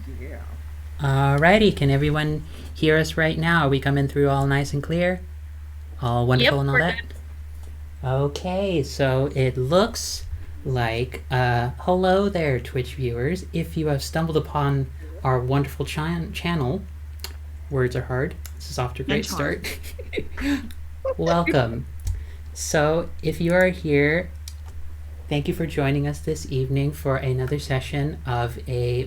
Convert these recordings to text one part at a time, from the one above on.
Yeah. Alrighty, can everyone hear us right now? Are we coming through all nice and clear? All wonderful Yep, and all we're that? good. Okay, so it looks like, hello there, Twitch viewers. If you have stumbled upon our wonderful channel, words are hard. This is off to a And great charm. start. Welcome. So, if you are here, thank you for joining us this evening for another session of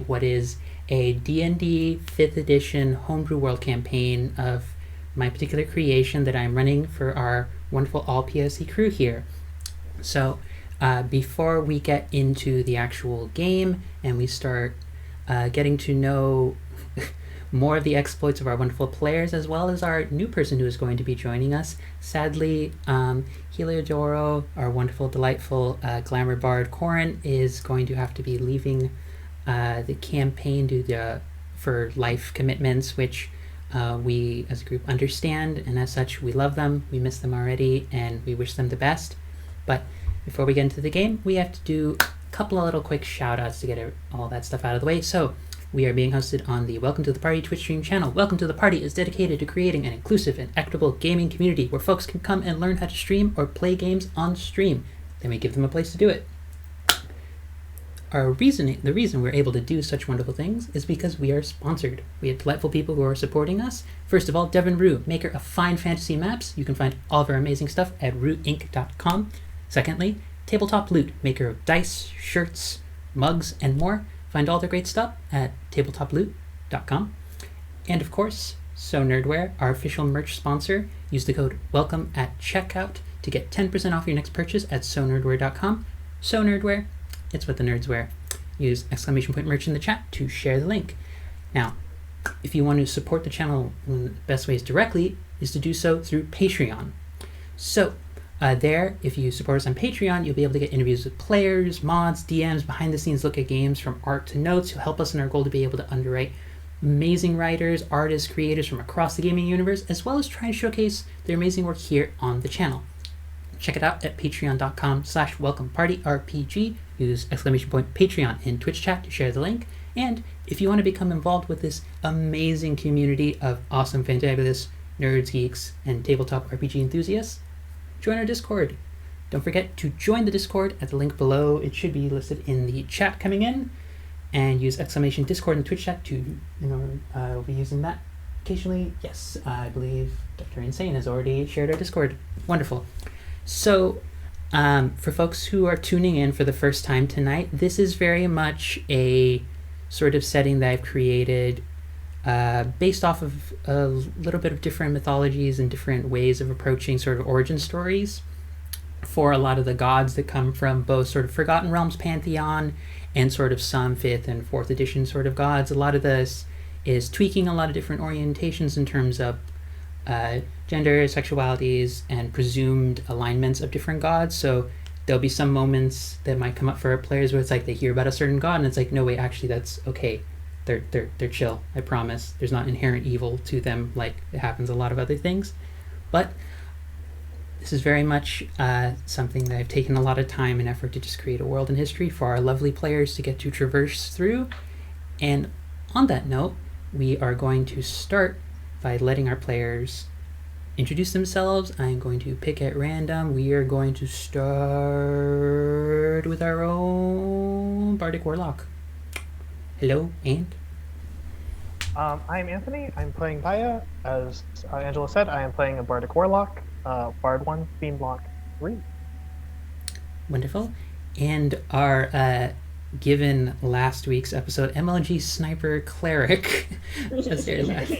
what is a D&D 5th edition homebrew world campaign of my particular creation that I'm running for our wonderful all PoC crew here. So, before we get into the actual game and we start getting to know more of the exploits of our wonderful players, as well as our new person who is going to be joining us. Sadly, Heliodoro, our wonderful, delightful glamour bard Corin, is going to have to be leaving the campaign due to for life commitments, which we as a group understand, and as such, we love them, we miss them already, and we wish them the best. But before we get into the game, we have to do a couple of little quick shout outs to get all that stuff out of the way. So, we are being hosted on the Welcome to the Party Twitch stream channel. Welcome to the Party is dedicated to creating an inclusive and equitable gaming community where folks can come and learn how to stream or play games on stream. Then we give them a place to do it. The reason we're able to do such wonderful things is because we are sponsored. We have delightful people who are supporting us. First of all, Devin Rue, maker of fine fantasy maps. You can find all of our amazing stuff at rueinc.com. Secondly, Tabletop Loot, maker of dice, shirts, mugs, and more. Find all their great stuff at tabletoploot.com. And of course, So Nerdware, our official merch sponsor. Use the code WELCOME at checkout to get 10% off your next purchase at sonerdware.com. So Nerdware, it's what the nerds wear. Use exclamation point merch in the chat to share the link. Now, if you want to support the channel, one of the best ways directly is to do so through Patreon. So, there, if you support us on Patreon, you'll be able to get interviews with players, mods, DMs, behind the scenes look at games from art to notes. You'll help us in our goal to be able to underwrite amazing writers, artists, creators from across the gaming universe, as well as try and showcase their amazing work here on the channel. Check it out at patreon.com/welcomepartyrpg. Use exclamation point Patreon in Twitch chat to share the link. And if you want to become involved with this amazing community of awesome, fantabulous nerds, geeks, and tabletop RPG enthusiasts, join our Discord. Don't forget to join the Discord at the link below. It should be listed in the chat coming in. And use exclamation Discord in Twitch chat to, we'll be using that occasionally. Yes, I believe Dr. Insane has already shared our Discord. Wonderful. So, for folks who are tuning in for the first time tonight, this is very much a sort of setting that I've created based off of a little bit of different mythologies and different ways of approaching sort of origin stories for a lot of the gods that come from both sort of Forgotten Realms pantheon and sort of some 5th and 4th edition sort of gods. A lot of this is tweaking a lot of different orientations in terms of gender, sexualities, and presumed alignments of different gods. So there'll be some moments that might come up for our players where it's like they hear about a certain god and it's like, no, wait, actually that's okay. They're chill, I promise. There's not inherent evil to them like it happens a lot of other things. But this is very much something that I've taken a lot of time and effort to just create a world and history for our lovely players to get to traverse through. And on that note, we are going to start by letting our players introduce themselves. I'm going to pick at random. We are going to start with our own Bardic Warlock. Hello, and? I'm Anthony. I'm playing Gaia. As Angela said, I am playing a Bardic Warlock, Bard 1, Fiendlock 3. Wonderful. And our given last week's episode, MLG Sniper Cleric. That's very last.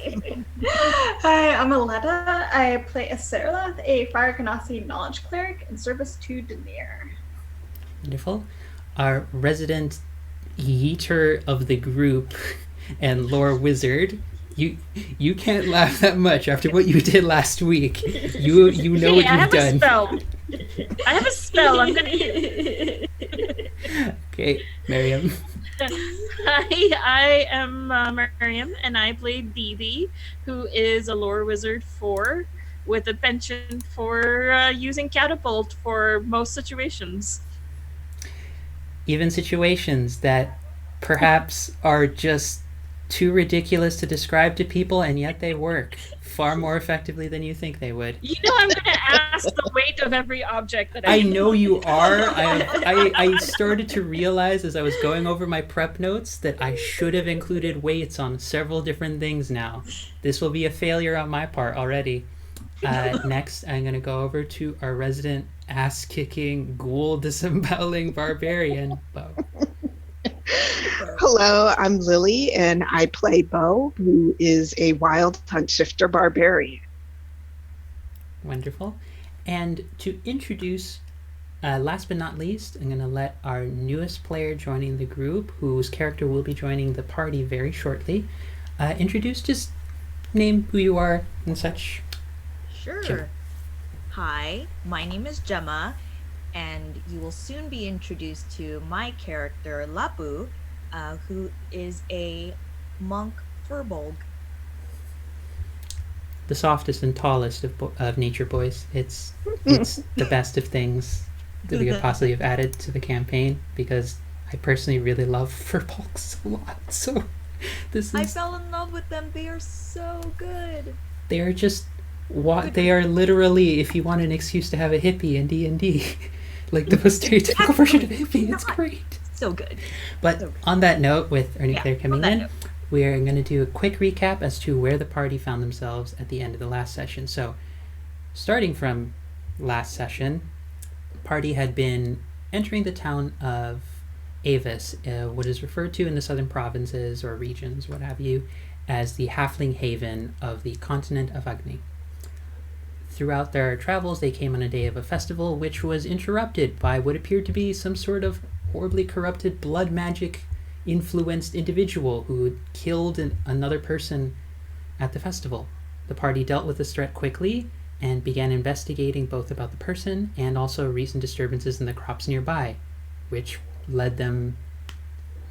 Hi, I'm Aletta. I play a Seralath, a Fire Ganassi Knowledge Cleric in service to Demir. Wonderful. Our resident yeeter of the group and lore wizard. You can't laugh that much after what you did last week. You know what you've done. I have a spell. I'm gonna. Okay, Miriam. Hi, I am Miriam, and I play Dee, who is a lore wizard 4 with a penchant for using catapult for most situations. Even situations that perhaps are just too ridiculous to describe to people, and yet they work far more effectively than you think they would. You know, I'm going to ask the weight of every object that I know you are. I started to realize as I was going over my prep notes that I should have included weights on several different things now. This will be a failure on my part already. Next, I'm going to go over to our resident ass-kicking, ghoul-disemboweling barbarian, Bo. Hello, I'm Lily, and I play Bo, who is a wild hunt shifter barbarian. Wonderful. And to introduce, last but not least, I'm going to let our newest player joining the group, whose character will be joining the party very shortly, introduce, just name who you are and such. Sure. Gemma. Hi, my name is Gemma, and you will soon be introduced to my character, Lapu, who is a monk furbolg. The softest and tallest of nature boys. It's the best of things that we could possibly have added to the campaign, because I personally really love furbolgs a lot. So I fell in love with them. They are so good. They are just they are literally, if you want an excuse to have a hippie in D&D, like the most stereotypical version of a hippie. It's great. So good. But on that note, with Ernie Claire coming in, note. we're going to do a quick recap as to where the party found themselves at the end of the last session. So, starting from last session, the party had been entering the town of Avis, what is referred to in the southern provinces or regions, what have you, as the halfling haven of the continent of Agni. Throughout their travels, they came on a day of a festival, which was interrupted by what appeared to be some sort of horribly corrupted blood magic influenced individual who had killed another person at the festival. The party dealt with this threat quickly and began investigating both about the person and also recent disturbances in the crops nearby, which led them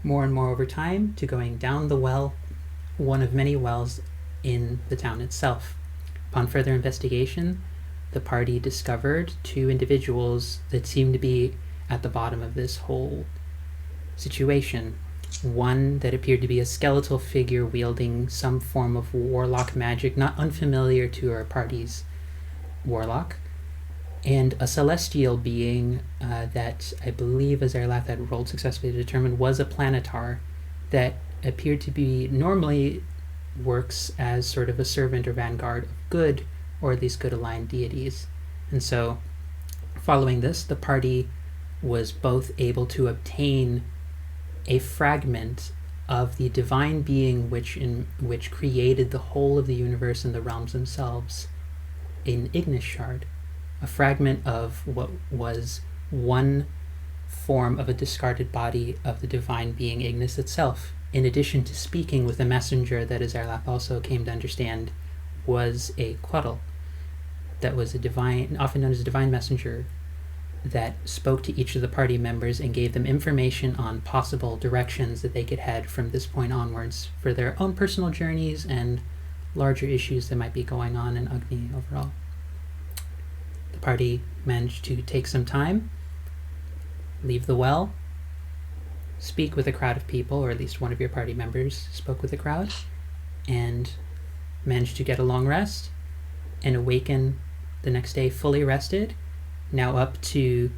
more and more over time to going down the well, one of many wells in the town itself. Upon further investigation, the party discovered two individuals that seemed to be at the bottom of this whole situation. One that appeared to be a skeletal figure wielding some form of warlock magic, not unfamiliar to our party's warlock, and a celestial being that I believe Azerlath had rolled successfully to determine was a planetar that appeared to be normally works as sort of a servant or vanguard of good, or at least good aligned deities. And so, following this, the party was both able to obtain a fragment of the divine being which created the whole of the universe and the realms themselves, an Ignis shard, a fragment of what was one form of a discarded body of the divine being Ignis itself, in addition to speaking with a messenger that Azerlap also came to understand was a Queddle, that was a divine, often known as a divine messenger, that spoke to each of the party members and gave them information on possible directions that they could head from this point onwards for their own personal journeys and larger issues that might be going on in Agni overall. The party managed to take some time, leave the well, speak with a crowd of people, or at least one of your party members spoke with the crowd, and managed to get a long rest and awaken the next day fully rested, now up to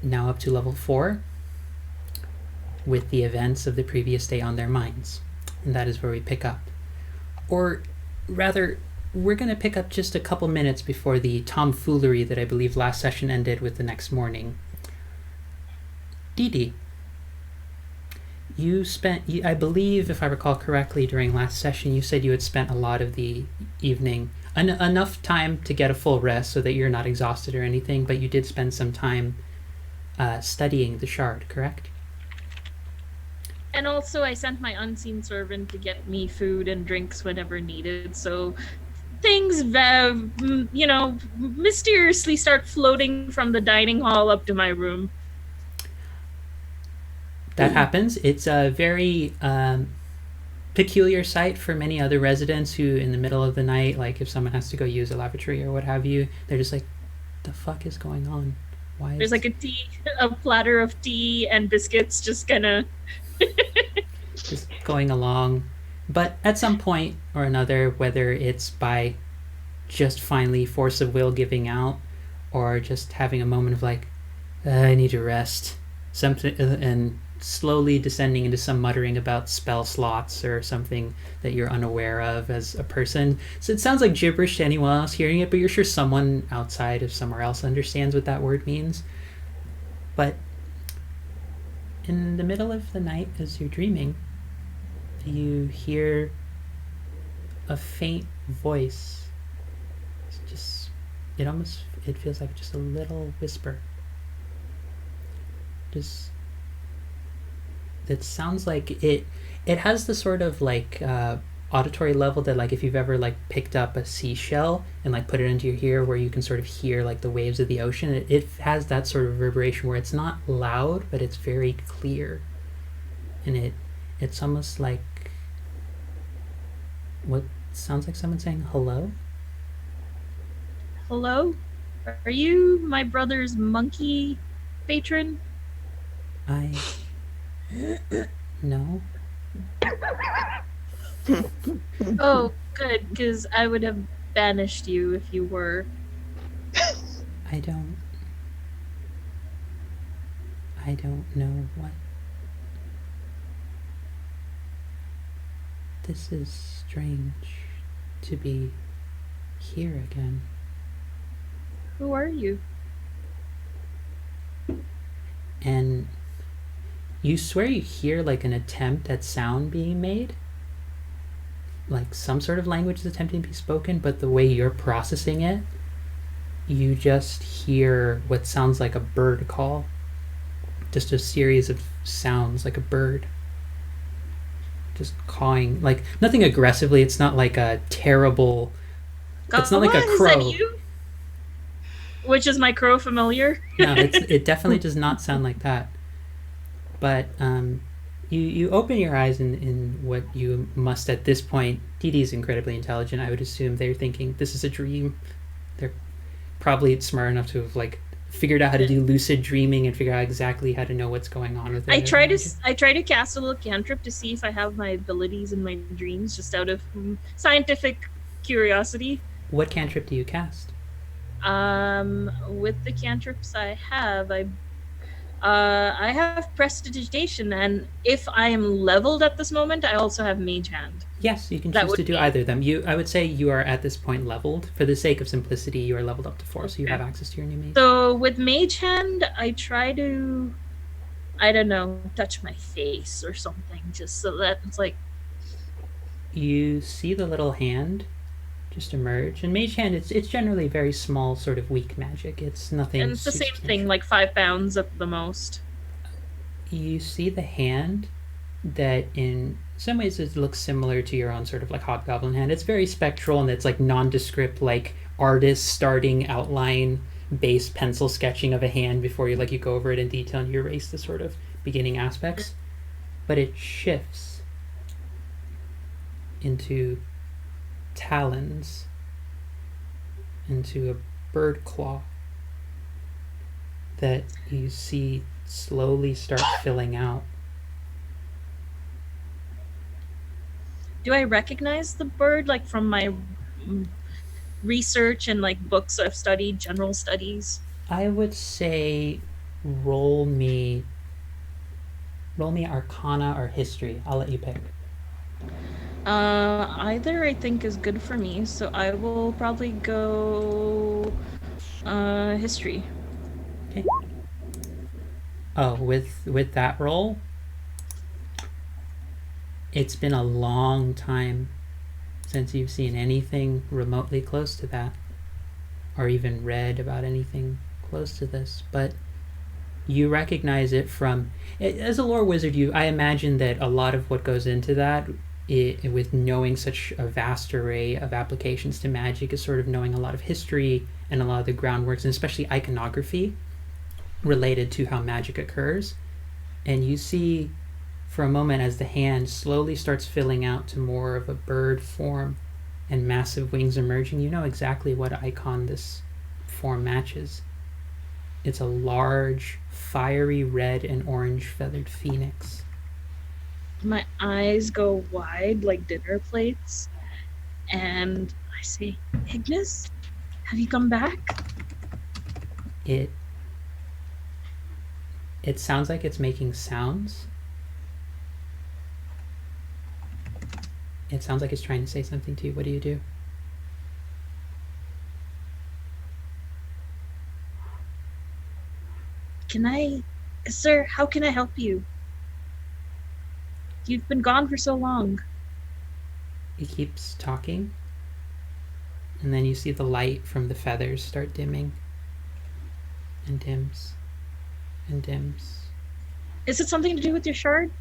level 4, with the events of the previous day on their minds. And that is where we pick up. Or rather, we're going to pick up just a couple minutes before the tomfoolery that I believe last session ended with the next morning. Didi, I believe, if I recall correctly, during last session, you said you had spent a lot of the evening, enough time to get a full rest so that you're not exhausted or anything, but you did spend some time studying the shard, correct? And also, I sent my unseen servant to get me food and drinks whenever needed, so things, mysteriously start floating from the dining hall up to my room. That happens. It's a very peculiar sight for many other residents who, in the middle of the night, like if someone has to go use a lavatory or what have you, they're just like, the fuck is going on? Why? There's like a platter of tea and biscuits just kind of just going along. But at some point or another, whether it's by just finally force of will giving out, or just having a moment of like, I need to rest, something, and slowly descending into some muttering about spell slots or something that you're unaware of as a person. So it sounds like gibberish to anyone else hearing it, but you're sure someone outside of somewhere else understands what that word means. But in the middle of the night, as you're dreaming, you hear a faint voice. It's just, it feels like just a little whisper. Just, it sounds like it has the sort of like auditory level that, like, if you've ever like picked up a seashell and like put it into your ear, where you can sort of hear like the waves of the ocean. It has that sort of reverberation where it's not loud, but it's very clear, and it's almost like what sounds like someone saying hello. Hello? Are you my brother's monkey patron? I no. Oh, good, because I would have banished you if you were. I don't know what. This is strange to be here again. Who are you? And you swear you hear like an attempt at sound being made, like some sort of language is attempting to be spoken, but the way you're processing it, you just hear what sounds like a bird call. Just a series of sounds like a bird just cawing, like nothing aggressively. It's not like a terrible, it's not like a Is crow. that you? Which is my crow familiar? No, it definitely does not sound like that. But you open your eyes in what you must at this point. Dee Dee's incredibly intelligent. I would assume they're thinking this is a dream. They're probably smart enough to have like figured out how to do lucid dreaming and figure out exactly how to know what's going on with it. I try to cast a little cantrip to see if I have my abilities in my dreams, just out of scientific curiosity. What cantrip do you cast? With the cantrips I have, I have prestidigitation, and if I am leveled at this moment, I also have mage hand. Yes, you can That choose would to do be- either of them. I would say you are at this point leveled. For the sake of simplicity, you are leveled up to 4, so you Okay. have access to your new mage. So with mage hand, I try to, I don't know, touch my face or something, just so that it's like, You see the little hand just emerge, and mage hand, it's generally very small, sort of weak magic. It's nothing. and it's the same thing, like 5 pounds at the most. You see the hand that in some ways it looks similar to your own sort of like hobgoblin hand. It's very spectral, and it's like nondescript, like artist starting outline base pencil sketching of a hand before you go over it in detail and you erase the sort of beginning aspects. But it shifts into talons, into a bird claw that you see slowly start filling out. Do I recognize the bird, like from my research and like books I've studied, general studies? I would say roll me Arcana or History. I'll let you pick. Either I think is good for me, so I will probably go history. Okay. Oh, with that roll, it's been a long time since you've seen anything remotely close to that, or even read about anything close to this. But you recognize it from, as a lore wizard, I imagine that a lot of what goes into that, with knowing such a vast array of applications to magic, is sort of knowing a lot of history and a lot of the groundworks, and especially iconography related to how magic occurs. And you see for a moment as the hand slowly starts filling out to more of a bird form and massive wings emerging, you know exactly what icon this form matches. It's a large, fiery red and orange feathered phoenix. my eyes go wide like dinner plates, and I say, Ignis, have you come back? It sounds like it's making sounds. It sounds like it's trying to say something to you. What do you do? Sir, how can I help you? You've been gone for so long. It keeps talking, and then you see the light from the feathers start dimming, and dims, and dims. Is it something to do with your shard?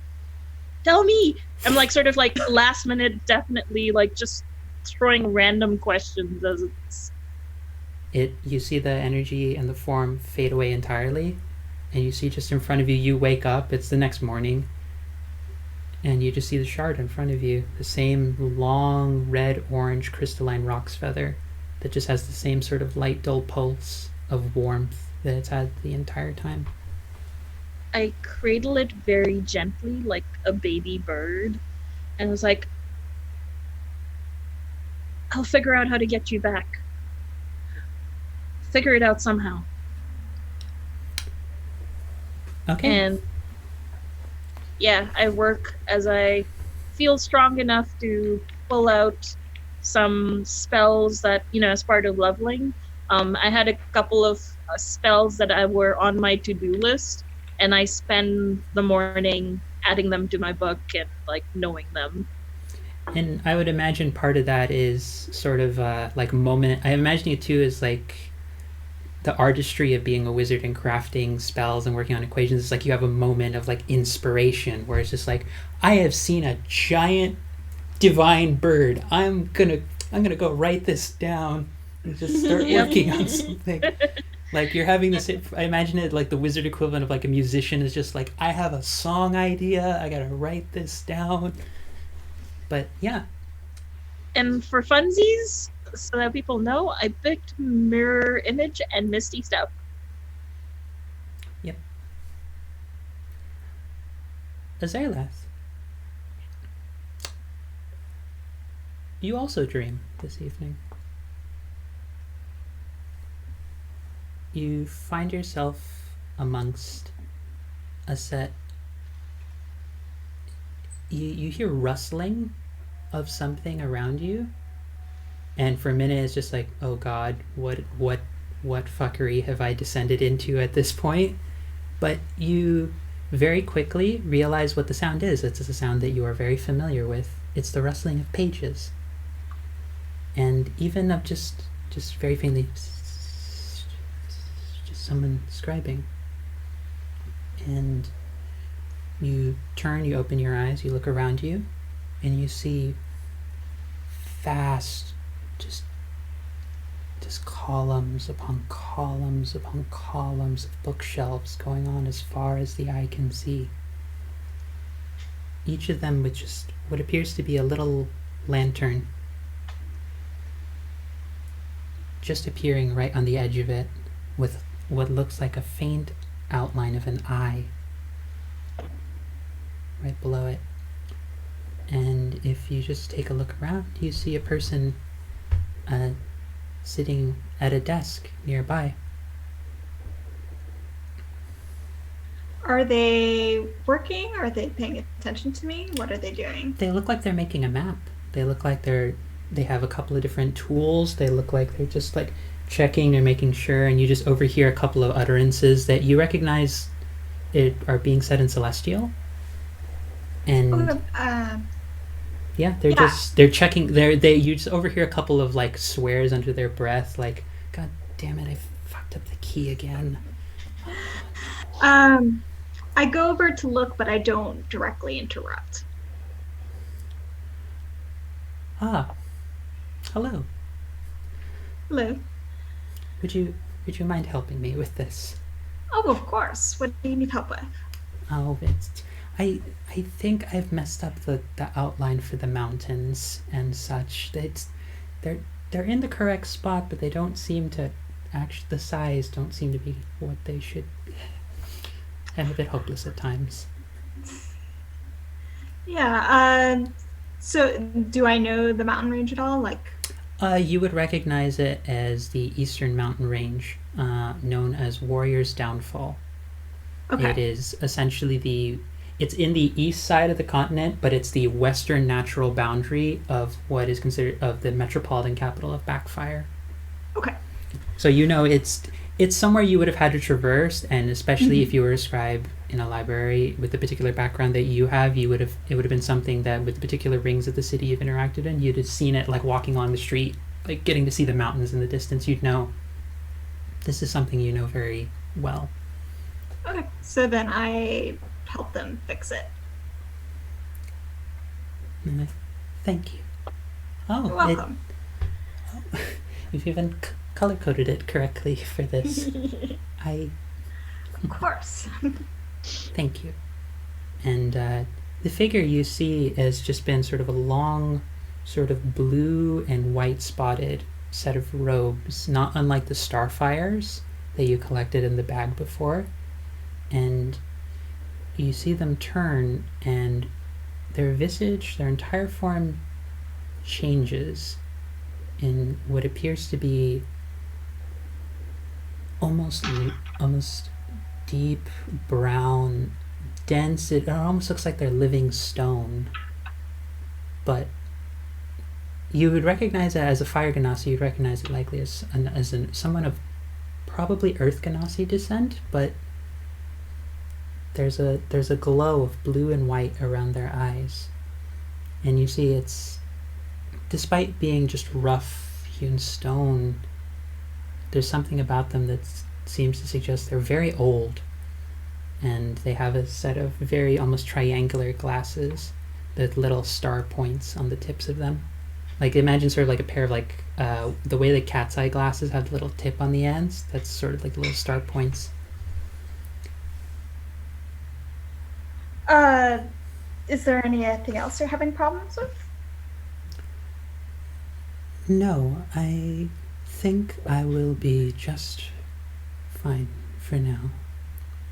Tell me! I'm like sort of like last minute, definitely like just throwing random questions as it's. You see the energy and the form fade away entirely, and you see just in front of you, you wake up, it's the next morning, and you just see the shard in front of you, the same long red orange crystalline rock's feather that just has the same sort of light dull pulse of warmth that it's had the entire time. I cradle it very gently like a baby bird and was like, I'll figure out how to get you back. Figure it out somehow. Okay. And yeah, I work as I feel strong enough to pull out some spells that, as part of leveling. I had a couple of spells that were on my to-do list, and I spend the morning adding them to my book and like knowing them. And I would imagine part of that is sort of like moment. I imagine it too as like the artistry of being a wizard and crafting spells and working on equations. It's like you have a moment of like inspiration where it's just like, I have seen a giant divine bird. I'm gonna go write this down and just start working on something. Like you're having this. I imagine it like the wizard equivalent of like a musician is just like, I have a song idea. I gotta write this down. But yeah. And for funsies, so that people know, I picked Mirror Image and Misty Step. Yep. Azerlath, you also dream this evening. You find yourself amongst a set. You hear rustling of something around you, and for a minute it's just like, oh god, what fuckery have I descended into at this point? But you very quickly realize what the sound is. It's a sound that you are very familiar with. It's the rustling of pages, and even of just very faintly, just someone scribing. And you turn, you open your eyes, you look around you, and you see vast, just columns upon columns upon columns of bookshelves going on as far as the eye can see. Each of them with just what appears to be a little lantern just appearing right on the edge of it with what looks like a faint outline of an eye right below it. And if you just take a look around, you see a person sitting at a desk nearby. Are they working? Are they paying attention to me? What are they doing? They look like they're making a map. They look like they have a couple of different tools. They look like they're just like checking and making sure, and you just overhear a couple of utterances that you recognize are being said in Celestial. And yeah, they're checking. You just overhear a couple of like swears under their breath, like, God damn it, I fucked up the key again. I go over to look, but I don't directly interrupt. Ah, hello. Hello. Would you mind helping me with this? Oh, of course. What do you need help with? Oh, I think I've messed up the outline for the mountains and such. They're in the correct spot, but they don't seem to the size don't seem to be what they should be. I'm a bit hopeless at times. Yeah. So do I know the mountain range at all? Like, You would recognize it as the Eastern Mountain Range, known as Warrior's Downfall. okay. It is essentially it's in the east side of the continent, but it's the western natural boundary of what is considered of the metropolitan capital of Backfire. Okay. So it's somewhere you would have had to traverse, and especially if you were a scribe in a library with the particular background that you have, it would have been something that with the particular rings of the city you've interacted in, you'd have seen it like walking on the street, like getting to see the mountains in the distance. You'd know this is something you know very well. Okay. So then I help them fix it. Thank you. You're Oh, welcome. you've even color coded it correctly for this. Of course. Thank you. And the figure you see has just been sort of a long, sort of blue and white spotted set of robes, not unlike the starfires that you collected in the bag before. And you see them turn, and their visage, their entire form changes in what appears to be almost deep brown, dense. It almost looks like they're living stone. But you would recognize it as a fire Ganassi. You'd recognize it likely as someone of probably Earth Ganassi descent, but there's a glow of blue and white around their eyes, and you see it's, despite being just rough hewn stone, there's something about them that seems to suggest they're very old, and they have a set of very almost triangular glasses with little star points on the tips of them. Like imagine sort of like a pair of like the way the cat's eye glasses have the little tip on the ends. That's sort of like the little star points. Is there anything else you're having problems with? No, I think I will be just fine for now.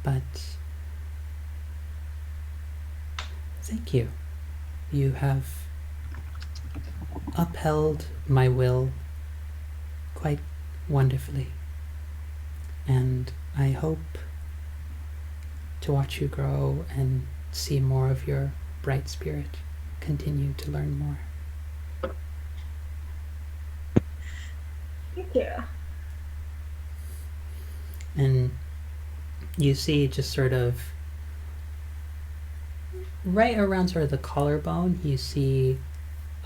But thank you. You have upheld my will quite wonderfully. And I hope to watch you grow and see more of your bright spirit continue to learn more. Thank you. And you see just sort of right around sort of the collarbone, you see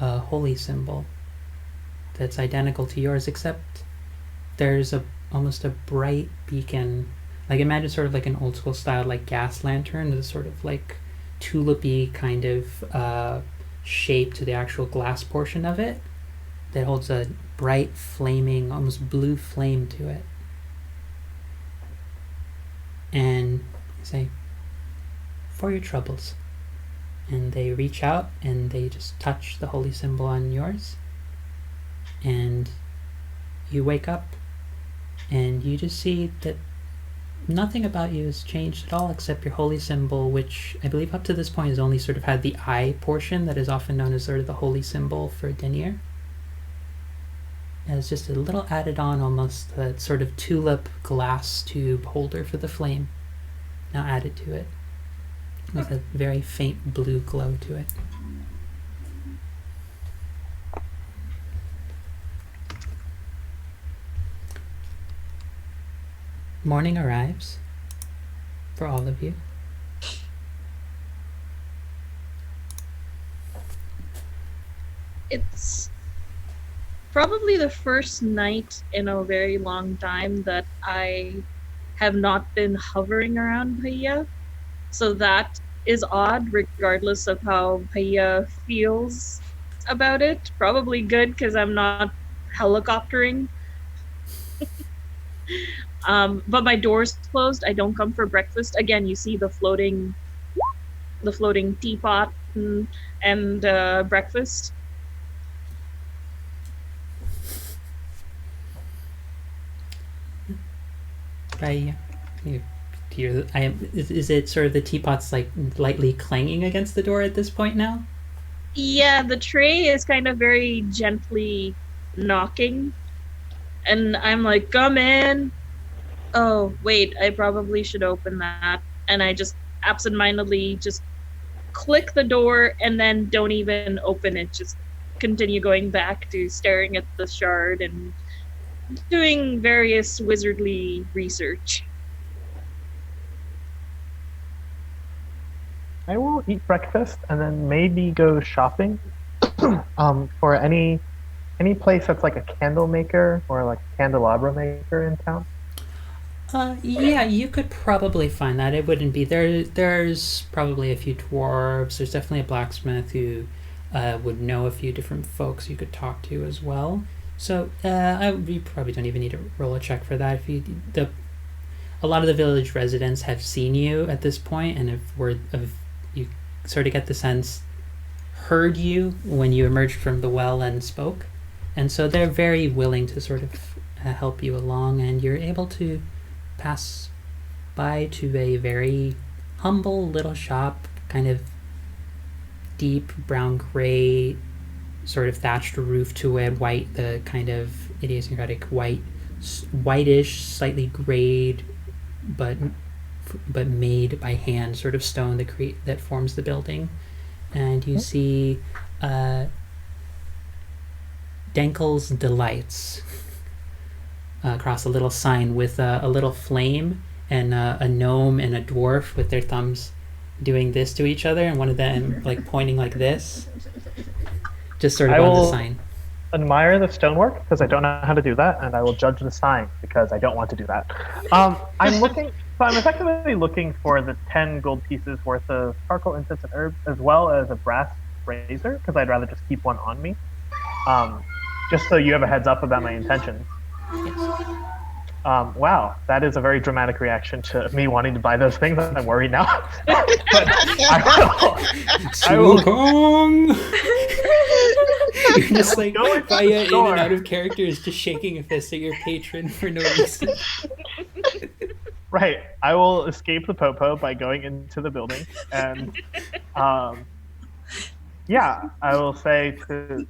a holy symbol that's identical to yours, except there's almost a bright beacon. Like imagine sort of like an old school style like gas lantern with a sort of like tulipy kind of shape to the actual glass portion of it that holds a bright flaming almost blue flame to it. And you say, for your troubles. And they reach out and they just touch the holy symbol on yours, and you wake up and you just see that nothing about you has changed at all except your holy symbol, which I believe up to this point has only sort of had the eye portion that is often known as sort of the holy symbol for Denier. And it's just a little added on, almost a sort of tulip glass tube holder for the flame now added to it with a very faint blue glow to it. Morning arrives for all of you. It's probably the first night in a very long time that I have not been hovering around Bhaiya. So that is odd, regardless of how Bhaiya feels about it. Probably good because I'm not helicoptering. But my door's closed. I don't come for breakfast. Again, you see the floating teapot and breakfast. Bhaiya, you Is it sort of the teapot's like lightly clanging against the door at this point now? Yeah, the tray is kind of very gently knocking, and I'm like, "Come in." Oh, wait, I probably should open that. And I just absentmindedly just click the door and then don't even open it. Just continue going back to staring at the shard and doing various wizardly research. I will eat breakfast and then maybe go shopping for any place that's like a candle maker or like a candelabra maker in town. Yeah, you could probably find that. It wouldn't be there. There's probably a few dwarves. There's definitely a blacksmith who would know a few different folks you could talk to as well. So you probably don't even need to roll a check for that. A lot of the village residents have seen you at this point, and you sort of get the sense heard you when you emerged from the well and spoke, and so they're very willing to sort of help you along, and you're able to pass by to a very humble little shop, kind of deep brown gray sort of thatched roof to it, the kind of idiosyncratic whitish, slightly grayed, but made by hand sort of stone that forms the building. And you see Dankel's Delights across a little sign with a little flame and a gnome and a dwarf with their thumbs doing this to each other, and one of them like pointing like this, just sort of on the sign. Admire the stonework because I don't know how to do that, and I will judge the sign because I don't want to do that. I'm effectively looking for the 10 gold pieces worth of charcoal, incense, and herbs, as well as a brass razor, because I'd rather just keep one on me. Just so you have a heads up about my intentions. Yes. Wow, that is a very dramatic reaction to me wanting to buy those things. I'm worried now. But I will. You're just like, Vaya in and out of character is just shaking a fist at your patron for no reason. Right. I will escape the popo by going into the building. And yeah, I will say to,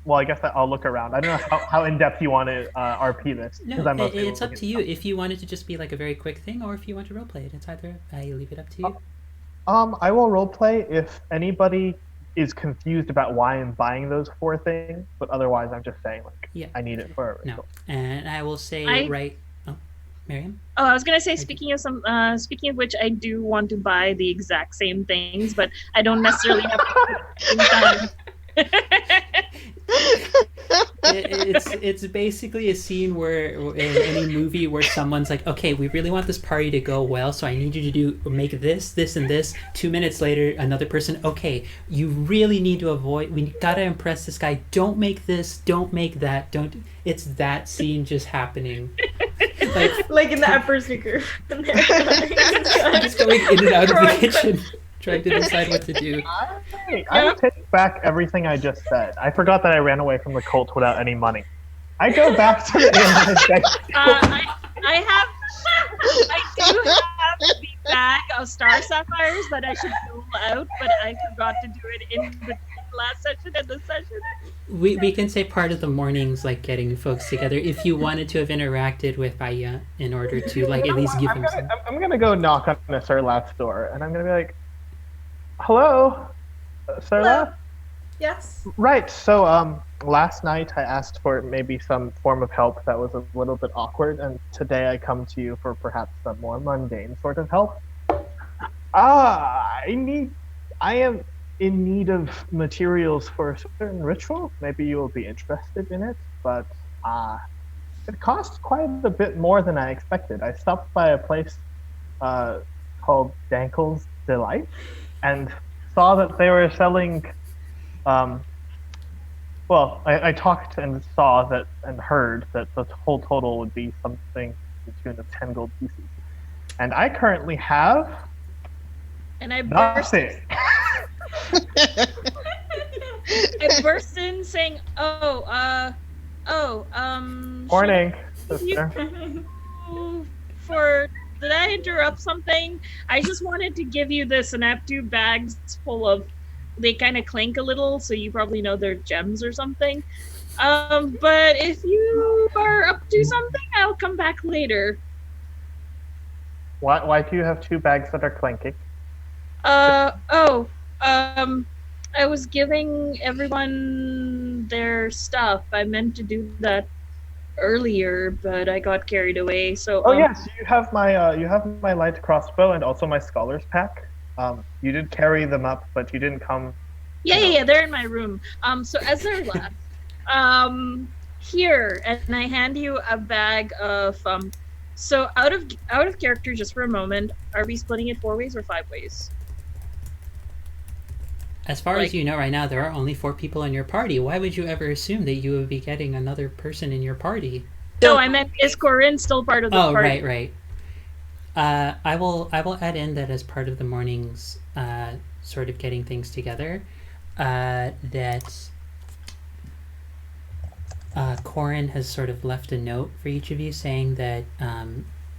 well, I guess I'll look around. I don't know how in-depth you want to RP this. No, it's up to you. If you want it to just be like a very quick thing, or if you want to roleplay it, it's either. I leave it up to you. I will roleplay if anybody is confused about why I'm buying those 4 things, but otherwise I'm just saying, like, I need it for a ritual. No, and I will say Miriam? Oh, I was gonna say, speaking of which, I do want to buy the exact same things, but I don't necessarily have to. It's basically a scene where in any movie where someone's like, okay, we really want this party to go well, so I need you to make this, and this. 2 minutes later, another person, okay, you really need to we gotta impress this guy. Don't make this, don't make that, it's that scene just happening. Like in the Emperor's New Groove. I'm just going in and out of the kitchen, trying to decide what to do. I take back everything I just said. I forgot that I ran away from the cult without any money. I go back to the I do have the bag of star sapphires that I should roll out, but I forgot to do it in the last session and this session. We can say part of the morning's like getting folks together if you wanted to have interacted with Aya in order to like at least give him some. I'm gonna go knock on the Sirlath's door and I'm gonna be like, hello, Sirlath? Yes. Right, so last night I asked for maybe some form of help that was a little bit awkward, and today I come to you for perhaps some more mundane sort of help. I am in need of materials for a certain ritual. Maybe you will be interested in it, but it costs quite a bit more than I expected. I stopped by a place called Dankel's Delight and saw that they were selling I talked and saw that and heard that the whole total would be something to the tune of 10 gold pieces. And I currently have nothing. I burst in saying, Morning, sister. For that I interrupt something? I just wanted to give you this, and I have 2 bags full of. They kind of clink a little, so you probably know they're gems or something. But if you are up to something, I'll come back later. Why do you have 2 bags that are clanking? I was giving everyone their stuff. I meant to do that earlier, but I got carried away. So. Oh yes, you have my light crossbow and also my scholar's pack. You did carry them up, but you didn't come. Yeah, they're in my room. So as they're left, here, and I hand you a bag of So out of character, just for a moment, are we splitting it 4 ways or 5 ways? As far as you know right now, there are only 4 people in your party. Why would you ever assume that you would be getting another person in your party? No, I meant, is Corinne still part of the party? Oh, right. I will add in that as part of the morning's sort of getting things together, that Corin has sort of left a note for each of you saying that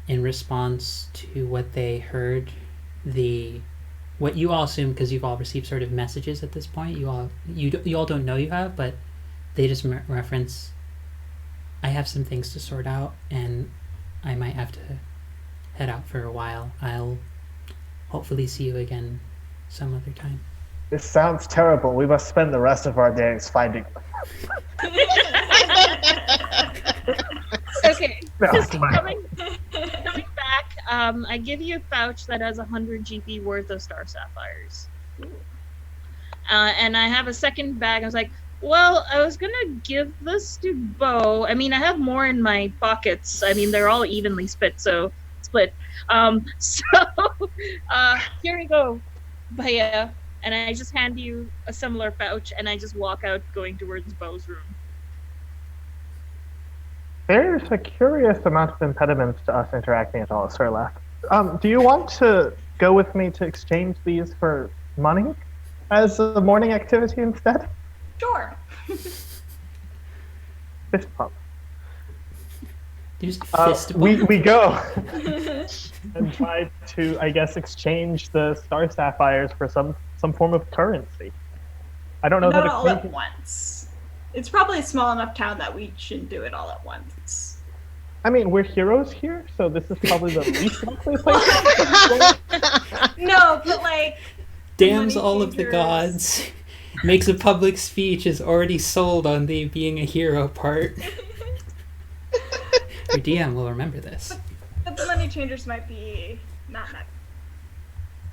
in response to what they heard, what you all assume, because you've all received sort of messages at this point, you all don't know you have, but they just reference, I have some things to sort out and I might have to head out for a while. I'll hopefully see you again some other time. This sounds terrible. We must spend the rest of our days finding them. Okay, No, just it's fine. coming back, I give you a pouch that has 100 GP worth of star sapphires. And I have a second bag. I was like, well, I was gonna give this to Bo. I mean, I have more in my pockets. I mean, they're all evenly split. So here we go, Baya. And I just hand you a similar pouch, and I just walk out, going towards Bo's room. There's a curious amount of impediments to us interacting at all, Sirlath. Do you want to go with me to exchange these for money as a morning activity instead? Sure. Fist pump. You just fist We go and try to, I guess, exchange the star sapphires for some form of currency. I don't know Not that all at once. It's probably a small enough town that we shouldn't do it all at once. I mean, we're heroes here, so this is probably the least likely place. No, but like... Damns money all of the changers. gods. Makes a public speech, is already sold on the being a hero part. Your DM will remember this. But the money changers might be not that.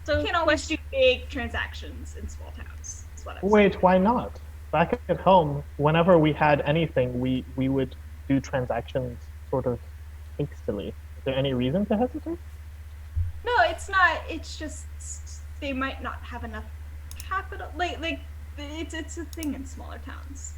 So You can't always do big transactions in small towns. That's what I'm saying. Wait, why not? Back at home, whenever we had anything, we would do transactions sort of hastily. Is there any reason to hesitate? No, it's not. It's just they might not have enough capital. Like it's a thing in smaller towns.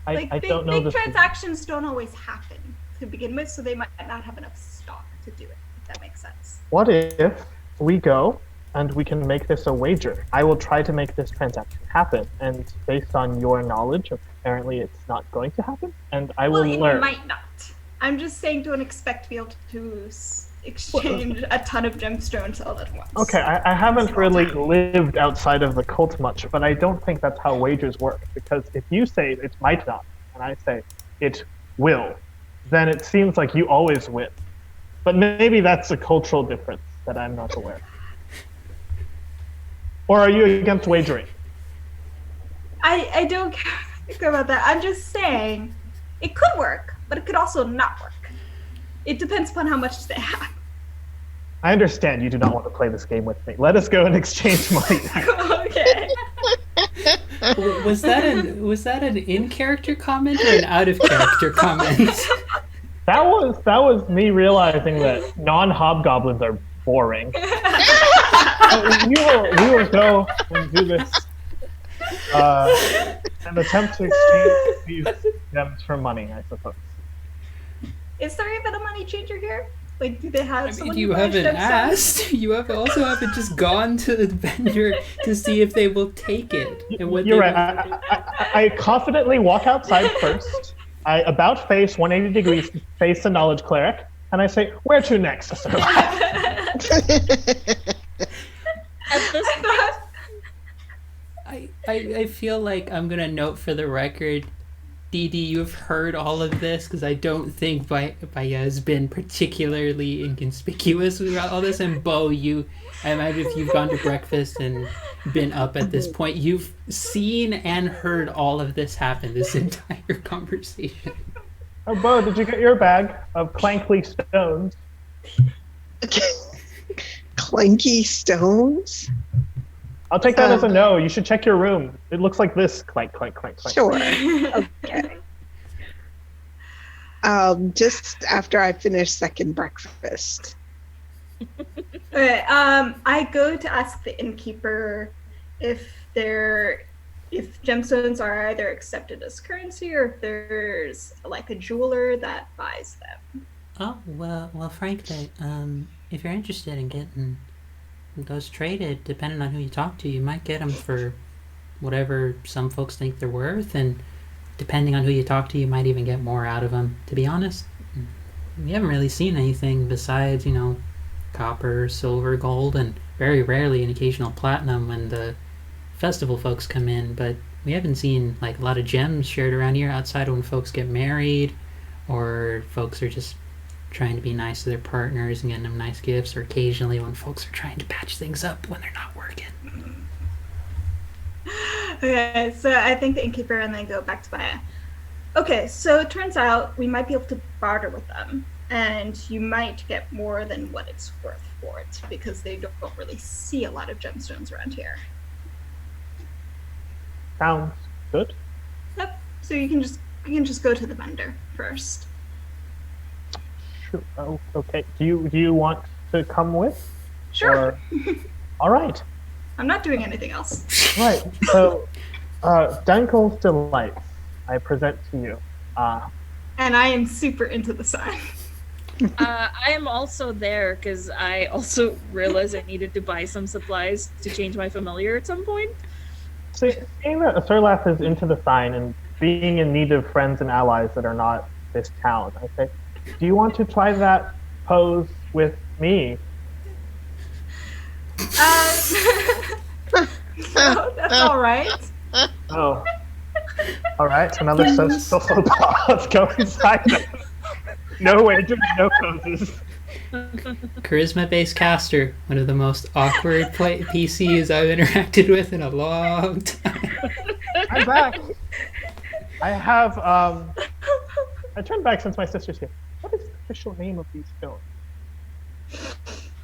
I Big, don't know big this. transactions don't always happen to begin with, so they might not have enough stock to do it. If that makes sense. What if we go and we can make this a wager? I will try to make this transaction happen, and based on your knowledge, apparently it's not going to happen, and I will It learn. might not. I'm just saying, don't expect to be able to exchange a ton of gemstones all at once. Okay, I haven't Small really town. lived outside of the cult much, but I don't think that's how wagers work. Because if you say it might not, and I say it will, then it seems like you always win. But maybe that's a cultural difference that I'm not aware of. Or are you against wagering? I don't care about that. I'm just saying it could work, but it could also not work. It depends upon how much they have. I understand you do not want to play this game with me. Let us go and exchange money. Okay. Was that an in-character comment or an out-of-character comment? That was me realizing that non-hobgoblins are boring. We will go and do this and attempt to exchange these gems for money, I suppose. Is there even a money changer here? Like, do they have someone You who buys haven't gemstones? asked. You also haven't just gone to the vendor to see if they will take it. And what You're they right. will- I confidently walk outside first. I about face 180 degrees, face the knowledge cleric, And I say, where to next, Sir? At this I feel like I'm gonna note for the record, Dee Dee, you've heard all of this because I don't think Baya has been particularly inconspicuous about all this. And Bo, I imagine if you've gone to breakfast and been up at this point, you've seen and heard all of this happen, this entire conversation. Oh, Bo, did you get your bag of clankly stones? Clanky stones? I'll take that as a no. You should check your room. It looks like this. Clank, clank, clank, clank. Sure. Okay. Just after I finish second breakfast. Okay, I go to ask the innkeeper if gemstones are either accepted as currency or if there's like a jeweler that buys them. Oh, well, frankly, if you're interested in getting those traded, depending on who you talk to, you might get them for whatever some folks think they're worth, and depending on who you talk to, you might even get more out of them. To be honest, we haven't really seen anything besides, copper, silver, gold, and very rarely an occasional platinum when the festival folks come in, but we haven't seen like a lot of gems shared around here outside of when folks get married or folks are just trying to be nice to their partners and getting them nice gifts, or occasionally when folks are trying to patch things up when they're not working. Okay, so I think the innkeeper and then go back to Baya. Okay, so it turns out we might be able to barter with them, and you might get more than what it's worth for it because they don't really see a lot of gemstones around here. Sounds good. Yep. So you can just go to the vendor first. Sure. Oh, okay. Do you want to come with? Sure. All right. I'm not doing anything else. Right. So, Dankel's Delights, I present to you. And I am super into the sign. I am also there because I also realized I needed to buy some supplies to change my familiar at some point. So, seeing that Sirlath is into the sign and being in need of friends and allies that are not this town, I say, do you want to try that pose with me? No, that's all right. Oh. All right. Another social pause. Go inside. No wagers, no poses. Charisma-based caster, one of the most awkward PCs I've interacted with in a long time. I'm back. I have, I turned back since my sister's here. What is the official name of these stones?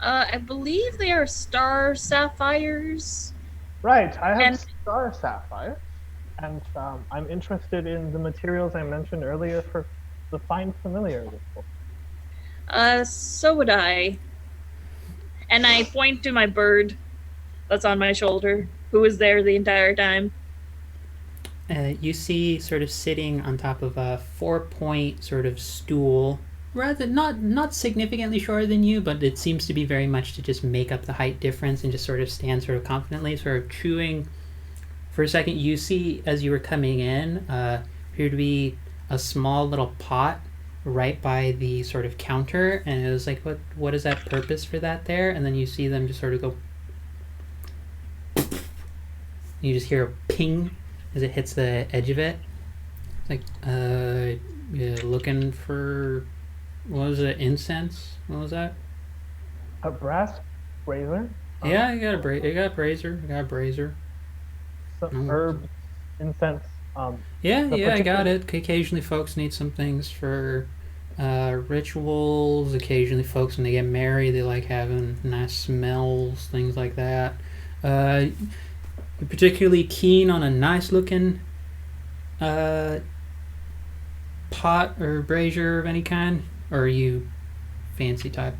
I believe they are star sapphires. Right, I have star sapphire, and I'm interested in the materials I mentioned earlier for the fine familiar ritual. So would I. And I point to my bird that's on my shoulder, who was there the entire time. You see sort of sitting on top of a 4-point sort of stool, rather not significantly shorter than you, but it seems to be very much to just make up the height difference and just sort of stand sort of confidently, sort of chewing. For a second, you see as you were coming in, appeared to be a small little pot right by the sort of counter, and it was like, what is that purpose for that there? And then you see them just sort of go. You just hear a ping as it hits the edge of it. It's like, yeah, looking for, what was it, incense? What was that? A brass brazier? Yeah, you got a brazier. You got a brazier. Some herbs, incense. Yeah, I got it. Occasionally folks need some things for rituals. Occasionally folks, when they get married, they like having nice smells, things like that. You're particularly keen on a nice looking pot or brazier of any kind? Or are you fancy type?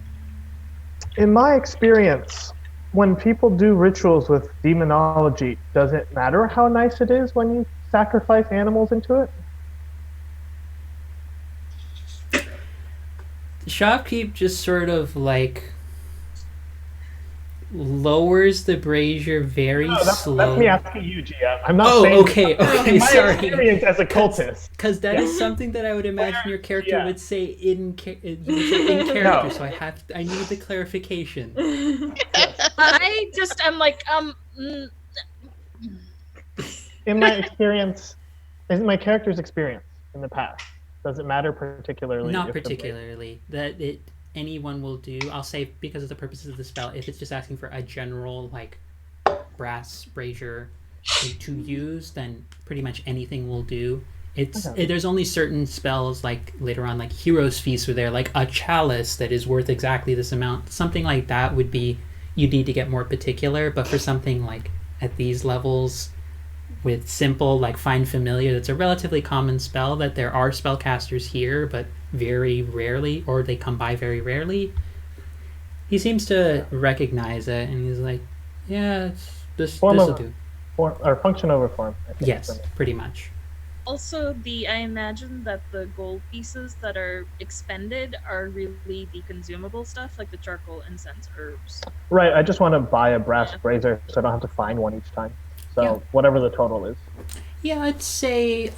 In my experience, when people do rituals with demonology, does it matter how nice it is when you sacrifice animals into it? The shopkeep just sort of like lowers the brazier very No, that's me slowly. asking you, GM. I'm not Oh, saying okay, that. okay, In my sorry. experience as a cultist. Because that is Yeah. something that I would imagine your character Yeah. would say in character. No. So I need the clarification. I just am like, In my experience, in my character's experience in the past, does it matter particularly? Not if the particularly. That it anyone will do. I'll say because of the purposes of the spell. If it's just asking for a general like brass brazier to use, then pretty much anything will do. There's only certain spells like later on like Hero's Feast where they're like a chalice that is worth exactly this amount. Something like that would be you'd need to get more particular. But for something like at these levels with simple like find familiar, that's a relatively common spell that there are spellcasters here, but very rarely, or they come by very rarely. He seems to recognize it, and he's like, "Yeah, this will do." Form, or function over form. I think, Yes, pretty much. also, I imagine that the gold pieces that are expended are really the consumable stuff, like the charcoal, incense, herbs. Right. I just want to buy a brass brazier so I don't have to find one each time. So Yeah. whatever the total is. Yeah, I'd say.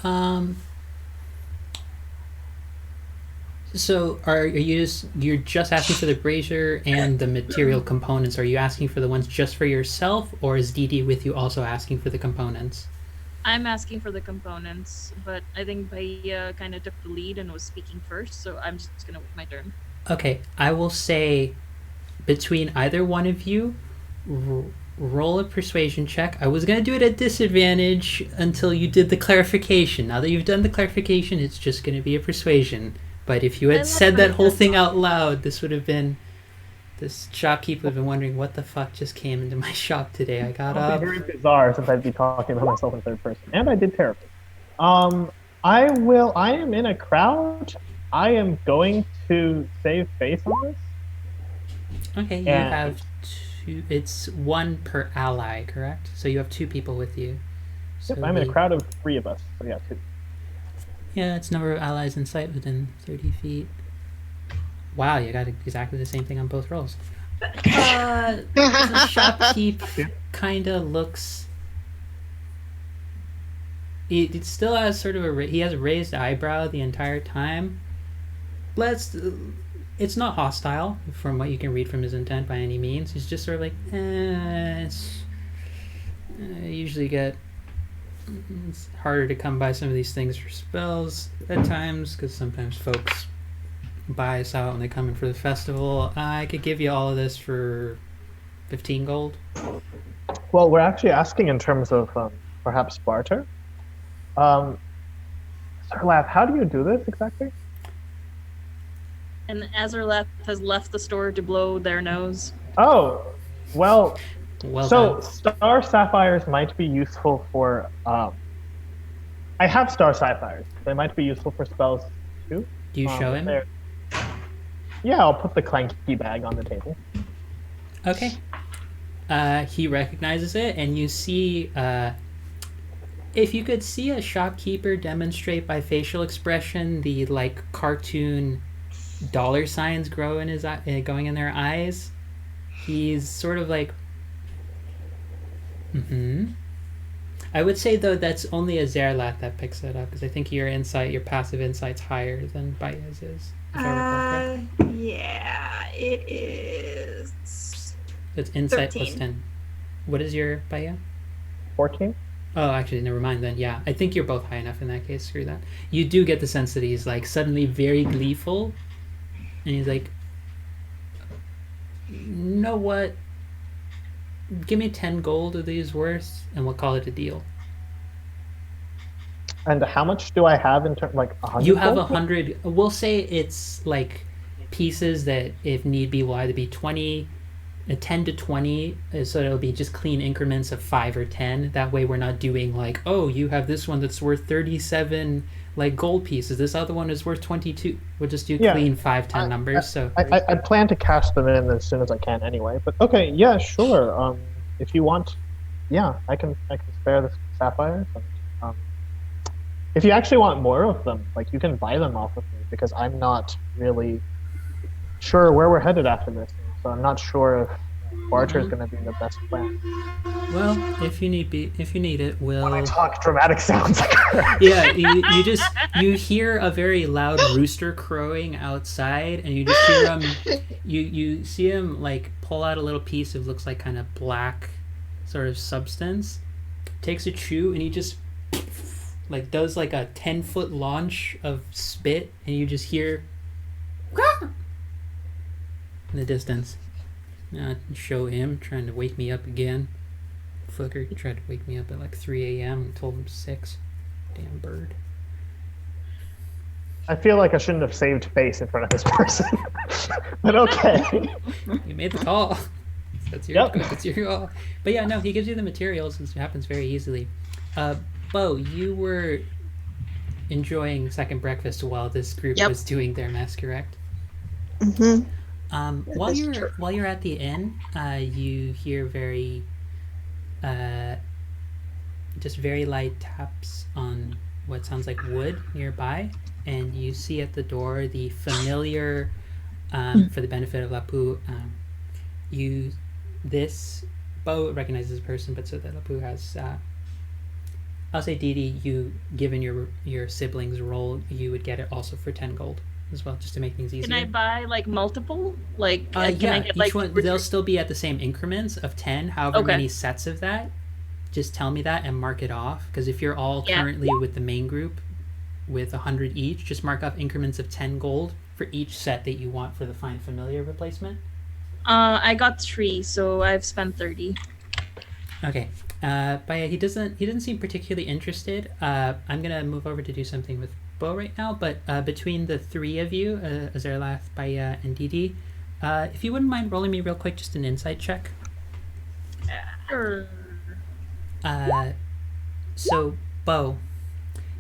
So you're just asking for the brazier and the material components? Are you asking for the ones just for yourself, or is Dee Dee with you also asking for the components? I'm asking for the components, but I think Bahia kind of took the lead and was speaking first, so I'm just gonna wait my turn. Okay, I will say between either one of you, roll a persuasion check. I was going to do it at disadvantage until you did the clarification. Now that you've done the clarification, it's just going to be a persuasion. But if you had said that whole thing out loud, this shopkeeper would have been wondering what the fuck just came into my shop today. I got up. Very bizarre since I'd be talking about myself in third person. And I did terribly. I am in a crowd. I am going to save face on this. Okay, you have two. It's one per ally, correct? So you have two people with you. So Yep, I'm in a crowd of 3 of us. So yeah, 2. Yeah, it's number of allies in sight within 30 feet. Wow, you got exactly the same thing on both rolls. The shopkeep kind of looks... It still has sort of he has a raised eyebrow the entire time. It's not hostile from what you can read from his intent by any means. He's just sort of like, I usually get... It's harder to come by some of these things for spells at times because sometimes folks buy us out when they come in for the festival. I could give you all of this for 15 gold. Well, we're actually asking in terms of perhaps barter. Sarlath, how do you do this exactly? And Azerlath has left the store to blow their nose. Oh, well so done. star sapphires might be useful for... I have star sapphires. They might be useful for spells too. Do you show him? Yeah, I'll put the clanky bag on the table. Okay. He recognizes it, and you see... if you could see a shopkeeper demonstrate by facial expression the like cartoon dollar signs going in their eyes, he's sort of like, I would say though that's only a Zerlath that picks it up because I think your passive insight's higher than Baya's is. If I recall correctly. Yeah, it is. It's insight 13. plus 10. What is your Baya? 14? Oh, actually, never mind then. Yeah, I think you're both high enough in that case. Screw that. You do get the sense that he's like suddenly very gleeful, and he's like, "You know what? Give me 10 gold of these worth, and we'll call it a deal." And how much do I have in terms, like 100? You have gold? 100. We'll say it's like pieces that, if need be, will either be 10 to 20, so it'll be just clean increments of 5 or 10. That way we're not doing like, oh, you have this one that's worth 37 like gold pieces, this other one is worth 22. We'll just do clean 5-10 numbers. So I plan to cash them in as soon as I can anyway, but okay, yeah, sure. If you want, yeah, I can spare the sapphires. And, if you actually want more of them, like, you can buy them off of me, because I'm not really sure where we're headed after this. So I'm not sure if Barter is going to be the best plan. Well, if you need it, When I we'll. talk, dramatic sounds occur. Yeah, you hear a very loud rooster crowing outside, and you just hear you see him like pull out a little piece of looks like kind of black sort of substance, takes a chew, and he just like does like a 10-foot launch of spit, and you just hear in the distance. Show him trying to wake me up again. Fucker tried to wake me up at like 3 a.m. and told him 6. Damn bird. I feel like I shouldn't have saved face in front of this person. But okay. You made the call. That's your call. But yeah, no, he gives you the materials. It happens very easily. Bo, you were enjoying second breakfast while this group was doing their mess, correct? Mm-hmm. While you're at the inn, you hear just very light taps on what sounds like wood nearby, and you see at the door the familiar, for the benefit of Lapu, Bo recognizes a person, but so that Lapu has, I'll say Didi, you, given your siblings' role, you would get it also for 10 gold as well, just to make things easier. Can I buy like multiple? Like, can yeah, I get like each one, they'll still be at the same increments of 10, however many sets of that. Just tell me that and mark it off, because if you're all currently with the main group with 100 each, just mark off increments of 10 gold for each set that you want for the Find Familiar replacement. I got 3, so I've spent 30. Okay. But yeah, he doesn't seem particularly interested. I'm gonna move over to do something with Bo right now, but between the 3 of you, Azerlath, Baya, and Didi, if you wouldn't mind rolling me real quick just an insight check. Sure. So Bo,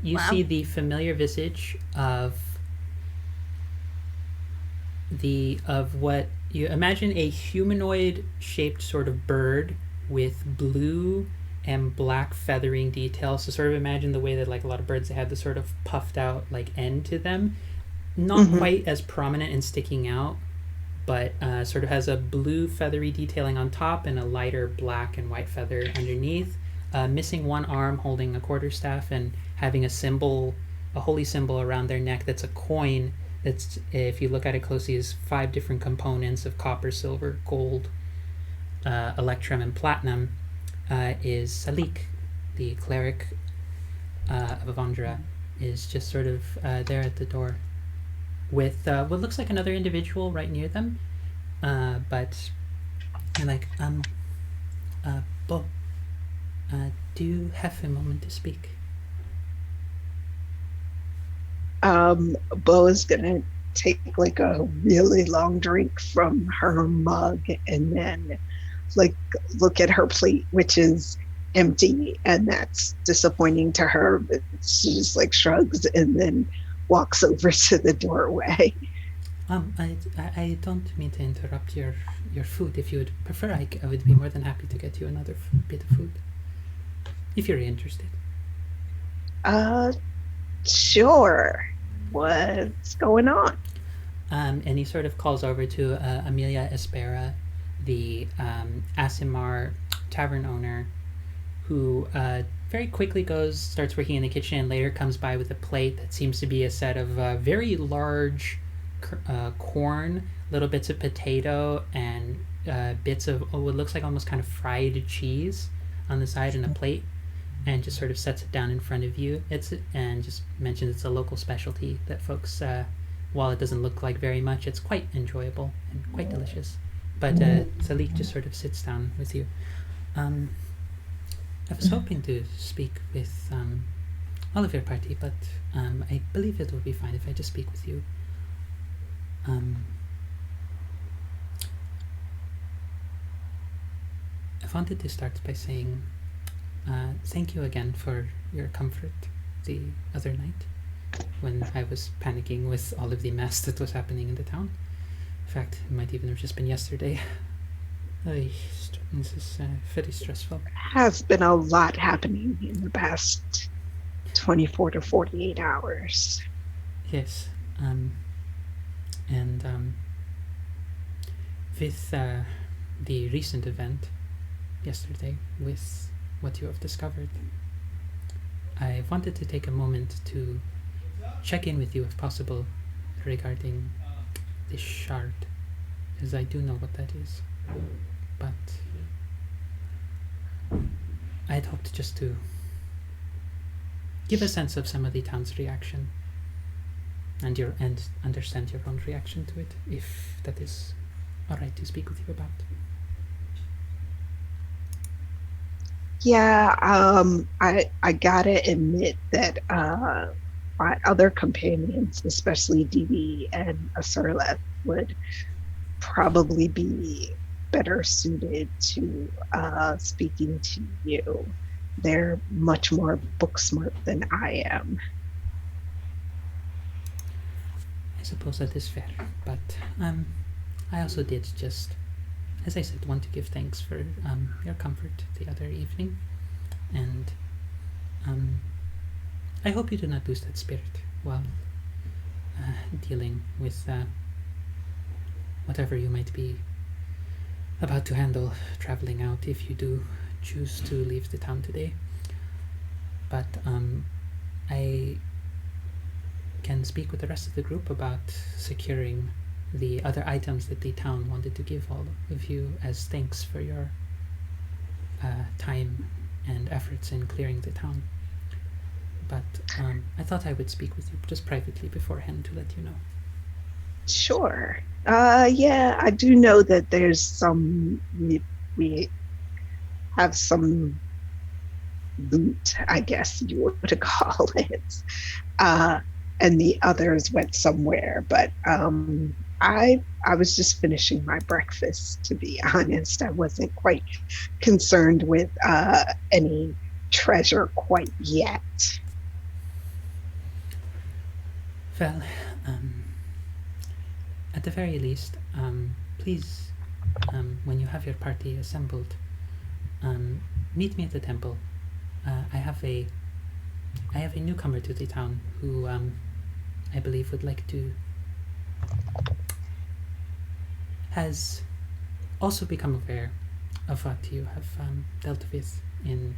you see the familiar visage of what you imagine a humanoid shaped sort of bird with blue and black feathering details. So sort of imagine the way that like a lot of birds, they have the sort of puffed out like end to them, not quite as prominent and sticking out, but sort of has a blue feathery detailing on top and a lighter black and white feather underneath. Missing one arm, holding a quarterstaff, and having a holy symbol around their neck that's a coin. That's, if you look at it closely, is 5 different components of copper, silver, gold, electrum, and platinum. Is Salik, the cleric of Avandra, is just sort of there at the door with what looks like another individual right near them. But they're like, Bo, do you have a moment to speak? Bo is gonna take like a really long drink from her mug and then like look at her plate, which is empty, and that's disappointing to her, but she just like shrugs and then walks over to the doorway. I don't mean to interrupt your food. If you would prefer, I would be more than happy to get you another bit of food, if you're interested. Sure. What's going on? And he sort of calls over to Amelia Espera, the Asimar tavern owner, who very quickly starts working in the kitchen, and later comes by with a plate that seems to be a set of very large corn, little bits of potato, and bits of what looks like almost kind of fried cheese on the side in a plate, and just sort of sets it down in front of you. And just mentions it's a local specialty that folks, while it doesn't look like very much, it's quite enjoyable and quite delicious. But Salik just sort of sits down with you. I was hoping to speak with all of your party, but I believe it would be fine if I just speak with you. I wanted to start by saying thank you again for your comfort the other night when I was panicking with all of the mess that was happening in the town. In fact, it might even have just been yesterday. This is very stressful. Has been a lot happening in the past 24 to 48 hours. Yes. And with the recent event yesterday with what you have discovered. I wanted to take a moment to check in with you if possible regarding this shard, as I do know what that is. But I had hoped just to give a sense of some of the town's reaction and understand your own reaction to it, if that is alright to speak with you about. Yeah, I gotta admit that my other companions, especially DB and Asurleth, would probably be better suited to speaking to you. They're much more book smart than I am. I suppose that is fair, but I also did just, as I said, want to give thanks for your comfort the other evening, and I hope you do not lose that spirit while dealing with whatever you might be about to handle traveling out, if you do choose to leave the town today. But I can speak with the rest of the group about securing the other items that the town wanted to give all of you as thanks for your time and efforts in clearing the town. But I thought I would speak with you just privately beforehand to let you know. Sure. Yeah, I do know that there's we have some loot, I guess you would call it. And the others went somewhere, but I was just finishing my breakfast, to be honest. I wasn't quite concerned with any treasure quite yet. Well, at the very least, please, when you have your party assembled, meet me at the temple. I have a newcomer to the town who I believe would like to has also become aware of what you have dealt with in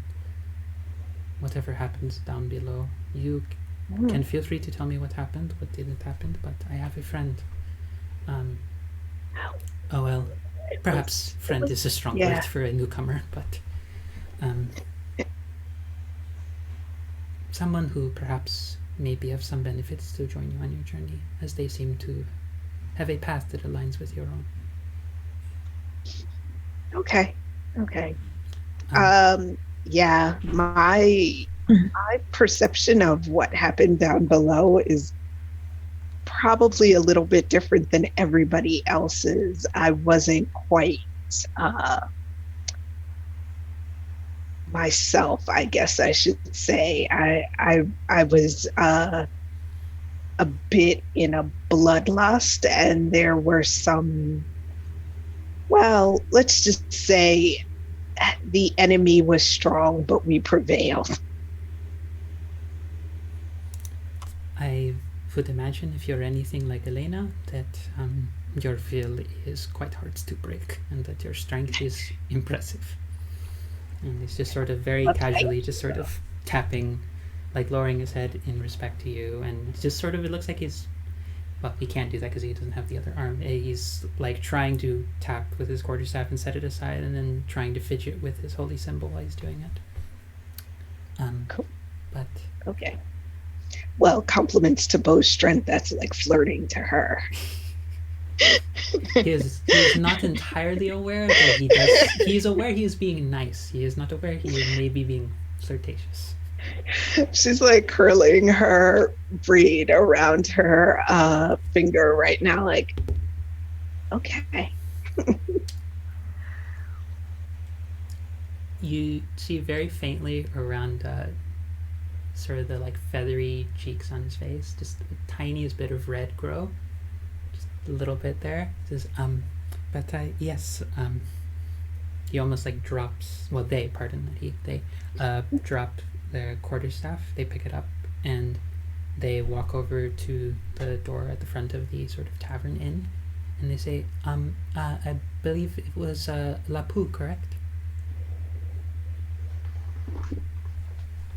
whatever happens down below. You can feel free to tell me what happened, what didn't happen, but I have a friend. Oh well, perhaps friend is a strong word for a newcomer, but someone who perhaps may be of some benefits to join you on your journey, as they seem to have a path that aligns with your own. Okay. Yeah, my perception of what happened down below is probably a little bit different than everybody else's. I wasn't quite myself, I guess I should say. I was a bit in a bloodlust, and there were some, well, let's just say the enemy was strong, but we prevailed. I would imagine, if you're anything like Elena, that your will is quite hard to break, and that your strength is impressive. And he's just sort of very casually just sort of tapping, like lowering his head in respect to you, and just sort of, it looks like he's, well, he can't do that because he doesn't have the other arm. He's like trying to tap with his quarterstaff and set it aside, and then trying to fidget with his holy symbol while he's doing it. Cool. But okay. Well, compliments to Bo's strength. That's like flirting to her. He is not entirely aware, but he's aware he is being nice. He is not aware he may be being flirtatious. She's like curling her bead around her finger right now, like, okay. You see very faintly around sort of the like feathery cheeks on his face, just the tiniest bit of red grow, just a little bit there. He says, but yes, he almost like drops, well, they drop their quarterstaff, they pick it up, and they walk over to the door at the front of the sort of tavern inn, and they say, I believe it was Lapu, correct?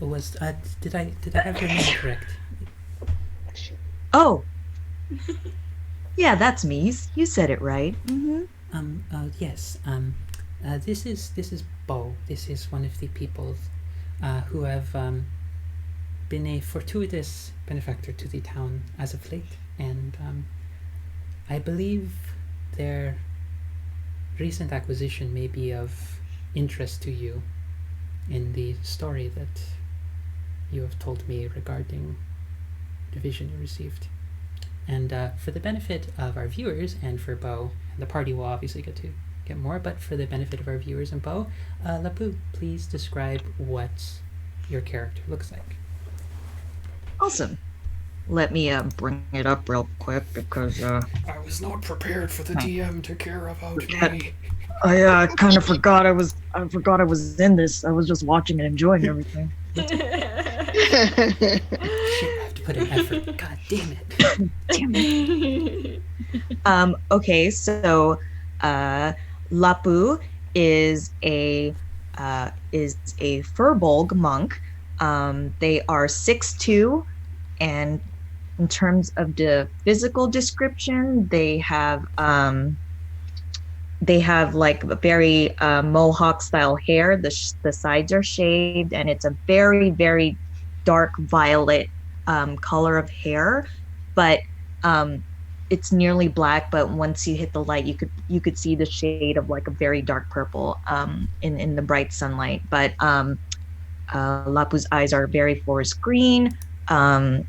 Or was did I have your name correct? Oh, yeah, that's me. You said it right. Yes. This is Bo. This is one of the people who have been a fortuitous benefactor to the town as of late, and I believe their recent acquisition may be of interest to you in the story that you have told me regarding the vision you received. And for the benefit of our viewers and for Bo, the party will obviously get more, but for the benefit of our viewers and Bo, Lapu, please describe what your character looks like. Awesome. Let me bring it up real quick because I was not prepared for the DM to care about me. I kind of forgot I was in this. I was just watching and enjoying everything. Shit, I have to put in effort. God damn it. Okay, so Lapu is a Furbolg monk. They are 6'2", and in terms of the physical description, they have like a very mohawk style hair. The sides are shaved, and it's a very, very dark violet color of hair, but it's nearly black. But once you hit the light, you could see the shade of like a very dark purple in the bright sunlight. But Lapu's eyes are very forest green, and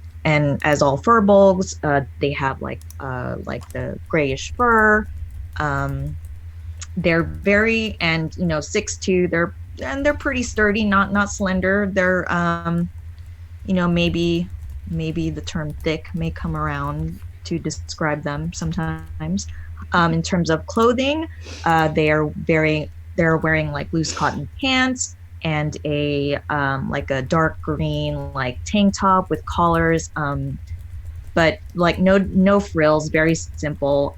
as all furbolgs, they have like the grayish fur. They're very, and 6'2". They're pretty sturdy, not slender. They're maybe the term thick may come around to describe them sometimes. In terms of clothing, they're wearing like loose cotton pants and a like a dark green like tank top with collars, but like no frills, very simple.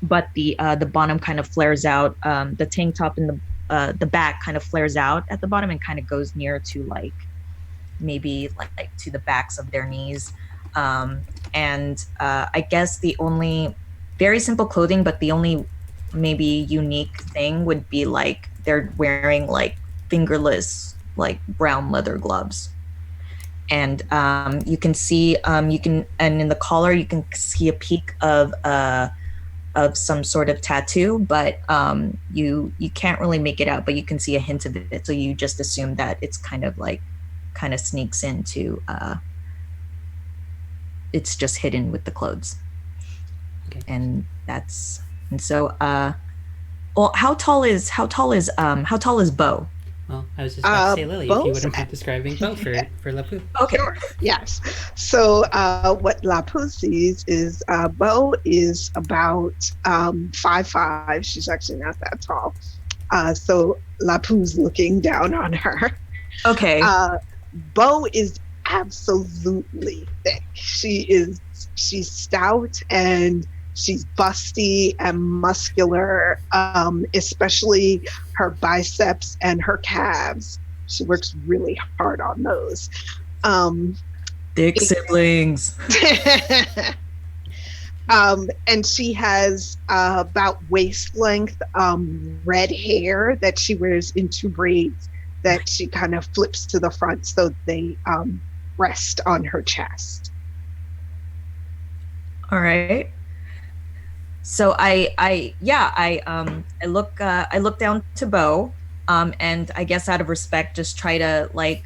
But the bottom kind of flares out. The tank top and the back kind of flares out at the bottom and kind of goes near to like maybe like to the backs of their knees. And I guess the only very simple clothing, but the only maybe unique thing would be like they're wearing like fingerless like brown leather gloves. And you can see and in the collar you can see a peak of some sort of tattoo, but you can't really make it out, but you can see a hint of it. So you just assume that it's kind of sneaks into it's just hidden with the clothes. Okay. And so well, how tall is Bo? Well, I was just about to say, Lily, if you Bo's wouldn't mind describing Bo for Lapu. Okay. Sure. Yes. So what Lapu sees is Bo is about 5'5". She's actually not that tall. So Lapu's looking down on her. Okay. Bo is absolutely thick. She's stout and she's busty and muscular, especially her biceps and her calves. She works really hard on those. Thick siblings. And she has about waist length red hair that she wears in 2 braids that she kind of flips to the front so they rest on her chest. All right. So I look down to Bo, and I guess out of respect, just try to like,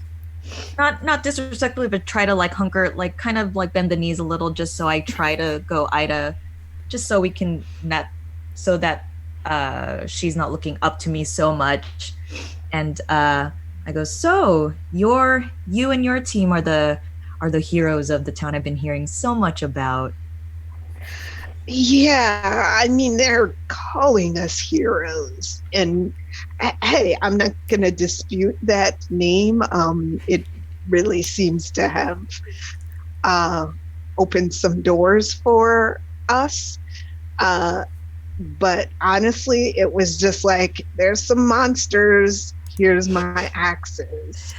not disrespectfully, but try to like hunker, like kind of like bend the knees a little, just so I try to go Ida, just so we can so that she's not looking up to me so much, and I go, so you and your team are the heroes of the town I've been hearing so much about. Yeah, I mean, they're calling us heroes. And hey, I'm not going to dispute that name. It really seems to have opened some doors for us. But honestly, it was just like, there's some monsters. Here's my axes.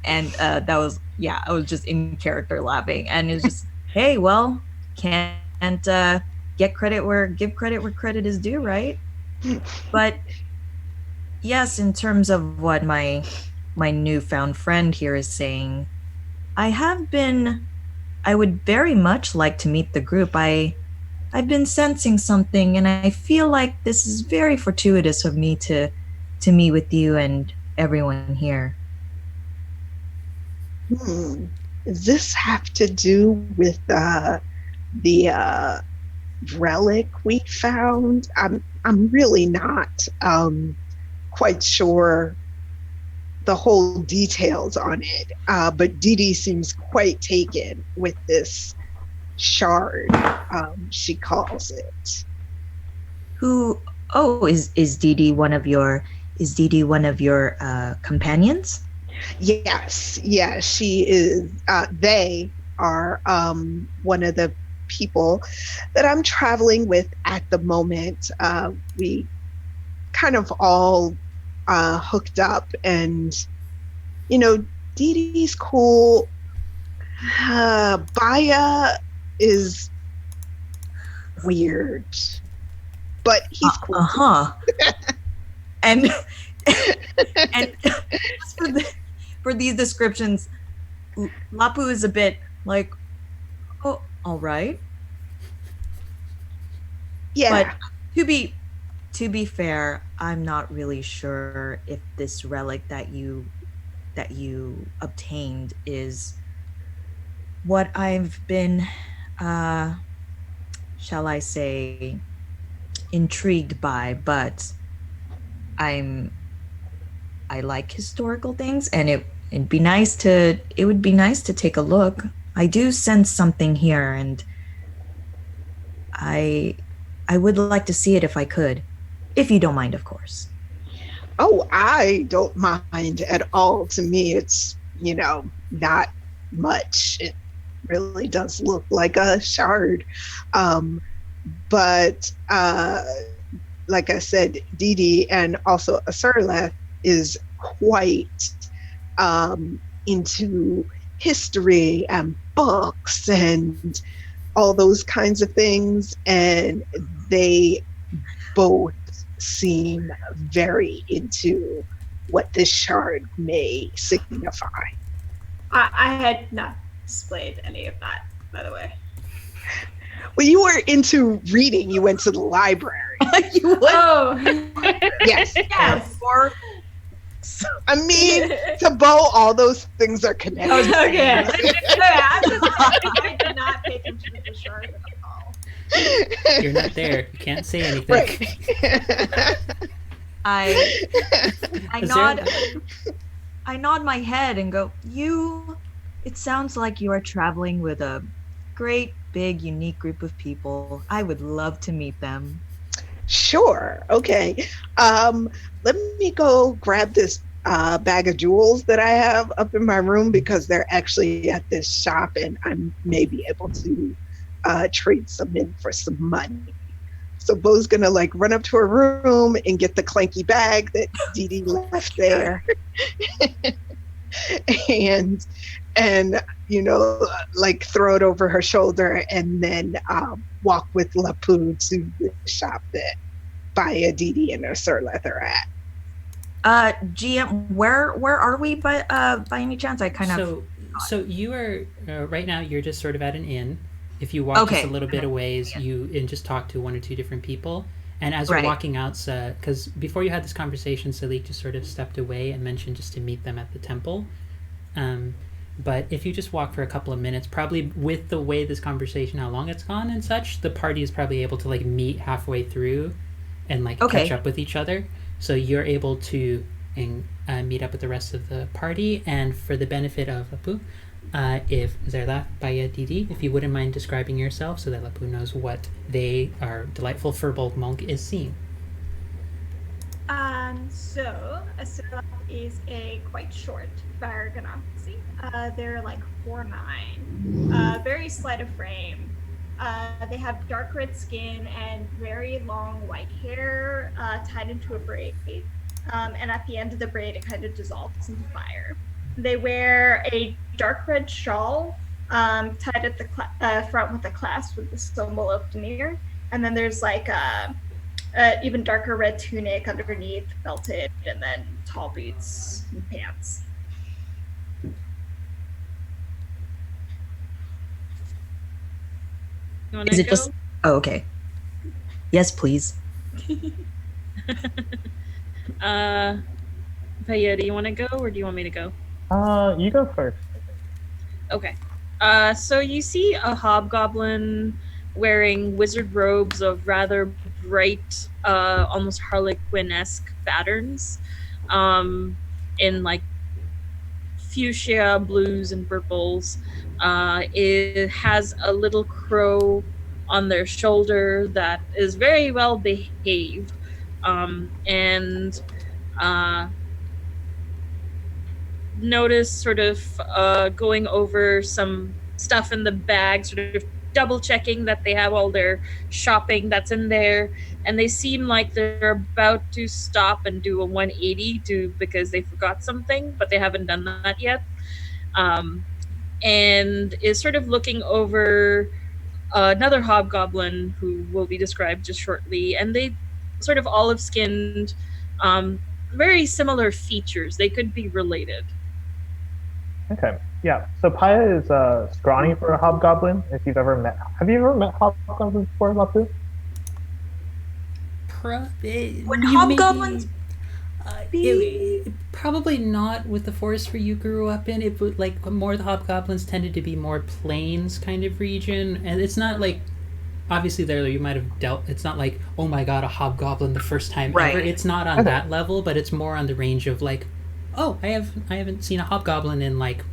And that was, yeah, I was just in character laughing, and it's just, hey, well, can't give credit where credit is due, right? But yes, in terms of what my newfound friend here is saying, I would very much like to meet the group. I've been sensing something, and I feel like this is very fortuitous of me to meet with you and everyone here. Does this have to do with the relic we found? I'm really not quite sure the whole details on it, but Dee Dee seems quite taken with this shard, she calls it. Who? Oh, is Dee Dee one of your companions? Yes, yeah, she is. They are one of the people that I'm traveling with at the moment. We kind of all hooked up, and Dee Dee's cool. Baya is weird, but he's cool. And and for these descriptions, Lapu is a bit like, oh, all right. Yeah. But to be fair, I'm not really sure if this relic that you obtained is what I've been, shall I say, intrigued by. But I like historical things, and it would be nice to take a look. I do sense something here, and I would like to see it if I could, if you don't mind, of course. Oh, I don't mind at all. To me, it's, not much. It really does look like a shard. But like I said, Dee Dee and also Asurleth is quite into history and books and all those kinds of things. And they both seem very into what this shard may signify. I had not displayed any of that, by the way. Well, you were into reading. You went to the library. You would? Oh, Yes. yes. Or I mean, to Bo, all those things are connected. Okay. I'm just saying, I did not pay attention to the shard at all. You're not there. You can't say anything. Right. I nod my head and go, it sounds like you are traveling with a great, big, unique group of people. I would love to meet them. Sure. Okay. Let me go grab this bag of jewels that I have up in my room, because they're actually at this shop, and I may be able to trade some in for some money. So Bo's gonna run up to her room and get the clanky bag that Dee Dee left there, and throw it over her shoulder, and then walk with Lapu to the shop that Baya, Dee Dee, and Asurleth are at. GM, where are we by any chance? I kind of. So you are right now. You're just sort of at an inn. If you walk just a little bit of ways, and just talk to one or two different people. And as you're walking out, because before you had this conversation, Salik just sort of stepped away and mentioned just to meet them at the temple. But if you just walk for a couple of minutes, probably with the way this conversation, how long it's gone and such, the party is probably able to meet halfway through and catch up with each other. So you're able to meet up with the rest of the party. And for the benefit of Lapu, if Zerla, Baya, Didi, if you wouldn't mind describing yourself so that Lapu knows what our delightful furbolg monk is seeing. So Asurleth is a quite short Varganaxi. They're 4'9", very slight of frame, They have dark red skin and very long white hair tied into a braid. And at the end of the braid, it kind of dissolves into fire. They wear a dark red shawl tied at the front with a clasp with the symbol of Demir. And then there's like a even darker red tunic underneath, belted, and then tall boots and pants. You want Is to it go? just? Oh, okay. Yes, please. Paya, do you want to go or do you want me to go? You go first. Okay. So you see a hobgoblin wearing wizard robes of rather bright, almost harlequin-esque patterns, in like fuchsia blues and purples. It has a little crow on their shoulder that is very well behaved, and notice sort of going over some stuff in the bag, sort of double checking that they have all their shopping that's in there, and they seem like they're about to stop and do a 180 because they forgot something, but they haven't done that yet. Um, and is sort of looking over another hobgoblin who will be described just shortly, and they sort of olive skinned, very similar features. They could be related. Okay. Yeah. So Paya is scrawny for a hobgoblin. If you've ever met, have you ever met hobgoblins before, Latu? When hobgoblins probably not with the forest where you grew up in. It would like more the hobgoblins tended to be more plains kind of region, and it's not like obviously there you might have dealt. It's not like oh my god a hobgoblin the first time Right. ever. It's not on that level, but it's more on the range of like oh I haven't seen a hobgoblin in like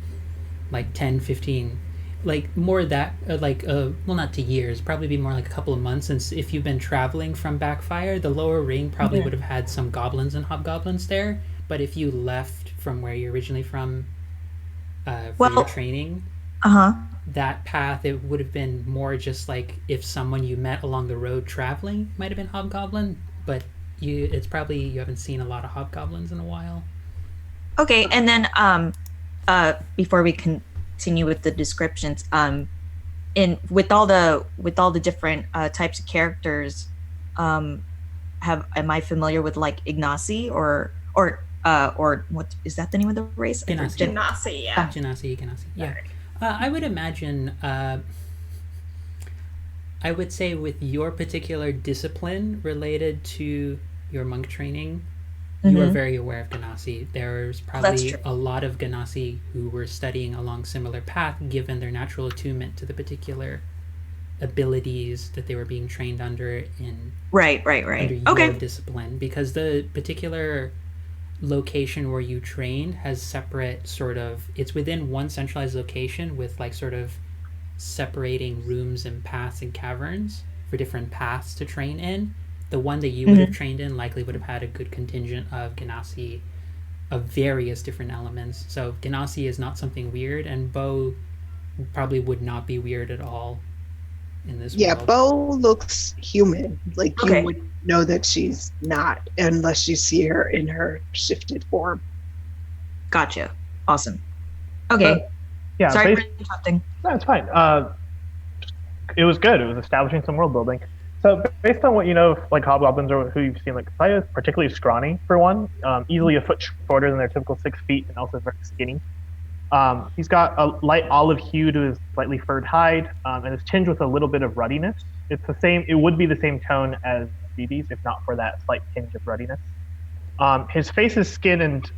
10, 15 like more that well not to years, probably be more like a couple of months, since if you've been traveling from Backfire the lower ring probably would have had some goblins and hobgoblins there, but if you left from where you're originally from for your training, that path it would have been more just like if someone you met along the road traveling might have been hobgoblin, but it's probably you haven't seen a lot of hobgoblins in a while. Okay, and then before we continue with the descriptions, in with all the different types of characters, am I familiar with like Ignacy or what is that the name of the race? Genasi. Genasi, yeah. Genasi. Yeah. I would imagine. I would say with your particular discipline related to your monk training, you are very aware of Genasi. There's probably a lot of Genasi who were studying along similar path, given their natural attunement to the particular abilities that they were being trained under in under your discipline, because the particular location where you trained has separate sort of it's within one centralized location with like sort of separating rooms and paths and caverns for different paths to train in. The one that you would have trained in likely would have had a good contingent of Genasi of various different elements. So Genasi is not something weird, and Bo probably would not be weird at all in this world. Bo looks human. Like you would know that she's not unless you see her in her shifted form. Gotcha. Awesome. Okay. Yeah. Sorry for interrupting. No, it's fine. It was good. It was establishing some world building. So based on what you know, like hobgoblins or who you've seen, like Saya is particularly scrawny for one, easily a foot shorter than their typical 6 feet, and also very skinny. He's got a light olive hue to his slightly furred hide, and is tinged with a little bit of ruddiness. It's the same. It would be the same tone as BB's, if not for that slight tinge of ruddiness. His face's skin and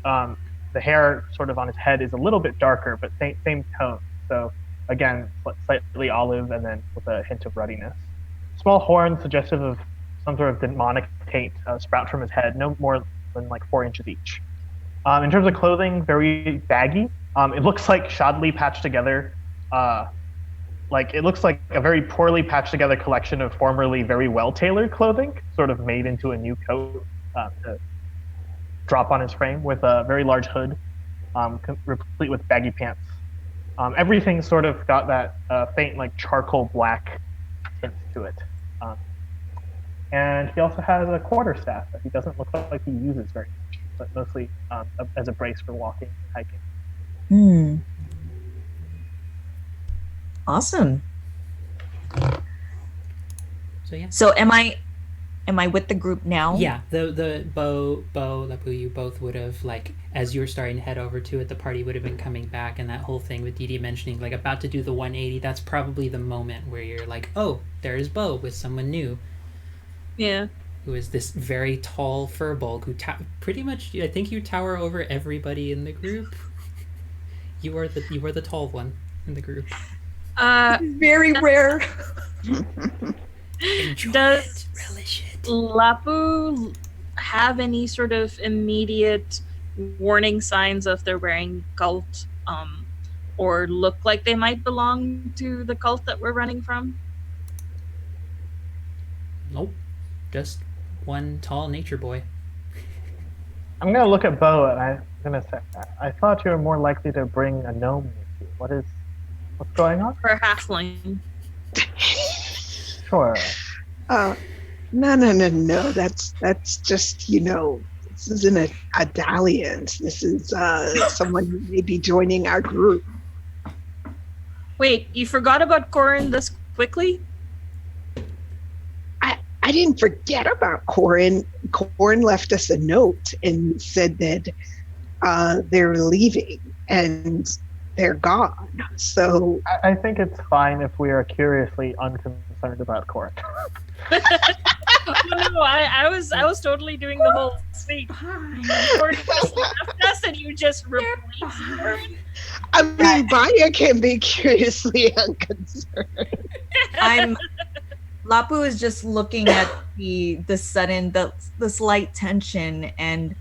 the hair sort of on his head is a little bit darker, but same tone. So again, slightly olive, and then with a hint of ruddiness. Small horns suggestive of some sort of demonic taint sprout from his head, no more than like 4 inches each. In terms of clothing, very baggy. It looks like shoddily patched together. It looks like a very poorly patched together collection of formerly very well tailored clothing, sort of made into a new coat to drop on his frame, with a very large hood, replete with baggy pants. Everything sort of got that faint like charcoal black to it. And he also has a quarterstaff that he doesn't look like he uses very much, but mostly as a brace for walking and hiking. Hmm. Awesome. So yeah. So am I with the group now? Yeah, the Bo, Lapu, you both would have, like, as you were starting to head over to it, the party would have been coming back, and that whole thing with Dee Dee mentioning, like, about to do the 180, that's probably the moment where you're like, oh, there's Bo with someone new, Yeah. who is this very tall furball who pretty much, I think you tower over everybody in the group. You are the tall one in the group. Very rare. Enjoy Does it, relish it. Lapu have any sort of immediate warning signs of they're wearing cult, or look like they might belong to the cult that we're running from? Nope, just one tall nature boy. I'm gonna look at Bo and I'm gonna say, I thought you were more likely to bring a gnome with you. What's going on? Or a halfling? Sure. No. That's just, this isn't a dalliance. This is someone who may be joining our group. Wait, you forgot about Corin this quickly? I didn't forget about Corin. Corin left us a note and said that they're leaving and they're gone. So I think it's fine if we are curiously unconcerned about Corin. No, I was totally doing the whole speech. Corin just left us and you just replaced Corin. I mean, Maya can be curiously unconcerned. Lapu is just looking at the sudden the slight tension and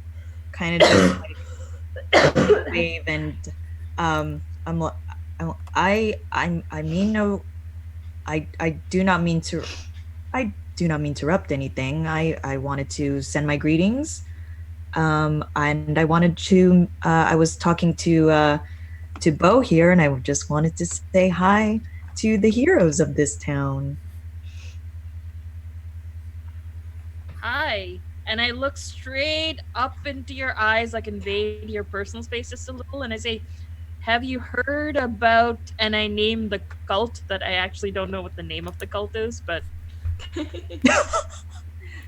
kind of just like wave and I do not mean to interrupt anything. I wanted to send my greetings, and I wanted to I was talking to Bo here, and I just wanted to say hi to the heroes of this town. Hi. And I look straight up into your eyes, like invade your personal space just a little, and I say, have you heard about, and I name the cult that I actually don't know what the name of the cult is, but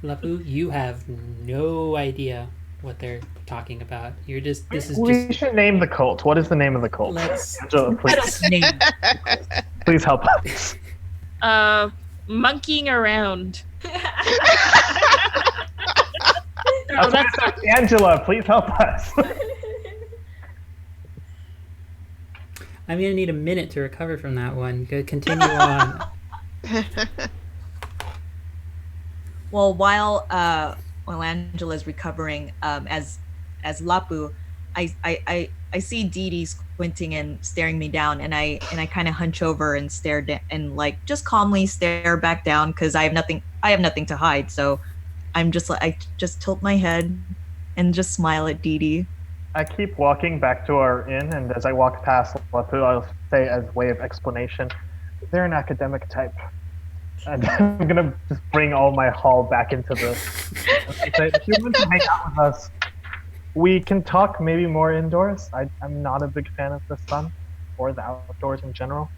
Lapu, you have no idea what they're talking about. You're just, We should name the cult. What is the name of the cult? Angela, please help us. monkeying around. No, that's Angela, please help us. I'm gonna need a minute to recover from that one. Continue on. Well, while Angela's recovering, as Lapu, I see Dee Dee squinting and staring me down, and I kind of hunch over and stare and like just calmly stare back down because I have nothing to hide. So I just tilt my head and just smile at Dee Dee. I keep walking back to our inn, and as I walk past Lapu, I'll say as way of explanation, they're an academic type. And I'm going to just bring all my haul back into this. If you want to hang out with us, we can talk maybe more indoors. I'm not a big fan of the sun or the outdoors in general.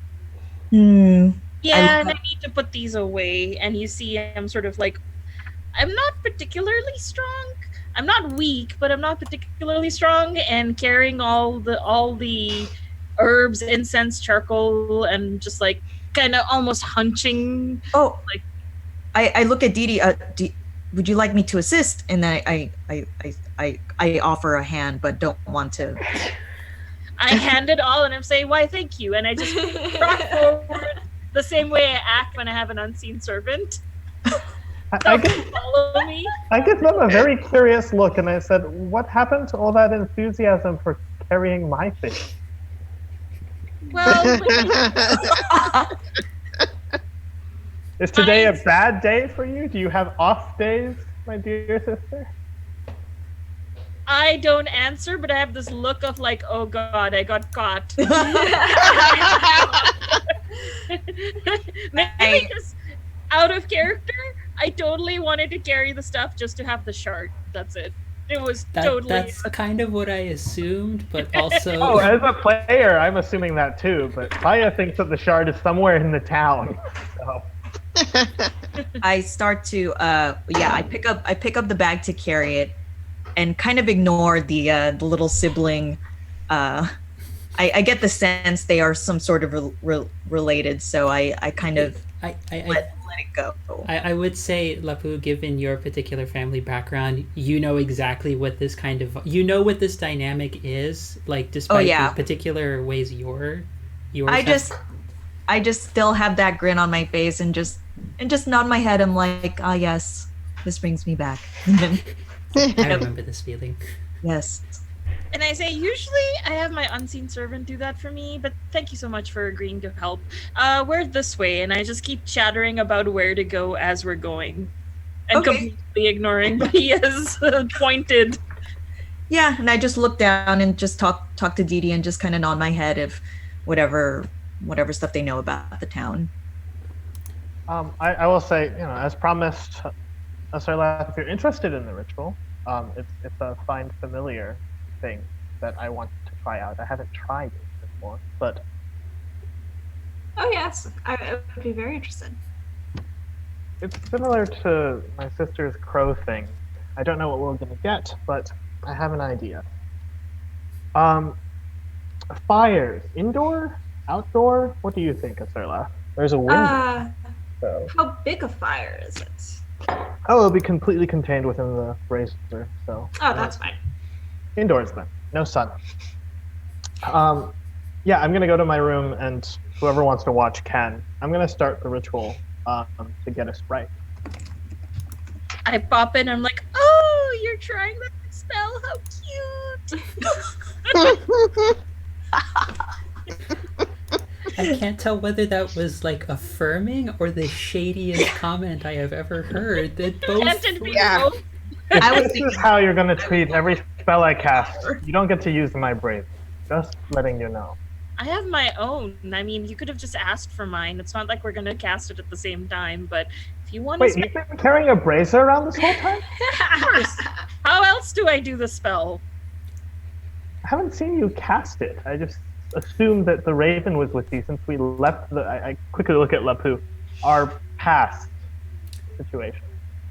Yeah, and I need to put these away. And you see, I'm sort of like, I'm not particularly strong. I'm not weak, but I'm not particularly strong. And carrying all the herbs, incense, charcoal, and just like kind of almost hunching. Oh, like I look at Dee Dee. Would you like me to assist? And then I offer a hand, but don't want to. I hand it all, and I'm saying, "Why, thank you." And I just rock forward the same way I act when I have an unseen servant. I give them a very curious look, and I said, "What happened to all that enthusiasm for carrying my thing?" Well, is today a bad day for you? Do you have off days, my dear sister? I don't answer, but I have this look of like, oh God, I got caught. out of character, I totally wanted to carry the stuff just to have the shard. That's it. It was totally. That's kind of what I assumed, but Oh, also as a player, I'm assuming that too. But Paya thinks that the shard is somewhere in the town. So. I start to I pick up the bag to carry it, and kind of ignore the little sibling. I get the sense they are some sort of related, so I kind of let it go. I would say, Lapu, given your particular family background, you know exactly what this what this dynamic is, like, despite the particular ways yours I just still have that grin on my face and just nod my head. I'm like, ah, yes, this brings me back. I remember this feeling. Yes. And I say, usually I have my unseen servant do that for me, but thank you so much for agreeing to help. We're this way, and I just keep chattering about where to go as we're going. And completely ignoring what he has pointed. Yeah, and I just look down and just talk to Dee Dee and just kind of nod my head if whatever stuff they know about the town. I will say, as promised, Sarlath, if you're interested in the ritual, it's a find familiar thing that I want to try out. I haven't tried it before, but Oh yes, I would be very interested. it's similar to my sister's crow thing. I don't know what we're gonna get, but I have an idea. Fires, indoor, outdoor. What do you think, Sarlath? There's a window. So. How big a fire is it? Oh, it'll be completely contained within the brazier. So. Oh, that's fine. Indoors then, no sun. Yeah, I'm gonna go to my room, and whoever wants to watch can. I'm gonna start the ritual to get us right. I pop in, I'm like, oh, you're trying that spell, how cute. I can't tell whether that was like affirming or the shadiest comment I have ever heard. That both. Yeah. This is how you're gonna treat every spell I cast. You don't get to use my brave. Just letting you know. I have my own. I mean, you could have just asked for mine. It's not like we're gonna cast it at the same time, but if you want Wait, you've been carrying a brazier around this whole time? How else do I do the spell? I haven't seen you cast it. I just assumed that the raven was with you since we left I quickly look at Lapu, our past situation.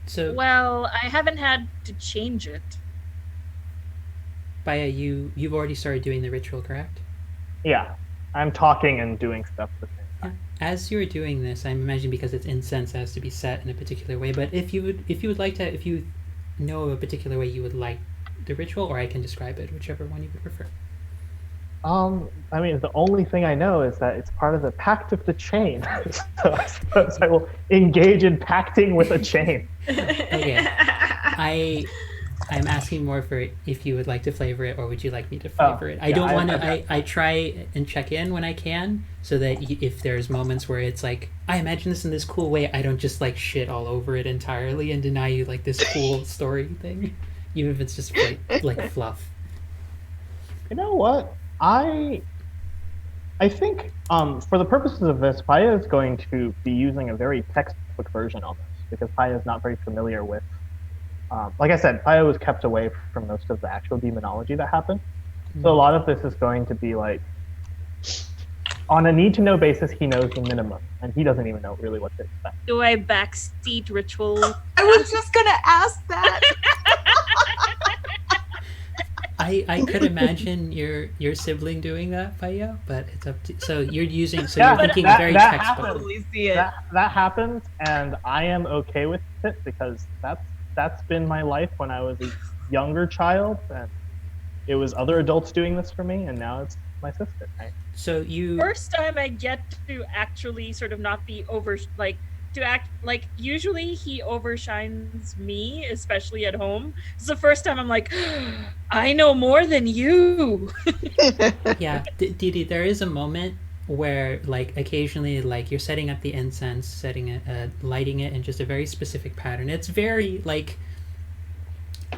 So, well, I haven't had to change it. Baya, you've already started doing the ritual, correct? Yeah, I'm talking and doing stuff at the same time. As you're doing this, I'm imagining because it's incense, it has to be set in a particular way. But if you know of a particular way you would like the ritual, or I can describe it, whichever one you would prefer. I mean, the only thing I know is that it's part of the pact of the chain. So I suppose I will engage in pacting with a chain. Okay. I'm asking more for if you would like to flavor it, or would you like me to flavor it? I don't want to. I try and check in when I can, so that if there's moments where it's like, I imagine this in this cool way, I don't just like shit all over it entirely and deny you like this cool story thing, even if it's just like fluff. You know what? I think for the purposes of this, Paya is going to be using a very textbook version on this because Paya is not very familiar with. Like I said, Paya was kept away from most of the actual demonology that happened. So a lot of this is going to be like, on a need-to-know basis, he knows the minimum, and he doesn't even know really what to expect. Do I backseat ritual? I was just gonna ask that. I could imagine your sibling doing that, Paya, but it's up to. So you're using. So Yeah, you're thinking that- very that textbook. happens. See it. That happens, and I am okay with it because that's been my life when I was a younger child, and it was other adults doing this for me, and now it's my sister. Right? So you. First time I get to actually sort of not be to act like usually he overshines me, especially at home. It's the first time I'm like, I know more than you. Yeah, Didi, there is a moment where like occasionally like you're setting up the incense, lighting it in just a very specific pattern. It's very like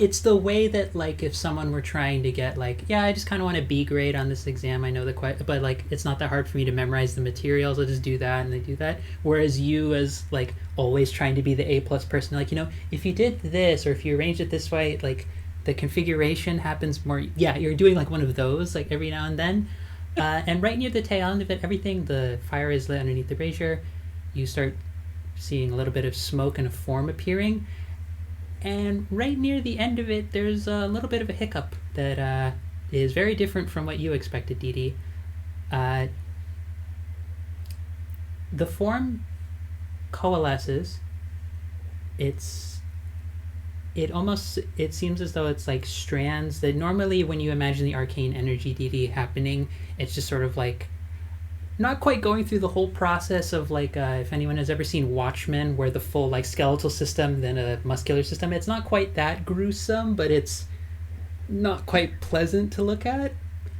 it's the way that like if someone were trying to get like, yeah, I just kind of want a B grade on this exam. I know but like it's not that hard for me to memorize the materials. I'll just do that and they do that. Whereas you, as like always trying to be the A+ person, like, if you did this or if you arranged it this way, like the configuration happens more. Yeah, you're doing like one of those like every now and then. And right near the tail end of it, everything, the fire is lit underneath the brazier. You start seeing a little bit of smoke and a form appearing. And right near the end of it, there's a little bit of a hiccup that is very different from what you expected, Dee Dee. The form coalesces. It seems as though it's like strands that normally when you imagine the arcane energy DD happening, it's just sort of like not quite going through the whole process of like if anyone has ever seen Watchmen, where the full like skeletal system then a muscular system. It's not quite that gruesome, but it's not quite pleasant to look at.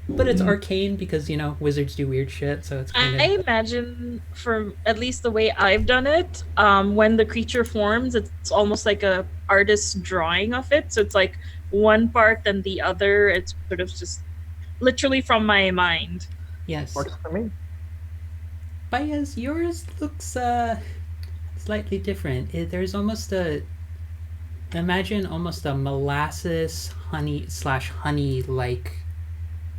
But it's arcane because wizards do weird shit, so it's kind I of. imagine, from at least the way I've done it, when the creature forms, it's almost like a artist's drawing of it. So it's like one part then the other. It's sort of just literally from my mind. Yes. Works for me. Baya's, yours looks slightly different. There's almost imagine almost a molasses honey like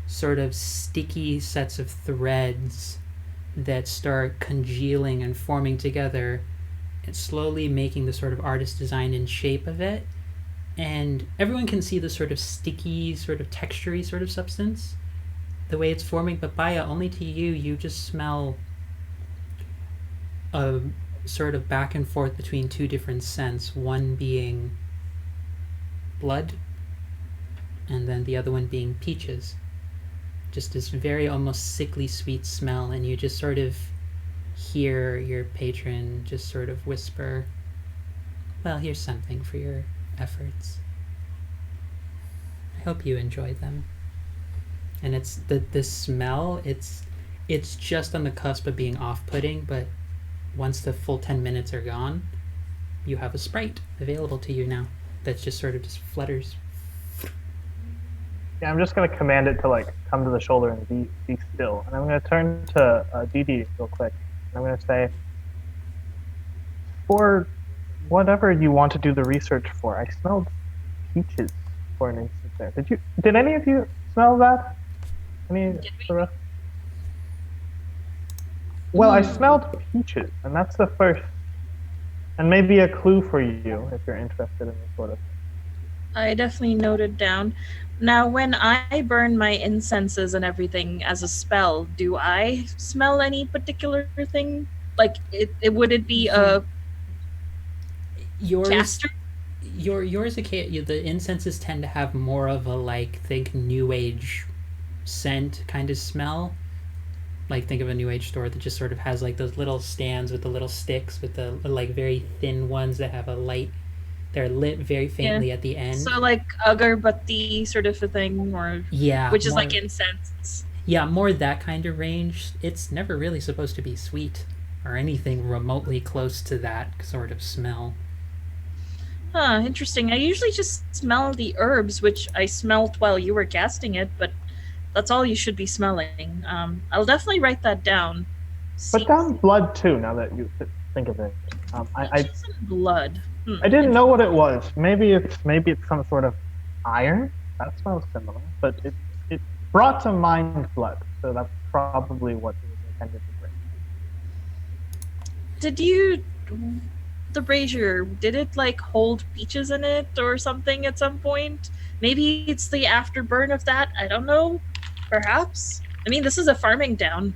sort of sticky sets of threads that start congealing and forming together and slowly making the sort of artist design and shape of it. And everyone can see the sort of sticky, sort of textury sort of substance, the way it's forming. But Baya, only to you just smell a sort of back and forth between two different scents, one being blood and then the other one being peaches. Just this very almost sickly sweet smell, and you just sort of hear your patron just sort of whisper, well, here's something for your efforts. I hope you enjoy them. And it's the smell, it's just on the cusp of being off-putting, but once the full 10 minutes are gone, you have a sprite available to you now that's just sort of just flutters. Yeah, I'm just going to command it to like come to the shoulder and be still. And I'm going to turn to Dee Dee real quick. And I'm going to say, for whatever you want to do the research for, I smelled peaches for an instant there. Did any of you smell that? Well, I smelled peaches, and that's the first, and maybe a clue for you if you're interested in this sort of thing. I definitely noted down. Now, when I burn my incenses and everything as a spell, do I smell any particular thing? Like, would it be a caster? Yours, the incenses tend to have more of a like think new age scent kind of smell. Like think of a new age store that just sort of has like those little stands with the little sticks with the like very thin ones that have a light. They're lit very faintly at the end. So like agarbatti sort of a thing, or which is like incense. Yeah, more that kind of range. It's never really supposed to be sweet or anything remotely close to that sort of smell. Huh, interesting. I usually just smell the herbs, which I smelled while you were casting it, but that's all you should be smelling. I'll definitely write that down. Put down blood too, now that you think of it. I blood. I didn't know what it was. Maybe it's some sort of iron. That smells similar, but it brought to mind blood, so that's probably what it was intended to bring. The brazier, did it like hold peaches in it or something at some point? Maybe it's the afterburn of that. I don't know. Perhaps. I mean, this is a farming town.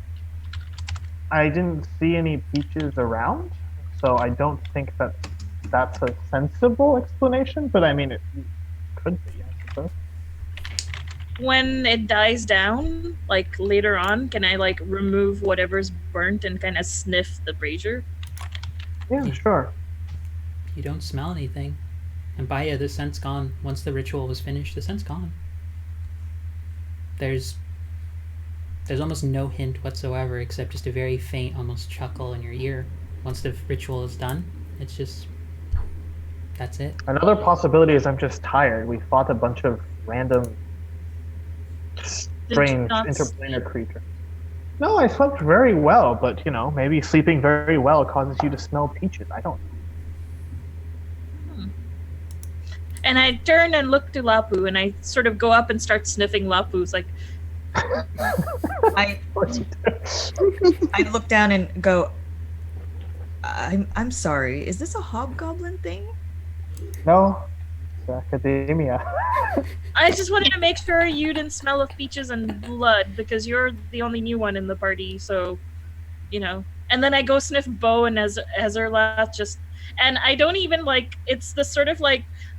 I didn't see any peaches around, so I don't think that's a sensible explanation, but I mean, it could be, I suppose. When it dies down, like later on, can I like remove whatever's burnt and kind of sniff the brazier? Yeah, sure. You don't smell anything. And Baya, the scent's gone. Once the ritual was finished, the scent's gone. There's almost no hint whatsoever except just a very faint, almost chuckle in your ear. Once the ritual is done, it's That's it. Another possibility is I'm just tired. We fought a bunch of random, strange not interplanar creatures. No, I slept very well, but maybe sleeping very well causes you to smell peaches. I don't know. And I turn and look to Lapu, and I sort of go up and start sniffing Lapu's like, I Of course you do. I look down and go, I'm sorry. Is this a hobgoblin thing? No, it's academia. I just wanted to make sure you didn't smell of peaches and blood because you're the only new one in the party. So, And then I go sniff Bo and Ezerla and I don't even it's the sort of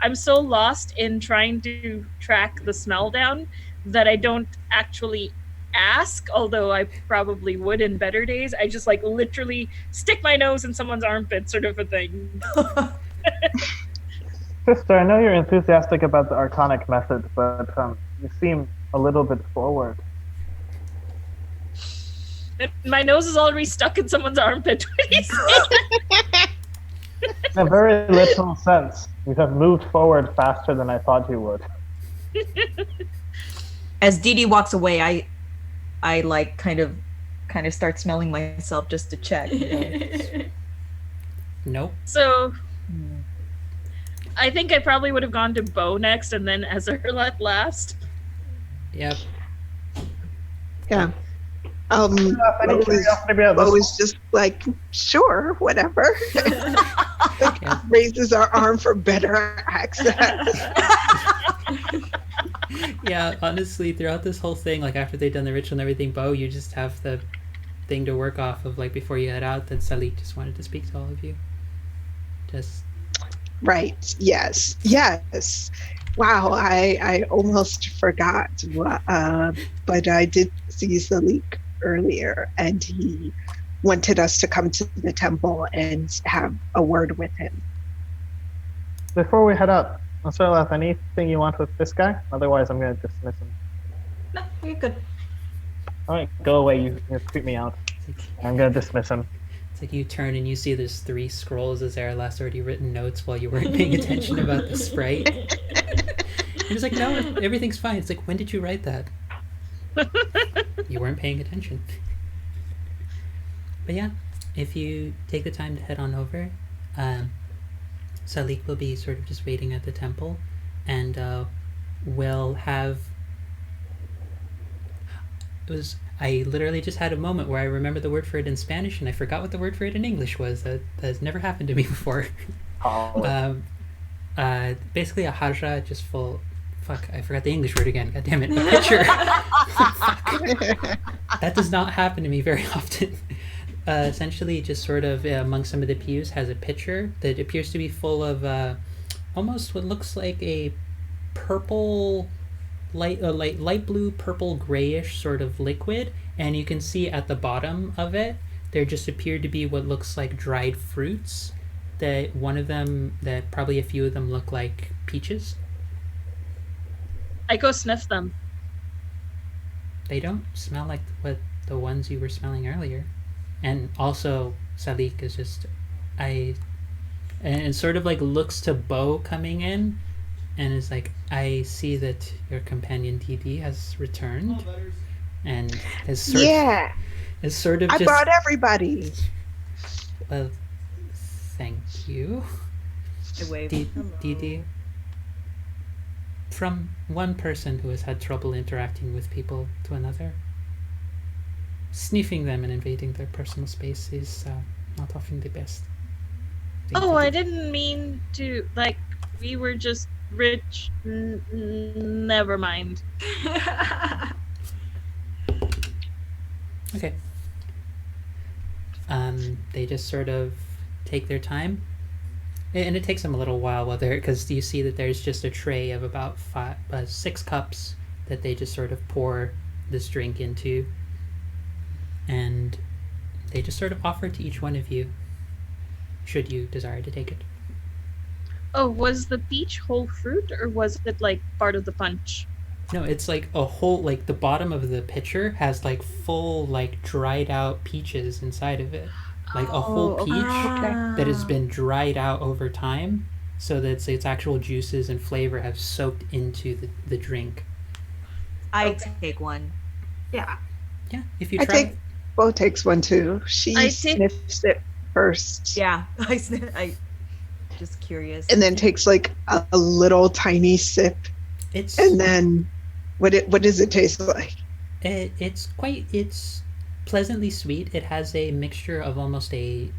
I'm so lost in trying to track the smell down that I don't actually ask, although I probably would in better days. I just literally stick my nose in someone's armpit sort of a thing. Sister, I know you're enthusiastic about the Arconic method, but you seem a little bit forward. My nose is already stuck in someone's armpit. What do you say? In a very literal sense, you have moved forward faster than I thought you would. As Dee Dee walks away, I kind of start smelling myself just to check. Nope. So I think I probably would have gone to Bo next and then Ezerla last. Yep. Yeah. Any Bo curiosity about this? was just sure, whatever. Raises our arm for better access. Yeah, honestly, throughout this whole thing, after they've done the ritual and everything, Bo, you just have the thing to work off of, before you head out, that Salik just wanted to speak to all of you. Just... Right. Yes. Wow, I almost forgot, but I did see Salik earlier, and he wanted us to come to the temple and have a word with him. Before we head out, Ansarlath, anything you want with this guy? Otherwise, I'm going to dismiss him. No, you're good. All right, go away. You creep me out. I'm going to dismiss him. It's you turn and you see there's 3 scrolls of Zerala's already written notes while you weren't paying attention about the sprite. You're just no, everything's fine. It's when did you write that? You weren't paying attention. But yeah, if you take the time to head on over, Salik will be sort of just waiting at the temple, and we'll have... I literally just had a moment where I remember the word for it in Spanish, and I forgot what the word for it in English was. That has never happened to me before. Basically a haja, just full... Fuck, I forgot the English word again. God damn it. A pitcher. That does not happen to me very often. Essentially, just sort of among some of the pews has a pitcher that appears to be full of almost what looks like a purple... light blue, purple, grayish sort of liquid, and you can see at the bottom of it there just appear to be what looks like dried fruits. That probably a few of them look like peaches. I go sniff them. They don't smell like the ones you were smelling earlier. And also Salik is just and sort of looks to Bo coming in and is I see that your companion Didi has returned, and is sort of I just... brought everybody. Well, thank you. I wave. Didi. From one person who has had trouble interacting with people to another, sniffing them and invading their personal space is not often the best thing to do. I didn't mean to, we were just rich. Never mind. Okay. They just sort of take their time, and it takes them a little while because you see that there's just a tray of about 6 cups that they just sort of pour this drink into, and they just sort of offer it to each one of you, should you desire to take it. Oh, was the peach whole fruit, or was it part of the punch? No, it's a whole, the bottom of the pitcher has full dried out peaches inside of it. A whole peach that has been dried out over time so that its actual juices and flavor have soaked into the drink. I take one. Yeah. Yeah, if you I try. take Bo takes one too. She I take- sniffs it first. Yeah, I just curious. And then takes like a little tiny sip. It's And then what does it taste like? it's pleasantly sweet. It has a mixture of almost it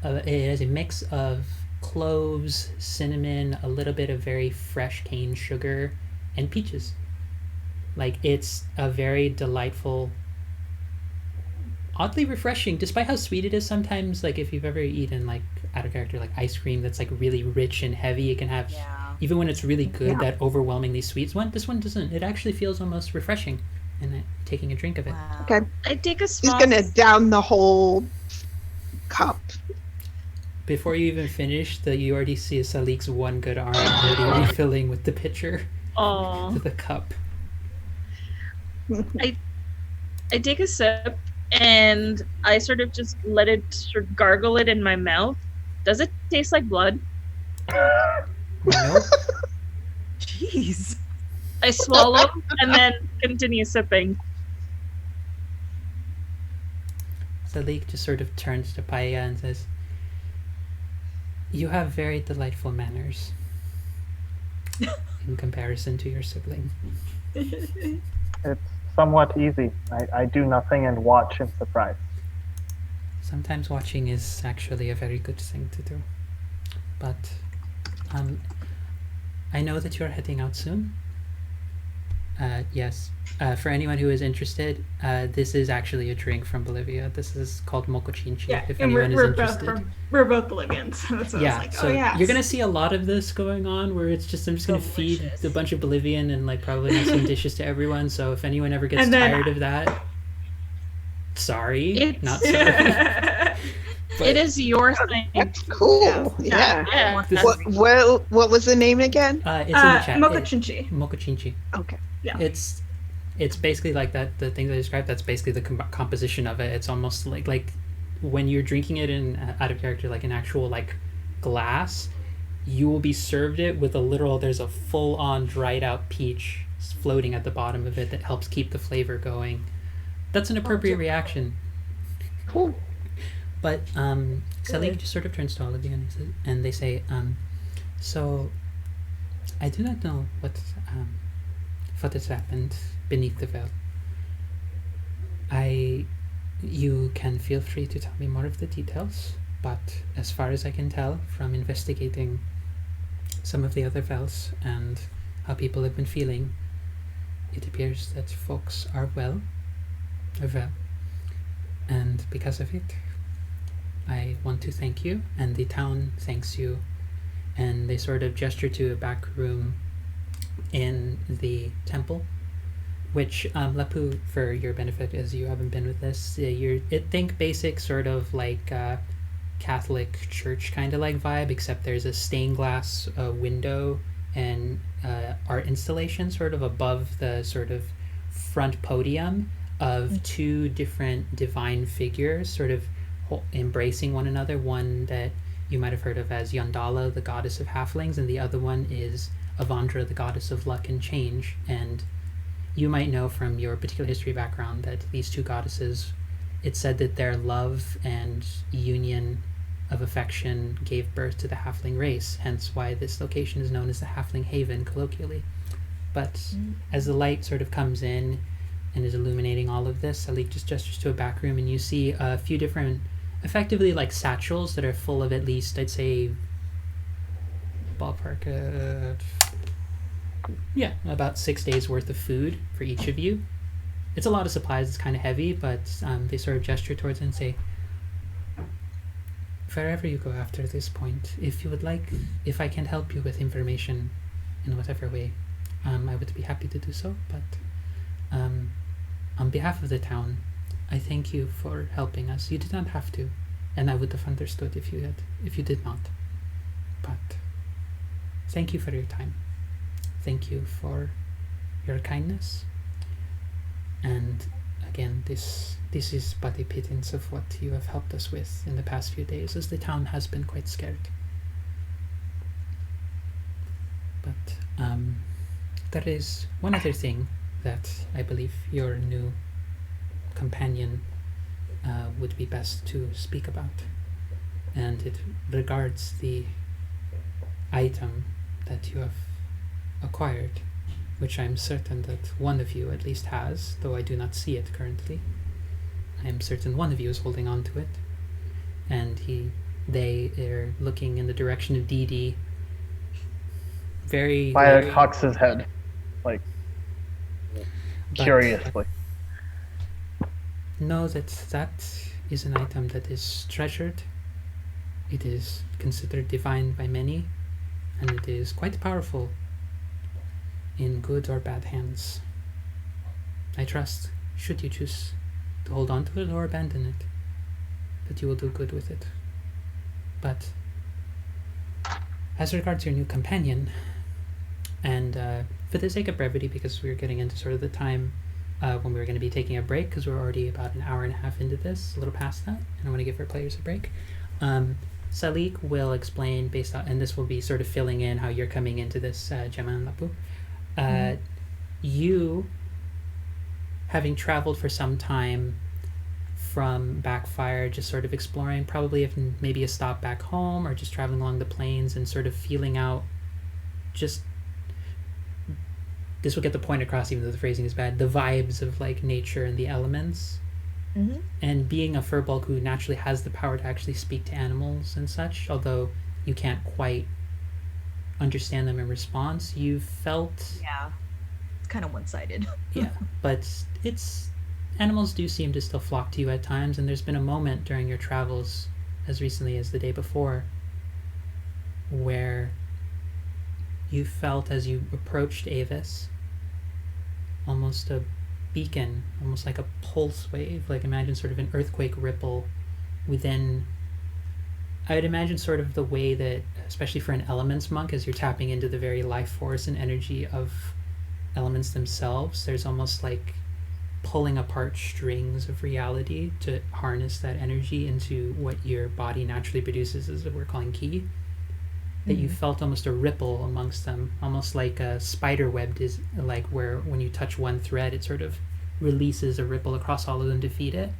has a mix of cloves, cinnamon, a little bit of very fresh cane sugar, and peaches. Like, it's a very delightful, oddly refreshing, despite how sweet it is. Sometimes, like, if you've ever eaten, like, out of character, like ice cream that's like really rich and heavy, it can have, even when it's really good, Yeah. that overwhelmingly sweet one. This one doesn't. It actually feels almost refreshing, and taking a drink of it. Wow. Okay. I take a She's small. gonna down the whole cup. Before you even finish, you already see Salik's one good arm already refilling with the pitcher Oh, to the cup. I take a sip and I sort of just let it sort of gargle it in my mouth. Does it taste like blood? Nope. Jeez. I swallow and then continue sipping. Salik just sort of turns to Paya and says, "You have very delightful manners in comparison to your sibling." It's somewhat easy. I do nothing and watch in surprise. Sometimes watching is actually a very good thing to do. But I know that you're heading out soon. Yes. For anyone who is interested, this is actually a drink from Bolivia. This is called mocochinchi, Yeah. if And anyone is we're both interested. we're both Bolivians. That's what I Yeah, was like, so oh yeah. you're gonna see a lot of this going on, where it's just I'm just gonna feed Delicious. a bunch of Bolivian and like probably have some dishes to everyone. So if anyone ever gets And then- tired of that, sorry, It's- not sorry. But It is your thing. That's cool. Yeah. Yeah. This- What was the name again? it's in the chat. Mocha Chinchi. Mocochinchi. Okay. Yeah. It's basically like that. The things I described. That's basically the composition of it. It's almost like when you're drinking it in out of character, like an actual like glass, you will be served it with a literal. There's a full on dried out peach floating at the bottom of it that helps keep the flavor going. That's an appropriate reaction. Cool. But Salik just sort of turns to all of you and they say, so I do not know what has happened beneath the veil. You can feel free to tell me more of the details, but as far as I can tell from investigating some of the other veils and how people have been feeling, it appears that folks are well. And because of it, I want to thank you, and the town thanks you. And they sort of gesture to a back room in the temple, which Lapu, for your benefit, as you haven't been with this, think basic sort of like Catholic church kind of like vibe, except there's a stained glass window and art installation sort of above the sort of front podium of two different divine figures sort of embracing one another. One that you might have heard of as Yondala, the goddess of halflings, and the other one is Avandra, the goddess of luck and change. And you might know from your particular history background that these two goddesses, it's said that their love and union of affection gave birth to the halfling race, hence why this location is known as the Halfling Haven colloquially. But as the light sort of comes in and is illuminating all of this, Salik just gestures to a back room, and you see a few different, effectively like satchels that are full of at least, I'd say, ballpark, about 6 days worth of food for each of you. It's a lot of supplies, it's kind of heavy, but they sort of gesture towards it and say, wherever you go after this point, if you would like, if I can help you with information in whatever way, I would be happy to do so. But on behalf of the town, I thank you for helping us. You did not have to, and I would have understood if you did not. But thank you for your time. Thank you for your kindness. And again, this is but a pittance of what you have helped us with in the past few days, as the town has been quite scared. There is one other thing that I believe your new companion would be best to speak about, and it regards the item that you have acquired, which I'm certain that one of you at least has, though I do not see it currently. I am certain one of you is holding on to it, and they are looking in the direction of Dee Dee. Fire cocks his head, like curiously. Know that is an item that is treasured. It is considered divine by many, and it is quite powerful in good or bad hands. I trust, should you choose to hold on to it or abandon it, that you will do good with it. But as regards your new companion, and for the sake of brevity, because we were getting into sort of the time when we were going to be taking a break, because we're already about an hour and a half into this, a little past that, and I want to give our players a break. Salik will explain based on, and this will be sort of filling in how you're coming into this, Gemma and Lapu. You, having traveled for some time from Backfire, just sort of exploring, probably if maybe a stop back home or just traveling along the plains and sort of feeling out just, this will get the point across even though the phrasing is bad, the vibes of like nature and the elements. Mm-hmm. And being a furbulk who naturally has the power to actually speak to animals and such, although you can't quite understand them in response, you felt... Yeah, it's kind of one-sided. Yeah, but animals do seem to still flock to you at times, and there's been a moment during your travels, as recently as the day before, where you felt as you approached Avis almost a beacon, almost like a pulse wave, like imagine sort of an earthquake ripple within, I would imagine sort of the way that, especially for an elements monk, as you're tapping into the very life force and energy of elements themselves, there's almost like pulling apart strings of reality to harness that energy into what your body naturally produces, as we're calling ki. That you felt almost a ripple amongst them, almost like a spider web is like where when you touch one thread it sort of releases a ripple across all of them to feed it.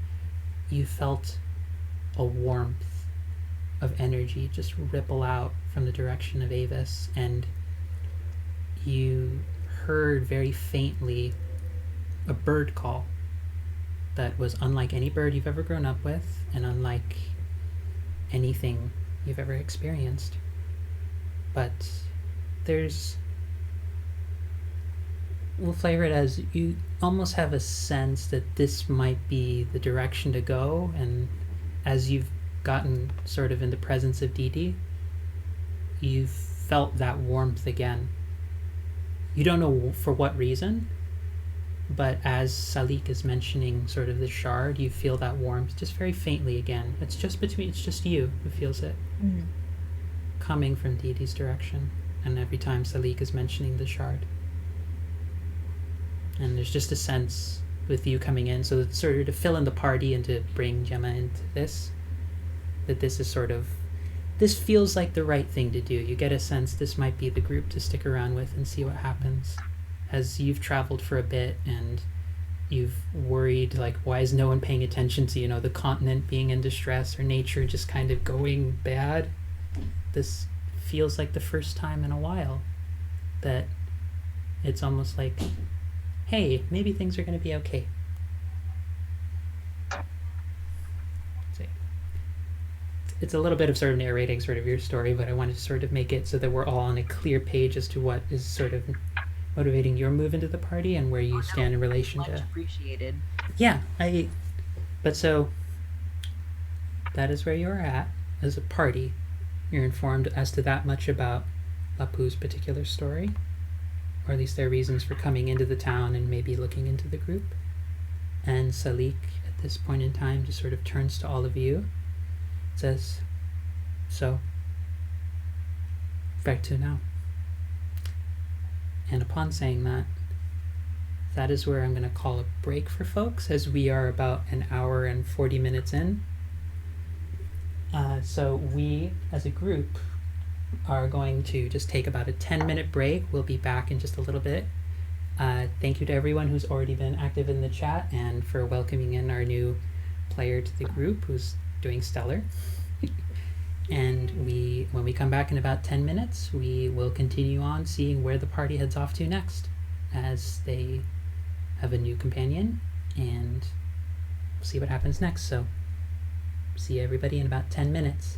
You felt a warmth of energy just ripple out from the direction of Avis, and you heard very faintly a bird call that was unlike any bird you've ever grown up with and unlike anything you've ever experienced. But we'll flavor it as you almost have a sense that this might be the direction to go, and as you've gotten sort of in the presence of Dee Dee, you've felt that warmth again. You don't know for what reason, but as Salik is mentioning sort of the shard, you feel that warmth just very faintly again. It's just you who feels it. Mm-hmm. Coming from Dee Dee's direction, and every time Salik is mentioning the shard. And there's just a sense with you coming in, so it's sort of to fill in the party and to bring Gemma into this, that this is sort of, this feels like the right thing to do. You get a sense this might be the group to stick around with and see what happens. As you've traveled for a bit and you've worried, like, why is no one paying attention to, the continent being in distress or nature just kind of going bad? This feels like the first time in a while that it's almost like, hey, maybe things are going to be okay. It's a little bit of sort of narrating sort of your story, but I wanted to sort of make it so that we're all on a clear page as to what is sort of motivating your move into the party and where you stand in relation much to... appreciated. Yeah, but so that is where you're at as a party. You're informed as to that much about Lapu's particular story, or at least their reasons for coming into the town and maybe looking into the group. And Salik, at this point in time, just sort of turns to all of you, says, so, where to now? And upon saying that, that is where I'm going to call a break for folks, as we are about an hour and 40 minutes in. So we, as a group, are going to just take about a 10-minute break. We'll be back in just a little bit. Thank you to everyone who's already been active in the chat and for welcoming in our new player to the group who's doing stellar. And when we come back in about 10 minutes, we will continue on seeing where the party heads off to next as they have a new companion, and we'll see what happens next. So see everybody in about 10 minutes.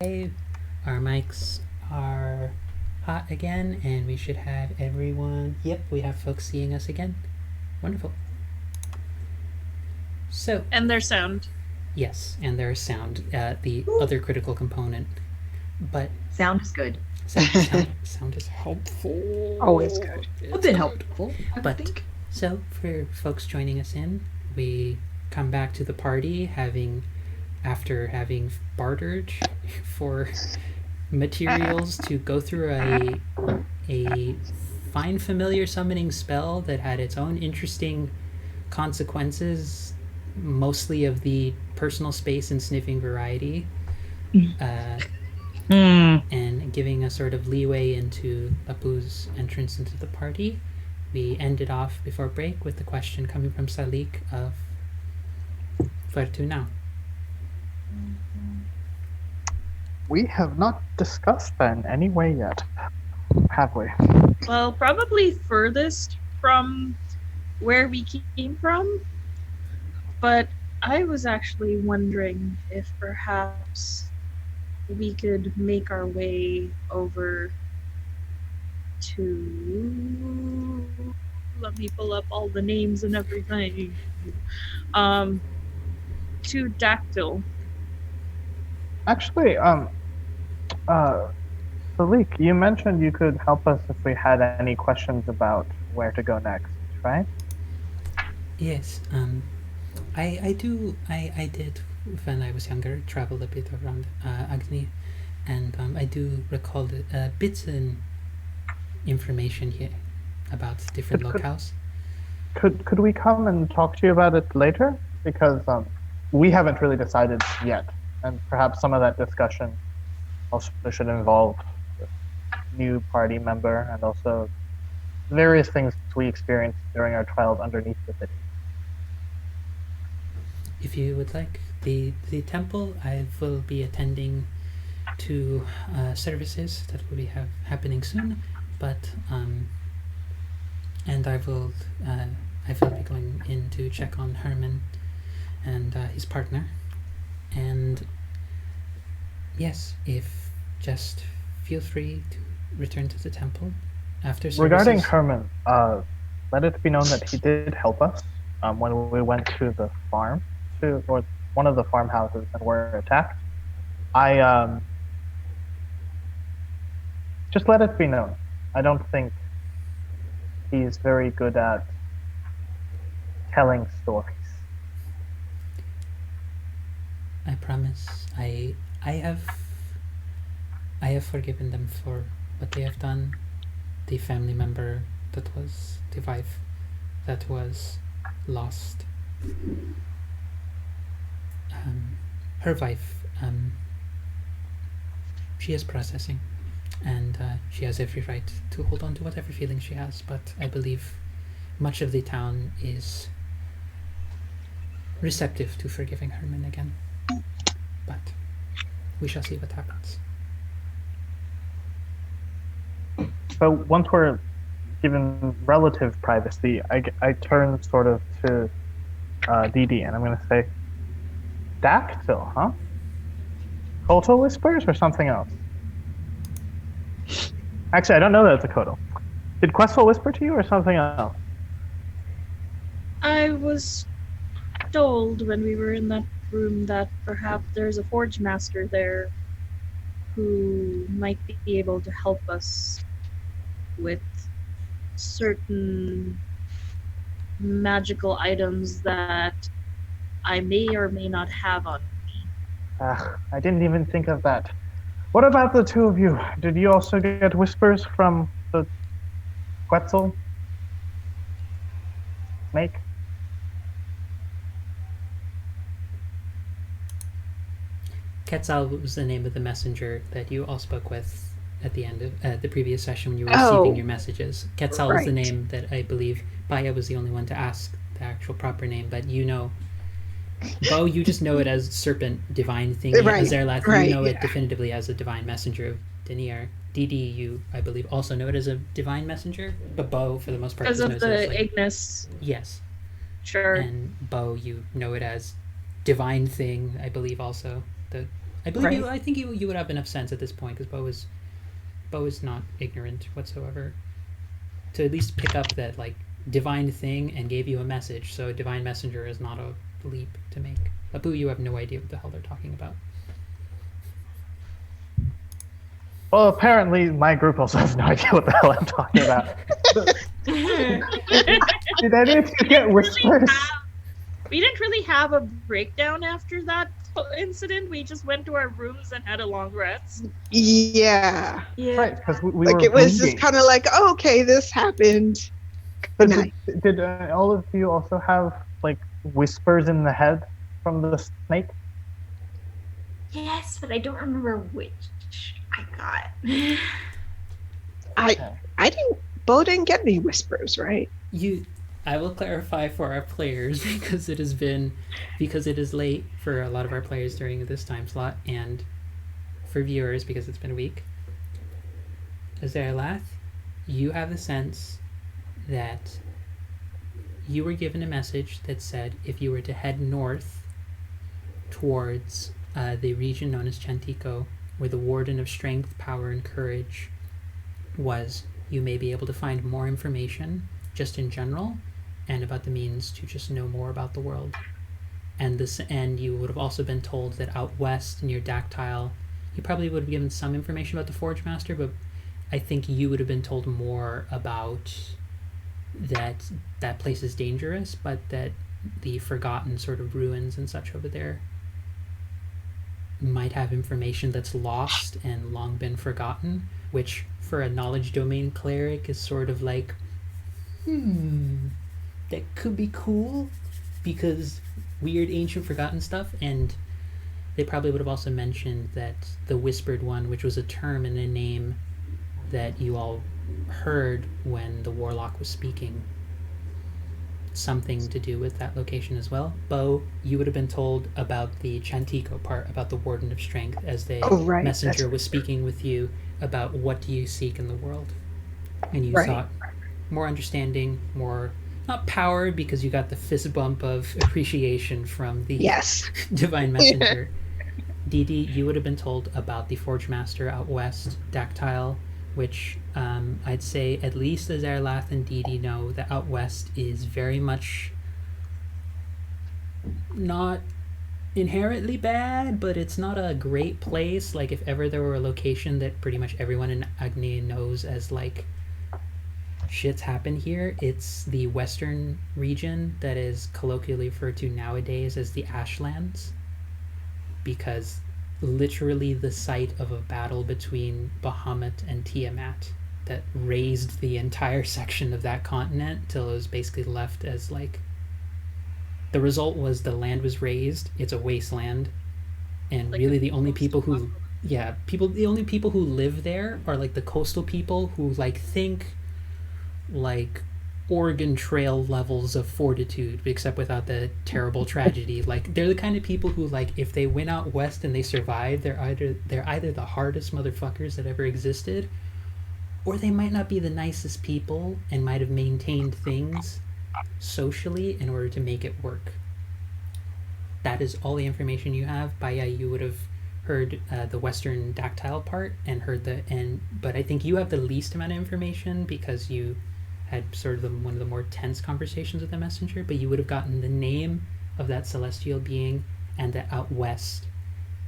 Our mics are hot again, and we should have everyone. Yep, we have folks seeing us again. Wonderful. So, And their sound. yes, and there's sound, the other critical component. But Sound is good. sound is helpful. Always good. A bit helpful, I But think. so for folks joining us in, we come back to the party after having bartered for materials to go through a fine familiar summoning spell that had its own interesting consequences, mostly of the personal space and sniffing variety. And giving a sort of leeway into Apu's entrance into the party. We ended off before break with the question coming from Salik of where to now? We have not discussed that in any way yet, have we? Well, probably furthest from where we came from. But I was actually wondering if perhaps we could make our way over to, let me pull up all the names and everything, to Dactyl. Actually, Salik, you mentioned you could help us if we had any questions about where to go next, right? Yes, I did when I was younger travel a bit around Agni, and I do recall bits and information here about different locales. Could we come and talk to you about it later? Because we haven't really decided yet, and perhaps some of that discussion also should involve the new party member and also various things we experienced during our trials underneath the city. If you would like, the temple, I will be attending to services that will be happening soon, but and I will be going in to check on Herman and his partner, and yes, if just feel free to return to the temple after services. Regarding Herman, let it be known that he did help us when we went to the farm, or one of the farmhouses, and were attacked. I just let it be known. I don't think he's very good at telling stories. I promise. I have forgiven them for what they have done. The family member that was the wife that was lost. Her wife. She is processing, and she has every right to hold on to whatever feelings she has. But I believe much of the town is receptive to forgiving Herman again. But we shall see what happens. So once we're given relative privacy, I turn sort of to Dee and I'm going to say, Dactyl, huh? Kotal whispers or something else? Actually, I don't know that it's a Kotal. Did Questel whisper to you or something else? I was told when we were in that room that perhaps there's a forge master there who might be able to help us with certain magical items that I may or may not have on me. I didn't even think of that. What about the two of you? Did you also get whispers from the Quetzal snake? Quetzal was the name of the messenger that you all spoke with at the end of the previous session when you were receiving your messages. Quetzal was the name that I believe Baya was the only one to ask the actual proper name, but you know, Bo, you just know it as serpent, divine thing. Azerlath, you know it definitively as a divine messenger of Denier. Didi, you, I believe, also know it as a divine messenger, but Bo, for the most part, Because of knows the it as, like, Ignis. yes. Sure. And Bo, you know it as divine thing, I believe also. The I believe you. Right. I think you would have enough sense at this point because Bo is not ignorant whatsoever to at least pick up that like divine thing and gave you a message. So a divine messenger is not a leap to make. Abu, you have no idea what the hell they're talking about. Well, apparently my group also has no idea what the hell I'm talking about. Did any of you get whispers? We didn't really have a breakdown after that incident. We just went to our rooms and had a long rest. Yeah. Yeah. Right, because we Like were it was just bleeding. kind of like, oh, okay, this happened. But Good night. did all of you also have like whispers in the head from the snake? Yes, but I don't remember which I got. I didn't. Bo didn't get any whispers, right? I will clarify for our players because it is late for a lot of our players during this time slot, and for viewers because it's been a week. Azerlath, you have the sense that you were given a message that said if you were to head north towards the region known as Chantico, where the Warden of Strength, Power, and Courage was, you may be able to find more information just in general and about the means to just know more about the world. And you would have also been told that out west near Dactyl, you probably would have given some information about the Forge Master, but I think you would have been told more about that place is dangerous, but that the forgotten sort of ruins and such over there might have information that's lost and long been forgotten, which for a knowledge domain cleric is sort of like, that could be cool because weird ancient forgotten stuff. And they probably would have also mentioned that the Whispered One, which was a term and a name that you all heard when the warlock was speaking, something to do with that location as well. Bo, you would have been told about the Chantico part, about the Warden of Strength, as the messenger was speaking with you about what do you seek in the world. And you sought more understanding, more, not power, because you got the fist bump of appreciation from the divine messenger. Dee Dee, you would have been told about the Forge Master out west, Dactyl, which I'd say at least Azerlath and Dee Dee know that out west is very much not inherently bad, but it's not a great place. Like if ever there were a location that pretty much everyone in Agni knows as like shit's happened here, it's the western region that is colloquially referred to nowadays as the Ashlands, because literally the site of a battle between Bahamut and Tiamat that razed the entire section of that continent till it was basically left as like, the result was the land was razed, it's a wasteland, and like really the only people who the only people who live there are like the coastal people who like think like Oregon Trail levels of fortitude, except without the terrible tragedy. Like they're the kind of people who, like, if they went out west and they survived, they're either the hardest motherfuckers that ever existed, or they might not be the nicest people and might have maintained things socially in order to make it work. That is all the information you have. Baya, you would have heard the Western Dactyl part and heard but I think you have the least amount of information because you had sort of one of the more tense conversations with the messenger, but you would have gotten the name of that celestial being and that out west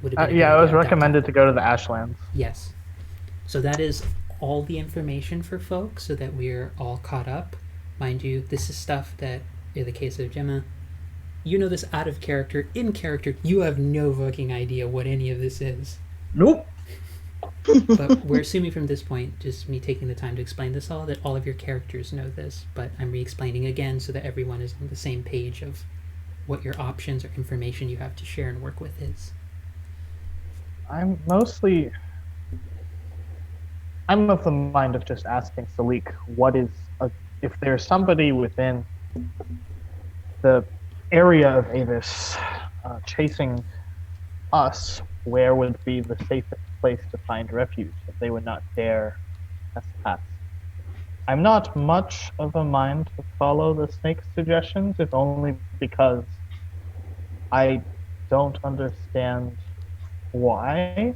would have been I was recommended to go to the Ashlands. Yes. So that is all the information for folks so that we're all caught up. Mind you, this is stuff that, in the case of Gemma, you know this out of character. In character, you have no fucking idea what any of this is. Nope. But we're assuming from this point, just me taking the time to explain this all, that all of your characters know this, but I'm re-explaining again so that everyone is on the same page of what your options or information you have to share and work with is. I'm of the mind of just asking Salik, if there's somebody within the area of Avis chasing us, where would be the safest place to find refuge if they would not dare trespass? I'm not much of a mind to follow the snake's suggestions, if only because I don't understand why.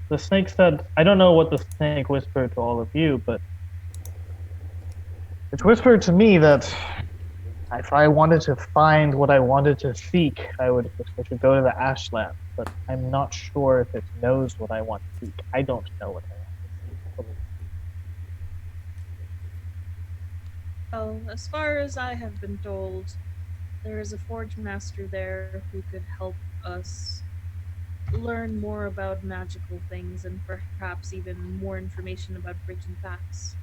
The snake said, I don't know what the snake whispered to all of you, but it whispered to me that if I wanted to find what I wanted to seek, I should go to the Ashland. But I'm not sure if it knows what I want to seek. I don't know what I want to seek. Well, as far as I have been told, there is a forge master there who could help us learn more about magical things and perhaps even more information about breaking pacts,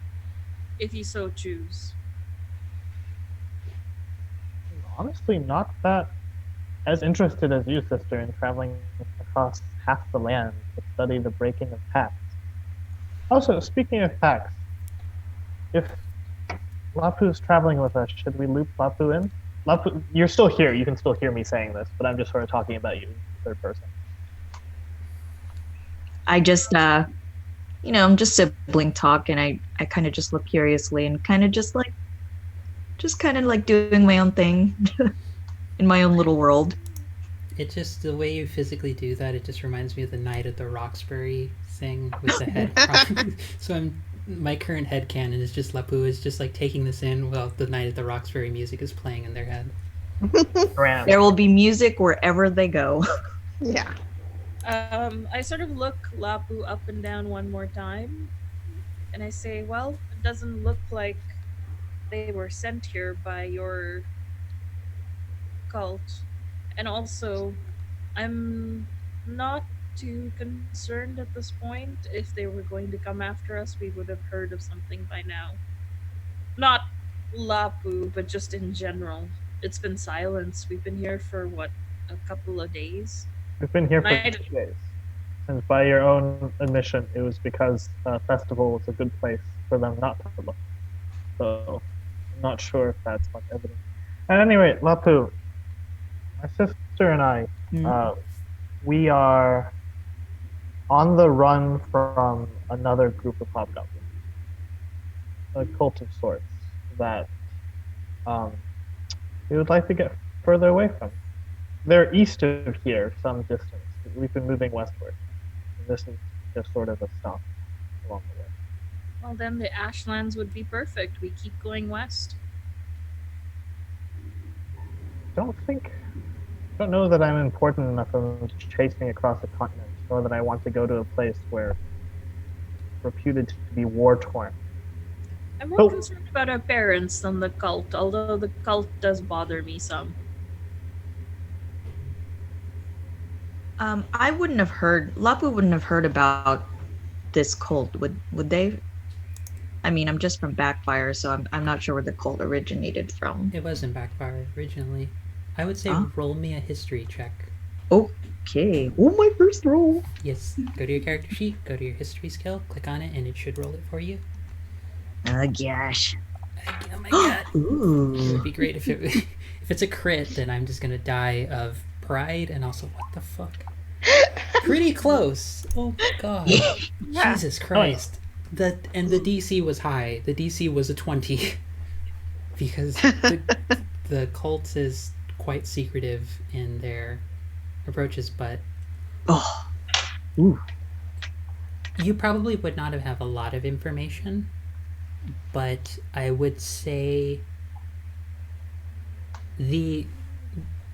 if you so choose. Honestly, not that as interested as you, sister, in traveling across half the land to study the breaking of pacts. Also, speaking of pacts, if Lapu's traveling with us, should we loop Lapu in? Lapu, you're still here. You can still hear me saying this, but I'm just sort of talking about you in third person. I just, I'm just sibling talk, and I kind of just look curiously and kind of just kind of like doing my own thing in my own little world. It just, the way you physically do that, it just reminds me of the Night at the Roxbury thing with the head. So my current headcanon is just Lapu is just like taking this in while the Night at the Roxbury music is playing in their head. There will be music wherever they go. Yeah. I sort of look Lapu up and down one more time, and I say, well, it doesn't look like they were sent here by your cult. And also, I'm not too concerned at this point. If they were going to come after us, we would have heard of something by now. Not Lapu, but just in general. It's been silence. We've been here for what, a couple of days? We've been here for Night- 2 days. And by your own admission, it was because festival was a good place for them not to look. So I'm not sure if that's much evidence. At any rate, Lapu, my sister and I, we are on the run from another group of hobgoblins, a cult of sorts that we would like to get further away from. They're east of here, some distance. We've been moving westward. And this is just sort of a stop along the way. Well, then the Ashlands would be perfect. We keep going west. Don't know that I'm important enough of chasing across a continent, nor that I want to go to a place where reputed to be war-torn. I'm more concerned about our parents than the cult, although the cult does bother me some. I wouldn't have heard. Lapu wouldn't have heard about this cult, would they? I mean, I'm just from Backfire, so I'm not sure where the cult originated from. It was in Backfire originally. I would say roll me a history check. Okay. Oh, my first roll. Yes. Go to your character sheet, go to your history skill, click on it, and it should roll it for you. Gosh. Oh my god. Ooh. It would be great if if it's a crit, then I'm just gonna die of pride and also what the fuck. Pretty close. Oh god. Yeah. Jesus Christ. The DC was high. The DC was a 20. Because the cult is quite secretive in their approaches, but you probably would not have a lot of information, but I would say I'm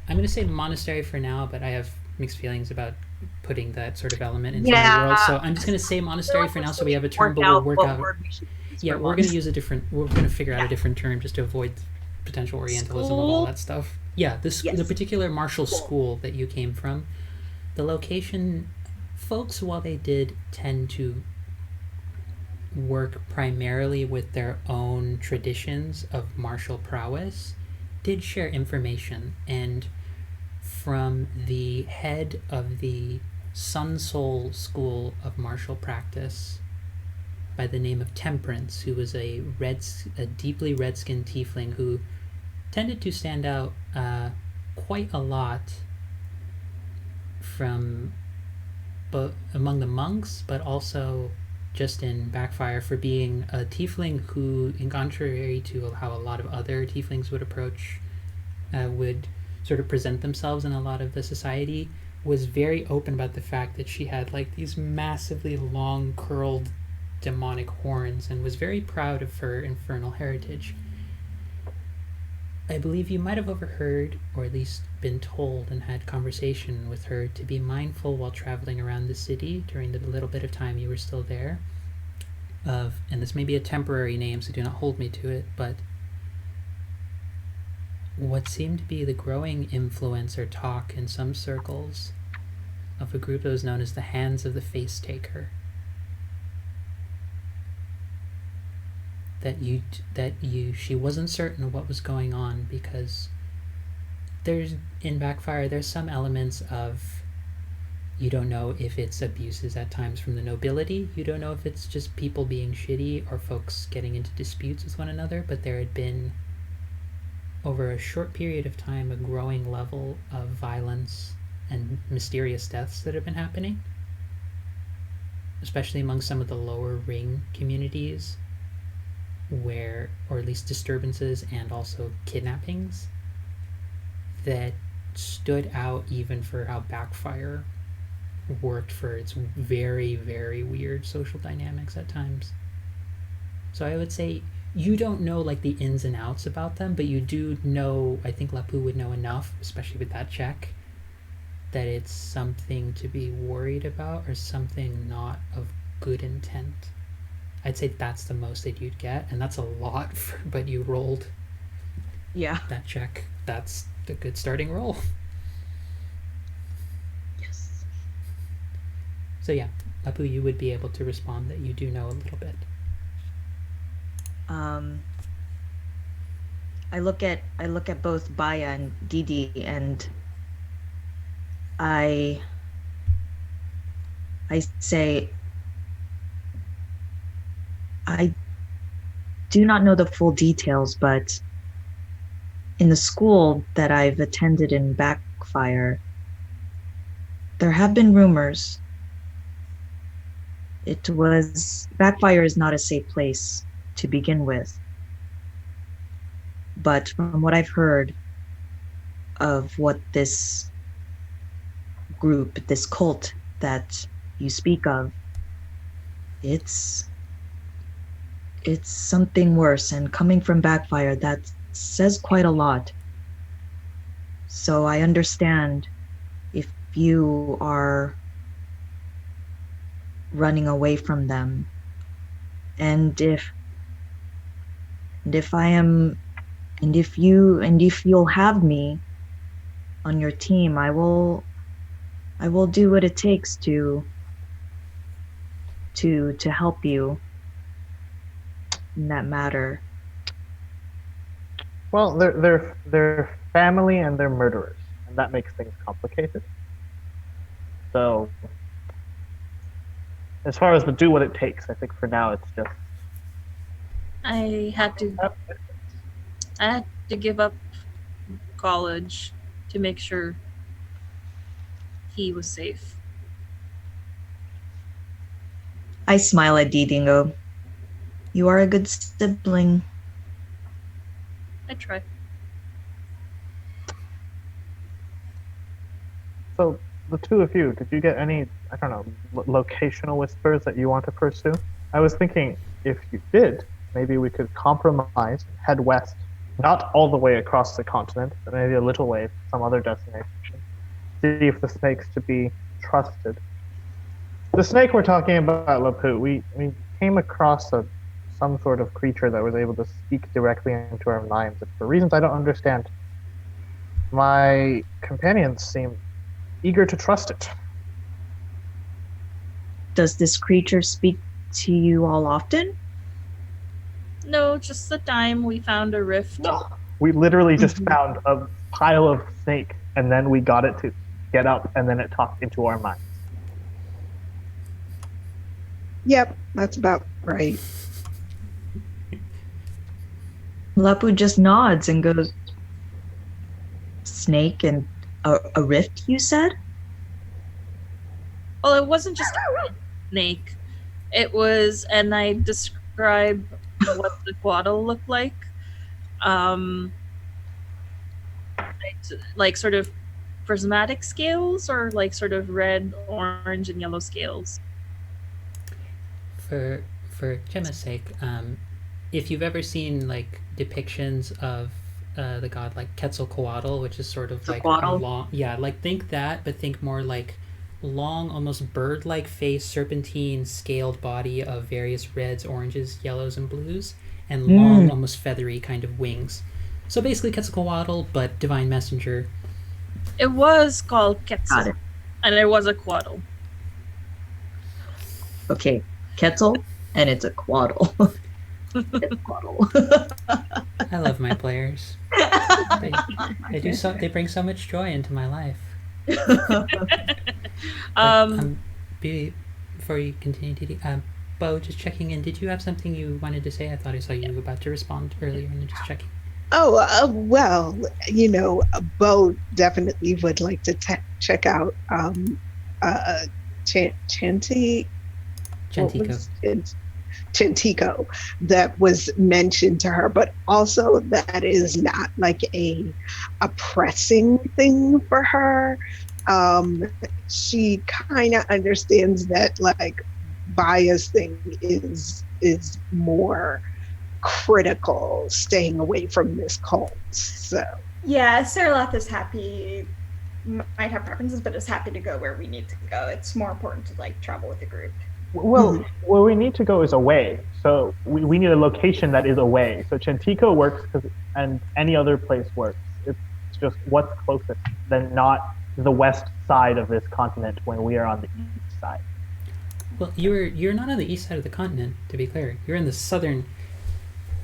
going to say monastery for now, but I have mixed feelings about putting that sort of element into the world, so I'm just going to say monastery for now, so we have a term, but we'll work out. Yeah, we're going to use we're going to figure out a different term just to avoid potential Orientalism of all that stuff. Yeah, the particular martial school that you came from, the location, folks, while they did tend to work primarily with their own traditions of martial prowess, did share information, and from the head of the Sun Soul School of Martial Practice by the name of Temperance, who was a deeply red-skinned tiefling who tended to stand out quite a lot from among the monks, but also just in Backfire for being a tiefling who, in contrary to how a lot of other tieflings would approach, would sort of present themselves in a lot of the society, was very open about the fact that she had like these massively long curled demonic horns and was very proud of her infernal heritage. I believe you might have overheard, or at least been told and had conversation with her, to be mindful while traveling around the city during the little bit of time you were still there, of, and this may be a temporary name, so do not hold me to it, but what seemed to be the growing influence or talk in some circles of a group that was known as the Hands of the Face Taker. She wasn't certain of what was going on, because there's, in Backfire, there's some elements of, you don't know if it's abuses at times from the nobility, you don't know if it's just people being shitty or folks getting into disputes with one another, but there had been, over a short period of time, a growing level of violence and mysterious deaths that have been happening, especially among some of the lower ring communities, where, or at least disturbances and also kidnappings, that stood out even for how Backfire worked for its very, very weird social dynamics at times. So I would say you don't know like the ins and outs about them, but you do know, I think Lapu would know enough, especially with that check, that it's something to be worried about or something not of good intent. I'd say that's the most that you'd get, and that's a lot, but you rolled that check. That's a good starting roll. Yes. So yeah, Lapu, you would be able to respond that you do know a little bit. I look at both Baya and Didi, and I say, I do not know the full details, but in the school that I've attended in Backfire, there have been rumors. Backfire is not a safe place to begin with. But from what I've heard of what this group, this cult that you speak of, it's something worse, and coming from Backfire, that says quite a lot. So I understand if you are running away from them, and if you'll have me on your team, I will do what it takes to help you in that matter. Well, they're family and they're murderers, and that makes things complicated. So, as far as the do what it takes, I think for now it's just. I had to give up college to make sure he was safe. I smile at Didi and go, "You are a good sibling." I try. So, the two of you, did you get any, I don't know, locational whispers that you want to pursue? I was thinking, if you did, maybe we could compromise, head west, not all the way across the continent, but maybe a little way to some other destination. See if the snake's to be trusted. The snake we're talking about, Lapu, we came across some sort of creature that was able to speak directly into our minds. And for reasons I don't understand, my companions seem eager to trust it. Does this creature speak to you all often? No, just the time we found a rift. No. We literally just found a pile of snake, and then we got it to get up, and then it talked into our minds. Yep, that's about right. Lapu just nods and goes, "Snake and a rift, you said?" Well, it wasn't just a snake. It was, and I describe what the quaddle looked like. Like sort of prismatic scales or like sort of red, orange, and yellow scales? For Gemma's sake, if you've ever seen like depictions of the god like Quetzalcoatl, which is sort of like a Quetzalcoatl? long, yeah, like think that, but think more like long, almost bird-like face, serpentine, scaled body of various reds, oranges, yellows, and blues, and long, almost feathery kind of wings. So basically Quetzalcoatl, but divine messenger. It was called Got Quetzal, it. and it was a quaddle. Okay, Quetzal, and it's a quaddle. It's quaddle. I love my players. They bring so much joy into my life. Before you continue, Didi, Bo, just checking in. Did you have something you wanted to say? I thought I saw you about to respond earlier, and just checking. Oh, well, Bo definitely would like to check out Chantico that was mentioned to her, but also that is not like a pressing thing for her. She kind of understands that like bias thing is more critical, staying away from this cult. So yeah, Saralath is happy, might have preferences, but is happy to go where we need to go. It's more important to like travel with the group. Well, where we need to go is away. So we need a location that is away. So Chantico works, and any other place works. It's just what's closest, then not the west side of this continent when we are on the east side. Well, you're not on the east side of the continent, to be clear. You're in the southern.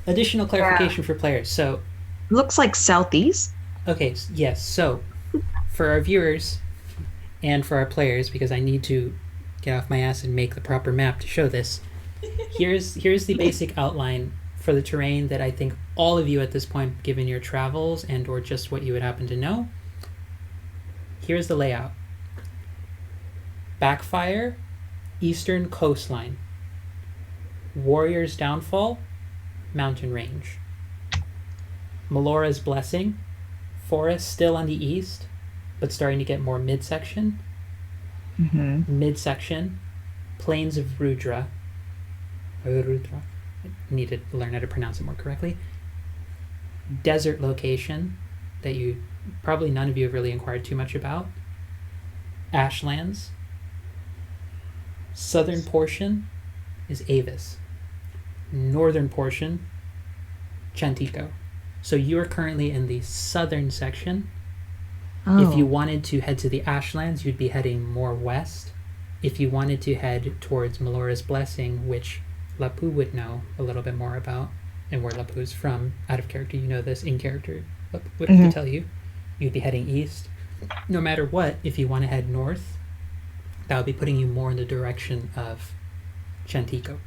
Additional clarification for players. So, looks like southeast. Okay, yes. So, for our viewers and for our players, because I need to get off my ass and make the proper map to show this. Here's the basic outline for the terrain that I think all of you at this point, given your travels and or just what you would happen to know. Here's the layout. Backfire, eastern coastline. Warrior's Downfall, mountain range. Melora's Blessing, forest still on the east, but starting to get more midsection. Midsection, Plains of Rudra. I need to learn how to pronounce it more correctly. Desert location that you probably none of you have really inquired too much about. Ashlands. Southern portion is Avis. Northern portion, Chantico. So you are currently in the southern section. Oh. If you wanted to head to the Ashlands, you'd be heading more west. If you wanted to head towards Melora's Blessing, which Lapu would know a little bit more about, and where Lapu is from, out of character, you know this, in character, Lapu would have to tell you, you'd be heading east. No matter what, if you want to head north, that would be putting you more in the direction of Chantico.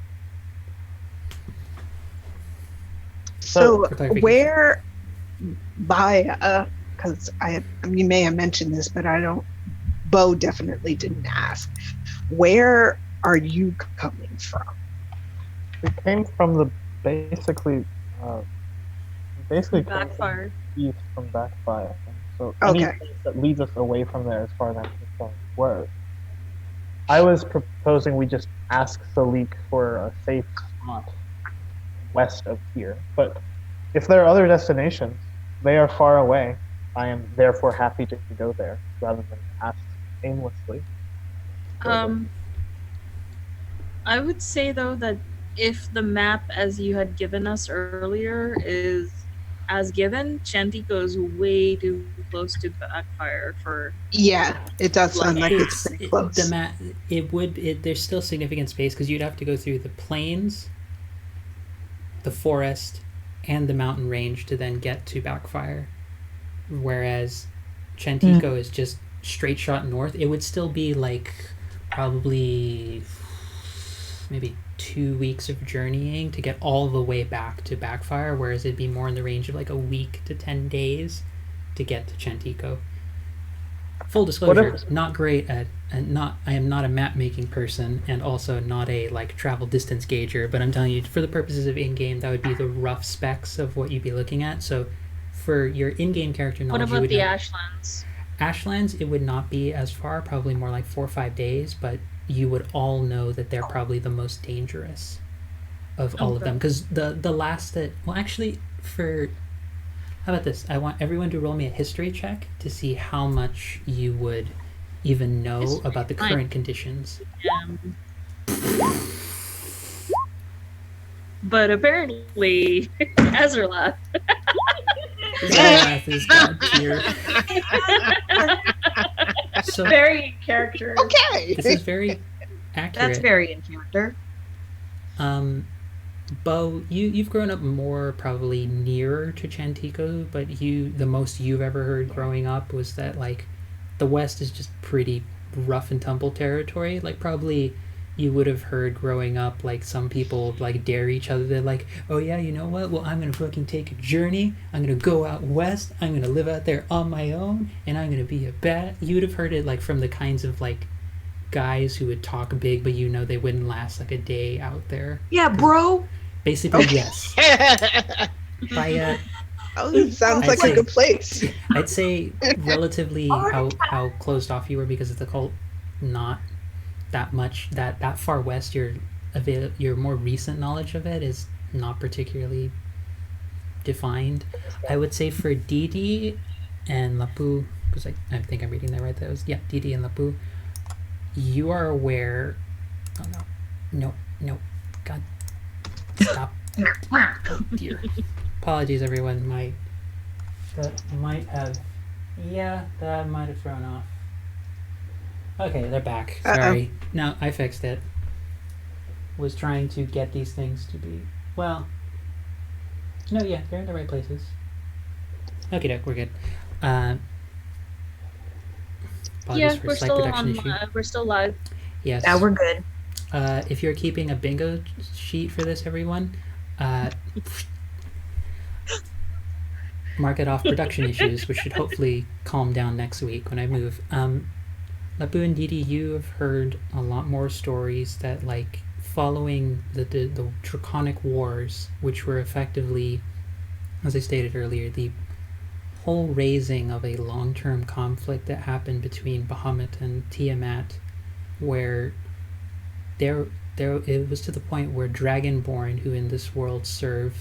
So where by because you may have mentioned this, but I don't. Bo definitely didn't ask. Where are you coming from? We came from the basically Backfire. East from Backfire. So Okay. any place that leads us away from there, as far as I'm concerned, works. I was proposing we just ask Salik for a safe spot west of here. But if there are other destinations, they are far away. I am therefore happy to go there rather than ask aimlessly. I would say though that if the map as you had given us earlier is as given, Chantico is way too close to Backfire for. Yeah, it does sound like it's pretty close. There's still significant space because you'd have to go through the plains, the forest, and the mountain range to then get to Backfire. Whereas Chantico is just straight shot north. It would still be like probably maybe 2 weeks of journeying to get all the way back to Backfire, whereas it'd be more in the range of like a week to 10 days to get to Chantico. Full disclosure, not great at, I am not a map making person and also not a like travel distance gauger, but I'm telling you, for the purposes of in-game, that would be the rough specs of what you'd be looking at. So for your in-game character knowledge, What about the Ashlands? Ashlands, it would not be as far, probably more like 4 or 5 days, but you would all know that they're probably the most dangerous of all of them. Because the last that, well, actually, how about this? I want everyone to roll me a history check to see how much you would even know History, about the fine. current conditions. But apparently, Azrael. Zerath is god tier. So Very character. Okay. this is very accurate. That's very in character. Bo, you've grown up more probably nearer to Chantico, but the most you've ever heard growing up was that like the West is just pretty rough and tumble territory. Like probably you would have heard growing up like some people like dare each other. They're like, oh yeah, you know what? Well, I'm gonna fucking take a journey. I'm gonna go out west. I'm gonna live out there on my own, and I'm gonna be a bat. You would have heard it like from the kinds of like guys who would talk big, but you know they wouldn't last like a day out there. Yeah, bro. Basically, yes. By Oh, it sounds I'd like say- a good place. I'd say relatively how closed off you were because of the cult, not that much that far west. Your more recent knowledge of it is not particularly defined. I would say for Didi and Lapu, because I think I'm reading that right. That was Didi and Lapu. You are aware. Oh no, God, stop. Oh dear. Apologies, everyone. That might have thrown off. Okay, they're back. Sorry. No, I fixed it. Was trying to get these things to be no, they're in the right places. Okay, doke, we're good. Apologies for We're slight still production on. issue. We're still live. Yes. Yeah, we're good. If you're keeping a bingo sheet for this, everyone, mark it off production issues, which should hopefully calm down next week when I move. Lapu and Didi, you have heard a lot more stories that, like, following the Draconic Wars, which were effectively, as I stated earlier, the whole raising of a long-term conflict that happened between Bahamut and Tiamat, where it was to the point where Dragonborn, who in this world served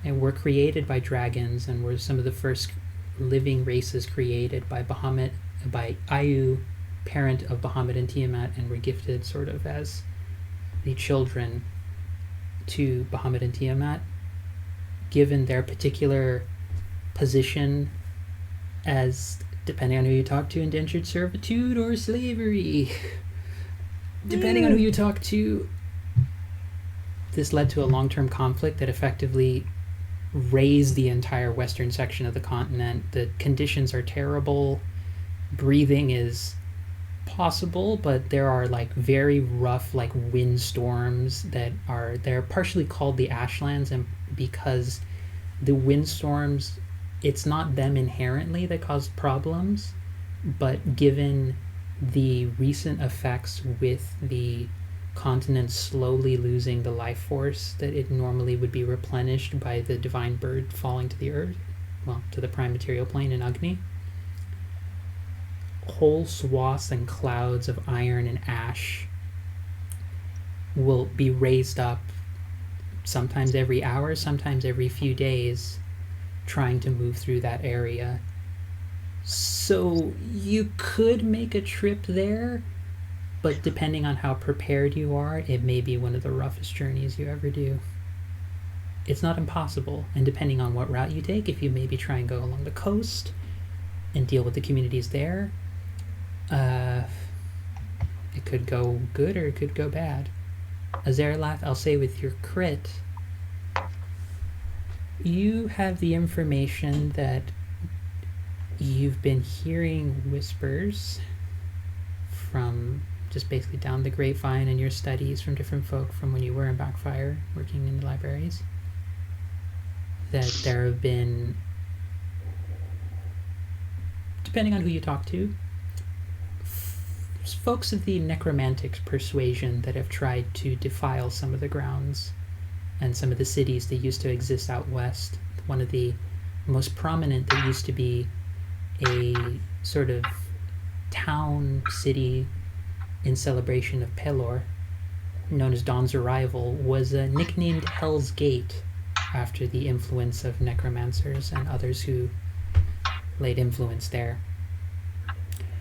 and were created by dragons and were some of the first living races created by Bahamut, by Ayu, parent of Bahamut and Tiamat, and were gifted sort of as the children to Bahamut and Tiamat, given their particular position as, depending on who you talk to, indentured servitude or slavery. Depending on who you talk to, this led to a long-term conflict that effectively razed the entire western section of the continent. The conditions are terrible. Breathing is possible, but there are like very rough like windstorms they're partially called the Ashlands, and because the windstorms, it's not them inherently that cause problems, but given the recent effects with the continent slowly losing the life force that it normally would be replenished by the divine bird falling to the earth, well, to the prime material plane in Agni, whole swaths and clouds of iron and ash will be raised up sometimes every hour, sometimes every few days, trying to move through that area. So you could make a trip there, but depending on how prepared you are, it may be one of the roughest journeys you ever do. It's not impossible, and depending on what route you take, if you maybe try and go along the coast and deal with the communities there, it could go good or it could go bad. Azeralath, I'll say with your crit, you have the information that you've been hearing whispers from just basically down the grapevine in your studies from different folk from when you were in Backfire working in the libraries, that there have been, depending on who you talk to, folks of the necromantic persuasion that have tried to defile some of the grounds and some of the cities that used to exist out west. One of the most prominent that used to be a sort of town city in celebration of Pelor, known as Dawn's arrival, was nicknamed Hell's Gate after the influence of necromancers and others who laid influence there.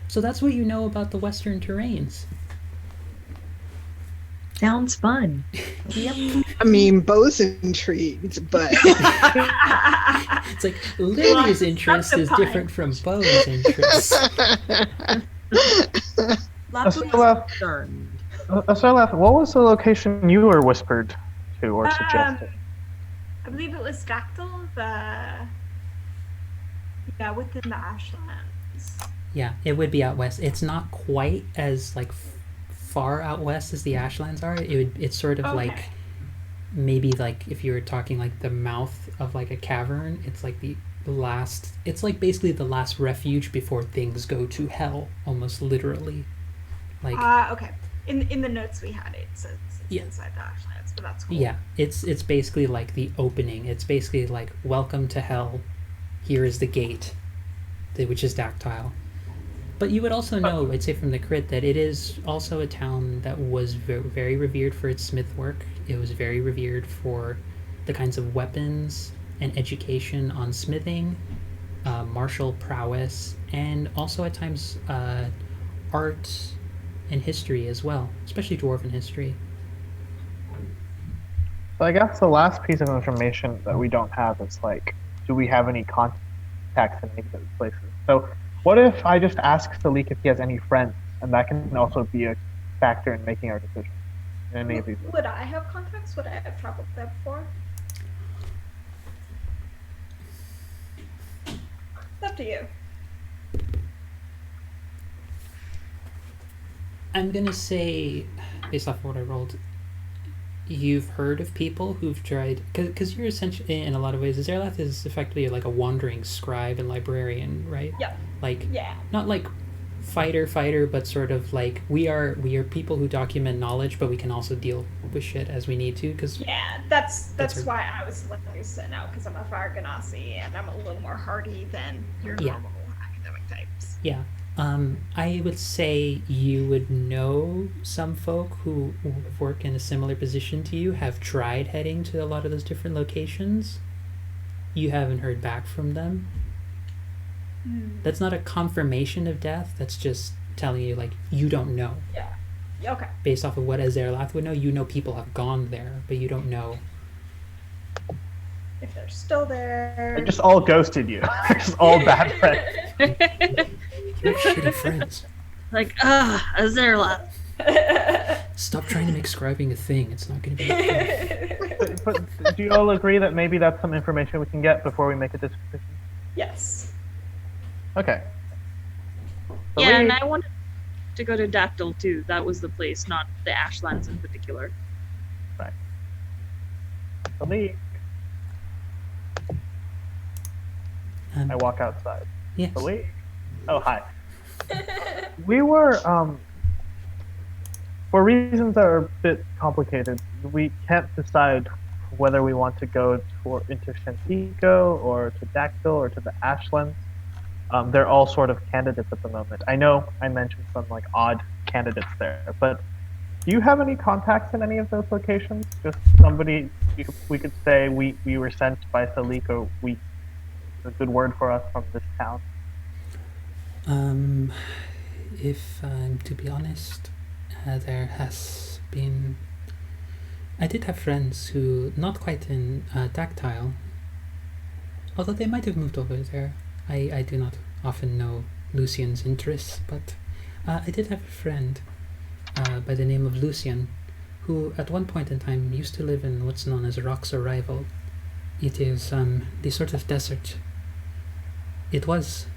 So that's what you know about the western terrains. Sounds fun. Yep. I mean, Bo's intrigued, but It's like Lily's interest is different from Bo's interest. Lapu is Asarlath, concerned. what was the location you were whispered to or suggested? I believe it was Dactyl, within the Ashlands. Yeah, it would be out west. It's not quite as like far out west as the Ashlands are. It's sort of like maybe like if you were talking like the mouth of like a cavern. It's like the last. It's like basically the last refuge before things go to hell, almost literally. Like Okay. In the notes we had, it says it's inside the Ashlands, but that's cool. yeah, it's basically like the opening. It's basically like welcome to hell. Here is the gate, which is Dactyl. But you would also know, I'd say from the crit, that it is also a town that was very revered for its smith work. It was very revered for the kinds of weapons and education on smithing, martial prowess, and also at times art and history as well, especially dwarven history. So I guess the last piece of information that we don't have is like, do we have any contacts in any of those places? So what if I just ask Salik if he has any friends, and that can also be a factor in making our decision in any of these? Would I have contacts? Would I have traveled there before? It's up to you. I'm gonna say, based off of what I rolled, you've heard of people who've tried, because you're essentially, in a lot of ways, Azerlath is effectively like a wandering scribe and librarian, right? Yeah. Like, Yeah. not like fighter, but sort of like we are people who document knowledge, but we can also deal with shit as we need to. Because Yeah, that's That's her- why I was looking to now, because I'm a fire ganassi and I'm a little more hardy than your Yeah. normal academic types. yeah, I would say you would know some folk who work in a similar position to you, have tried heading to a lot of those different locations. You haven't heard back from them. That's not a confirmation of death. That's just telling you, like, you don't know. Yeah, okay. Based off of what Azerlath would know, you know people have gone there, but you don't know. If they're still there. They just all ghosted you. They're just all bad friends. You're shitty friends. Like, Azerla. Stop trying to make scribing a thing. It's not going to be fun. But do you all agree that maybe that's some information we can get before we make a decision? Yes. Okay. Yeah, and Salik, I wanted to go to Dactyl too. That was the place, not the Ashlands in particular. Salik, I walk outside. Yes. Salik? Oh, hi. We were, for reasons that are a bit complicated, we can't decide whether we want to go into Shantico or to Dactyl or to the Ashlands. They're all sort of candidates at the moment. I know I mentioned some like odd candidates there, but do you have any contacts in any of those locations? Just somebody we could say we were sent by Salik, or a good word for us from this town. If I'm to be honest, there has been. I did have friends who, not quite in Dactyl, although they might have moved over there. I do not often know Lucian's interests, but I did have a friend by the name of Lucian, who at one point in time used to live in what's known as Rock's Arrival. It is the sort of desert. It wasn't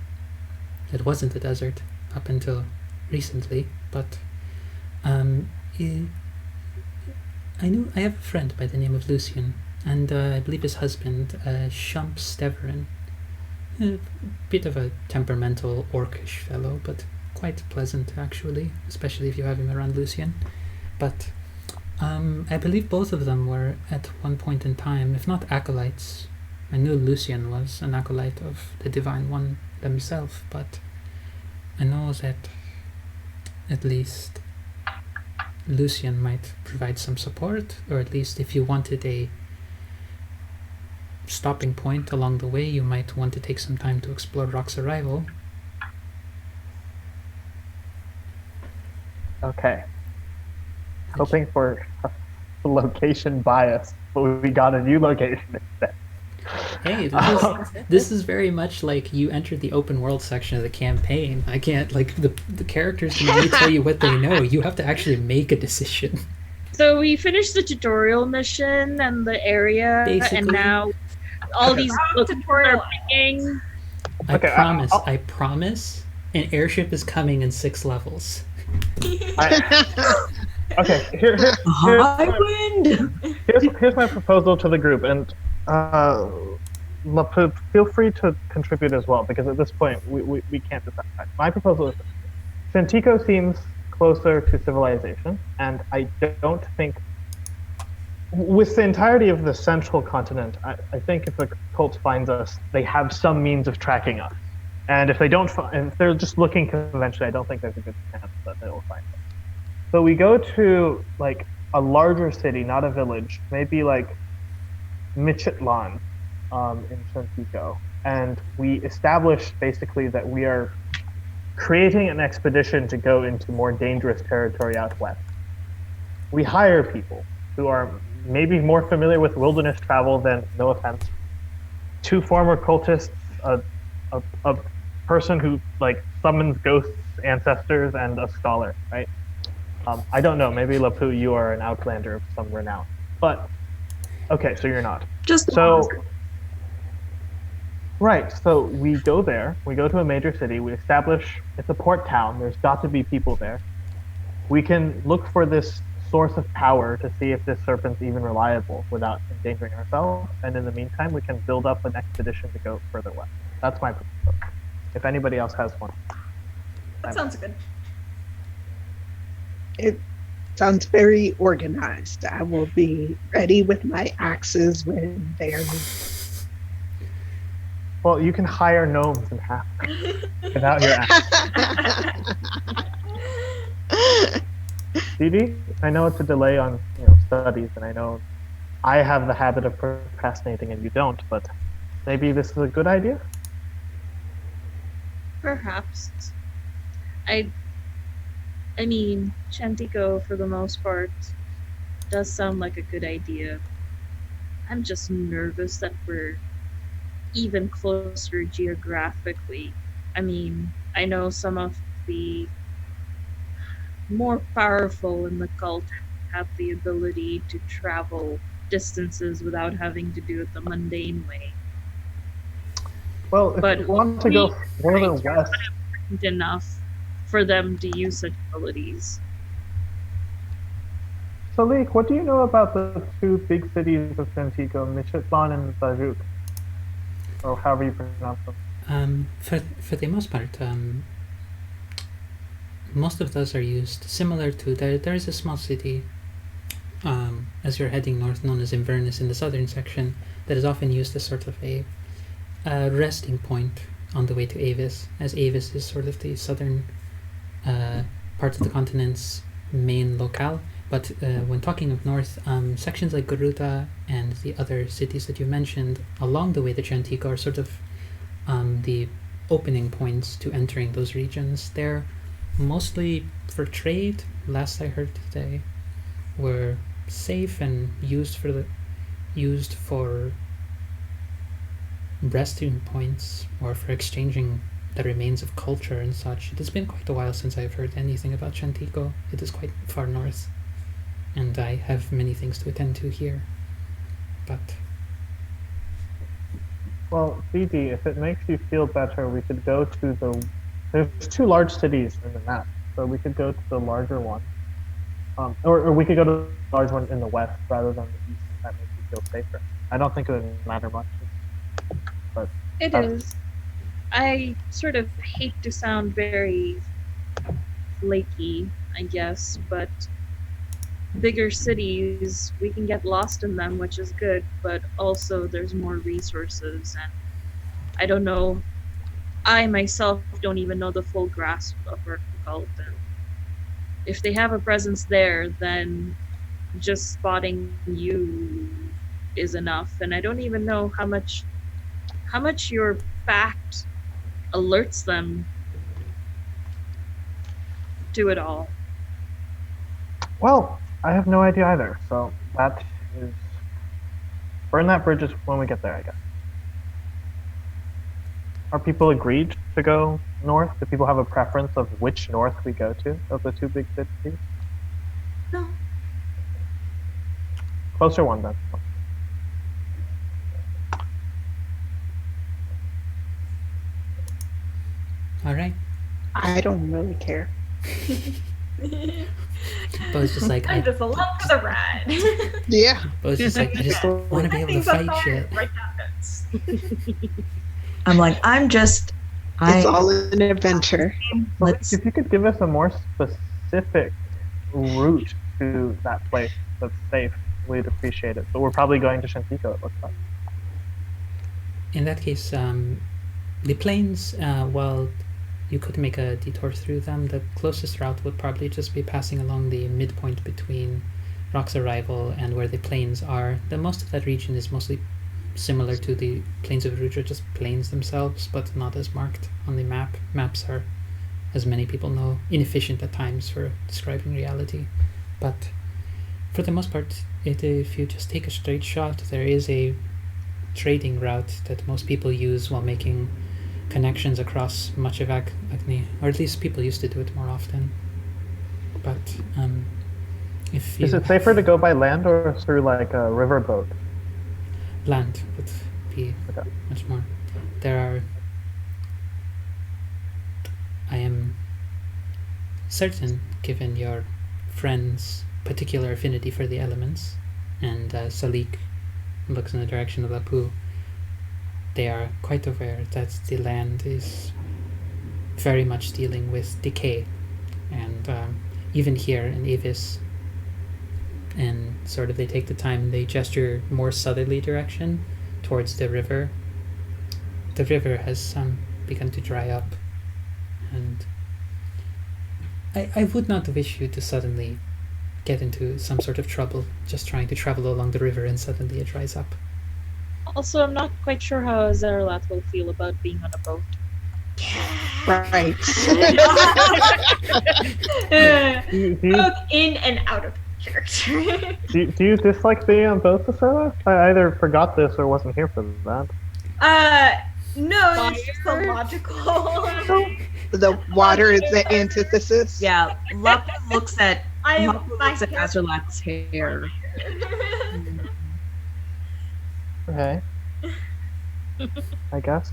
a desert up until recently, but I have a friend by the name of Lucian, and I believe his husband, Shump Steverin. A bit of a temperamental orcish fellow, but quite pleasant actually, especially if you have him around Lucian. But I believe both of them were at one point in time, if not acolytes, I knew Lucian was an acolyte of the Divine One themselves, but I know that at least Lucian might provide some support, or at least if you wanted a stopping point along the way, you might want to take some time to explore Rock's arrival. Okay. Hoping for location bias, but we got a new location instead. Hey, this is very much like you entered the open world section of the campaign. I can't, like, the characters can only tell you what they know. You have to actually make a decision. So we finished the tutorial mission and the area, Basically. and now all these Tutorial. are picking. Okay, I promise, an airship is coming in 6 levels. Okay, here's wind. here's my proposal to the group, and Lapu, feel free to contribute as well, because at this point we can't decide. My proposal is this. Santico seems closer to civilization, and I don't think, with the entirety of the central continent, I think if the cult finds us, they have some means of tracking us. And if they don't, if they're just looking conventionally, I don't think there's a good chance that they will find us. So we go to like a larger city, not a village, maybe like Michitlan in Santico, and we establish basically that we are creating an expedition to go into more dangerous territory out west. We hire people who are maybe more familiar with wilderness travel than, no offense, 2 former cultists, a person who like summons ghosts, ancestors, and a scholar, right? I don't know, maybe Lapu, you are an outlander of some renown, but okay, so you're not. Just So, right, so we go there, we go to a major city, we establish, it's a port town, there's got to be people there. We can look for this source of power to see if this serpent's even reliable without endangering ourselves, and in the meantime, we can build up an expedition to go further west. That's my proposal. If anybody else has one. That sounds good. It sounds very organized. I will be ready with my axes when they're. Well, you can hire gnomes and have without your axe. Didi, I know it's a delay on studies, and I know I have the habit of procrastinating and you don't, but maybe this is a good idea? Perhaps. I mean, Chantico, for the most part, does sound like a good idea. I'm just nervous that we're even closer geographically. I mean, I know some of the more powerful in the cult have the ability to travel distances without having to do it the mundane way. Well, if But you want to go further west, enough for them to use such abilities. Salik, what do you know about the 2 big cities of Santico, Michitlan and Zajuk? Or however you pronounce them. For the most part, most of those are used similar to there is a small city as you're heading north known as Inverness in the southern section that is often used as sort of a resting point on the way to Avis, as Avis is sort of the southern part of the continent's main locale. But when talking of north, sections like Garuda and the other cities that you mentioned along the way to Chantico are sort of the opening points to entering those regions. They're mostly for trade, last I heard today, were safe and used for resting points or for exchanging the remains of culture and such. It has been quite a while since I've heard anything about Chantico. It is quite far north, and I have many things to attend to here. But Well, Didi, if it makes you feel better, we could go to there's 2 large cities in the map, so we could go to the larger one. Or we could go to the large one in the west rather than the east. That makes you feel safer. I don't think it would matter much. But It is. I sort of hate to sound very flaky, I guess, but bigger cities, we can get lost in them, which is good, but also there's more resources, and I don't know. I myself don't even know the full grasp of our cult, and if they have a presence there, then just spotting you is enough. And I don't even know how much your fact alerts them to it all. Well, I have no idea either. So that is burn that bridge when we get there, I guess. Are people agreed to go north? Do people have a preference of which north we go to of the two big cities? No. Closer one then. All right. I don't really care. Bo's just like, I'm just along for the ride. Yeah. Bo's just like, I just want to be able to Things on fight fire shit. right now. I'm like, It's all an adventure. let's If you could give us a more specific route to that place that's safe, we'd appreciate it. But we're probably going to Shantiko, it looks like. In that case, the plains, while you could make a detour through them, the closest route would probably just be passing along the midpoint between Rock's Arrival and where the plains are. The most of that region is mostly similar to the plains of Rudra, just plains themselves, but not as marked on the map. Maps are, as many people know, inefficient at times for describing reality. But for the most part, if you just take a straight shot, there is a trading route that most people use while making connections across much of Agni, or at least people used to do it more often. But if you Is it safer to go by land or through like a riverboat? land would be Okay. much more. I am certain, given your friend's particular affinity for the elements, and Salik looks in the direction of Lapu, they are quite aware that the land is very much dealing with decay. And even here in Avis, and sort of they take the time, they gesture more southerly direction towards the river. The river has begun to dry up, and I would not wish you to suddenly get into some sort of trouble just trying to travel along the river and suddenly it dries up. Also, I'm not quite sure how Zeralat will feel about being on a boat. Right. Do you, Both in and out of character. do you dislike being on boats, Asura? I either forgot this or wasn't here for that. No, it's just a logical. The water is the antithesis. yeah. Lapu looks at I am Lapu my looks at Azerlat's hair. Okay. I guess.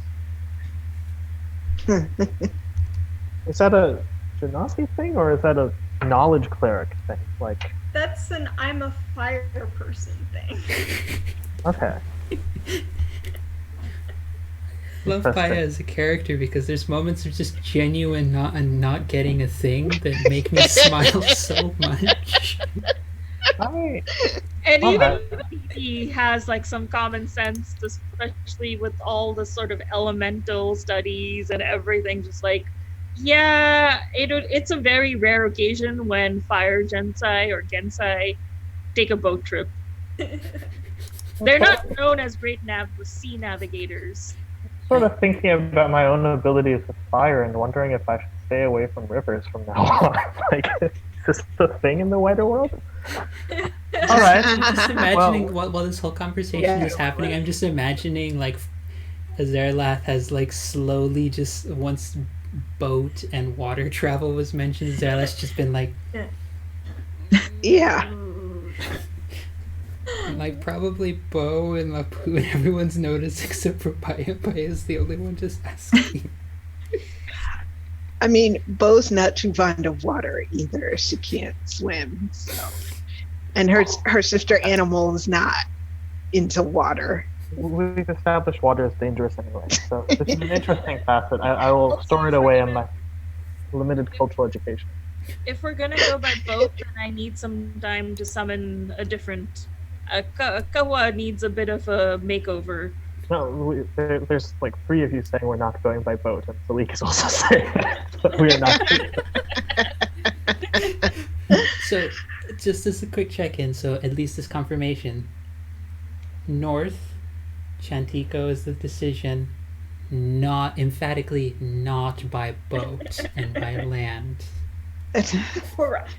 Is that a Genasi thing or is that a knowledge cleric thing? Like, That's an I'm a fire person thing. okay. Love Paya Interesting. as a character because there's moments of just genuine not getting a thing that make me smile so much. I, And All even he has like some common sense, especially with all the sort of elemental studies and everything. Just like, yeah, it's a very rare occasion when fire Gensai or Gensai take a boat trip. They're not known as great sea navigators. sort of thinking about my own abilities with fire and wondering if I should stay away from rivers from now on. Like, is this the thing in the wider world? All right. I'm just imagining while this whole conversation is happening, I'm just imagining like Azerlath has like slowly just once boat and water travel was mentioned, Azerlath's just been like Yeah. like probably Bo and Lapu and everyone's noticed except for Paya. Paya's the only one just asking. I mean, Bo's not too fond of water either. She can't swim, so. And her sister Animal is not into water. We've established water is dangerous anyway, so this is an interesting facet. I will store it away in my limited cultural education. if we're gonna go by boat, then I need some time to summon a different. Kawa needs a bit of a makeover. No, there's like three of you saying we're not going by boat, and Salik is also saying that we are not. So, just as a quick check-in, so at least this confirmation. North, Chantico is the decision, not emphatically not by boat and by land. Correct.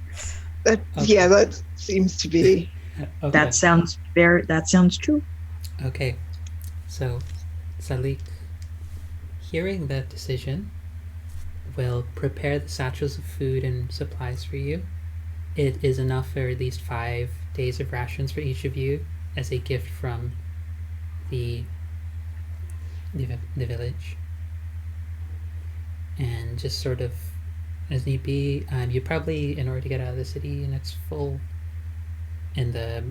Yeah, that seems to be. Okay. That sounds true. Okay. So, Salik, hearing that decision, will prepare the satchels of food and supplies for you. It is enough for at least 5 days of rations for each of you as a gift from the village. And just sort of, as need be, you probably, in order to get out of the city and it's full, in the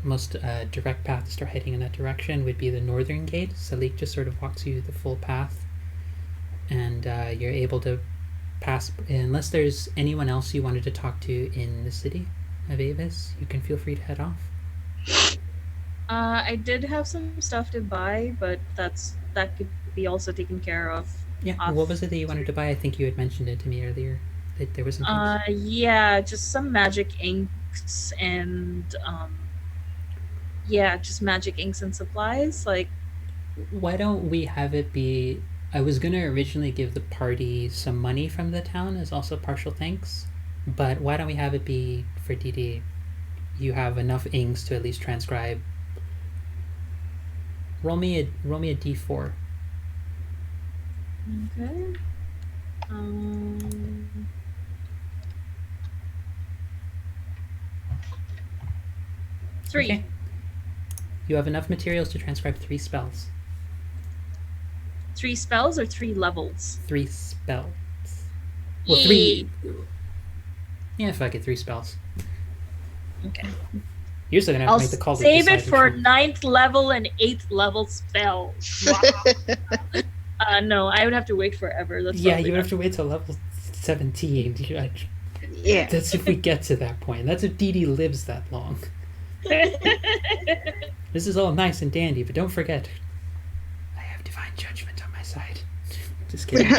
most direct path to start heading in that direction would be the northern gate. Salik just sort of walks you the full path, and you're able to pass. Unless there's anyone else you wanted to talk to in the city of Avis, you can feel free to head off. I did have some stuff to buy, but that could be also taken care of. Yeah. What was it that you wanted to buy? I think you had mentioned it to me earlier. That there was some things. Yeah, just some magic inks and yeah, just magic inks and supplies. Like, Why don't we have it be? I was gonna originally give the party some money from the town as also partial thanks, but why don't we have it be for DD? You have enough inks to at least transcribe. Roll me a d4. okay. 3. Okay. You have enough materials to transcribe 3 spells. 3 spells or 3 levels? 3 spells. Well, 3. Yeah, fuck it, 3 spells. Okay. You're still gonna have I'll to make the call. To save it decide for which one. 9th level and 8th level spells. Wow. No, I would have to wait forever. That's Yeah, probably you would have not- to wait till level 17. Yeah. That's if we get to that point. That's if DD lives that long. This is all nice and dandy, but don't forget, I have divine judgment on my side. Just kidding. No,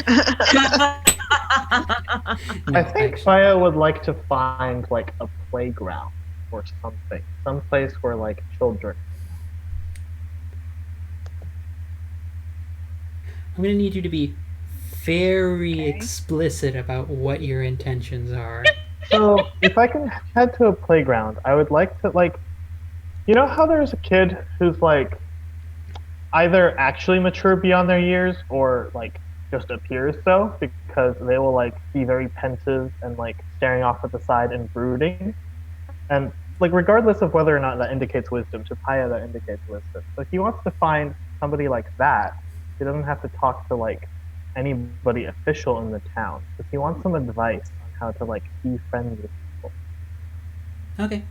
I think Faya would like to find like a playground or something, some place where like children. I'm gonna need you to be very explicit about what your intentions are. So if I can head to a playground, I would like to like, you know how there's a kid who's like either actually mature beyond their years or like just appears so because they will like be very pensive and like staring off at the side and brooding, and like regardless of whether or not that indicates wisdom, to Paya that indicates wisdom. So he wants to find somebody like that. He doesn't have to talk to like anybody official in the town, because he wants some advice on how to like be friends with people. Okay.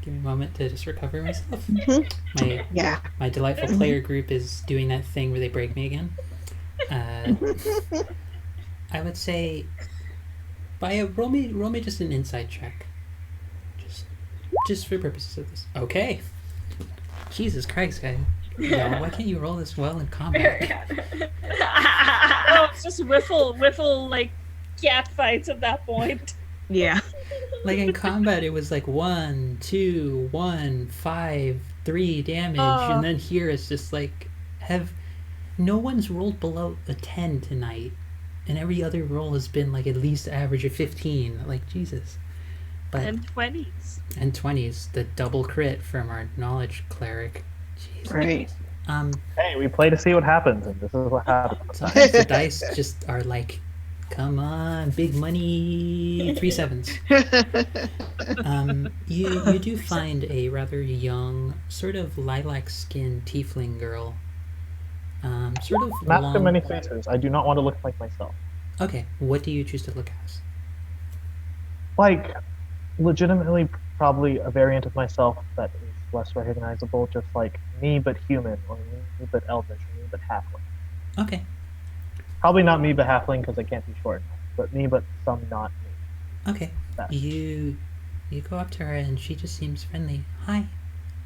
Give me a moment to just recover myself. My Yeah. my delightful player group is doing that thing where they break me again. I would say, roll me just an insight check, just for purposes of this. Okay. Jesus Christ, guy. Why can't you roll this well in combat? Oh, it's just whiffle like cat fights at that point. Yeah. Like in combat, it was like 1, 2, 1, 5, 3 damage, and then here it's just like no one's rolled below a 10 tonight, and every other roll has been like at least average of 15. Like Jesus. But And 20s. and 20s, the double crit from our knowledge cleric. Jeez. Right. Hey, we play to see what happens, and this is what happens. Sometimes the dice just are like, come on, big money, 3 sevens. You do find a rather young, sort of lilac-skinned tiefling girl. Sort of Not long. too many faces. I do not want to look like myself. Okay, what do you choose to look as? Like, legitimately, probably a variant of myself that is less recognizable, just like me but human, or me but elvish, or me but halfling. Okay. Probably not me but halfling because I can't be short enough, but me but some not me. Okay. That. You go up to her and she just seems friendly. Hi.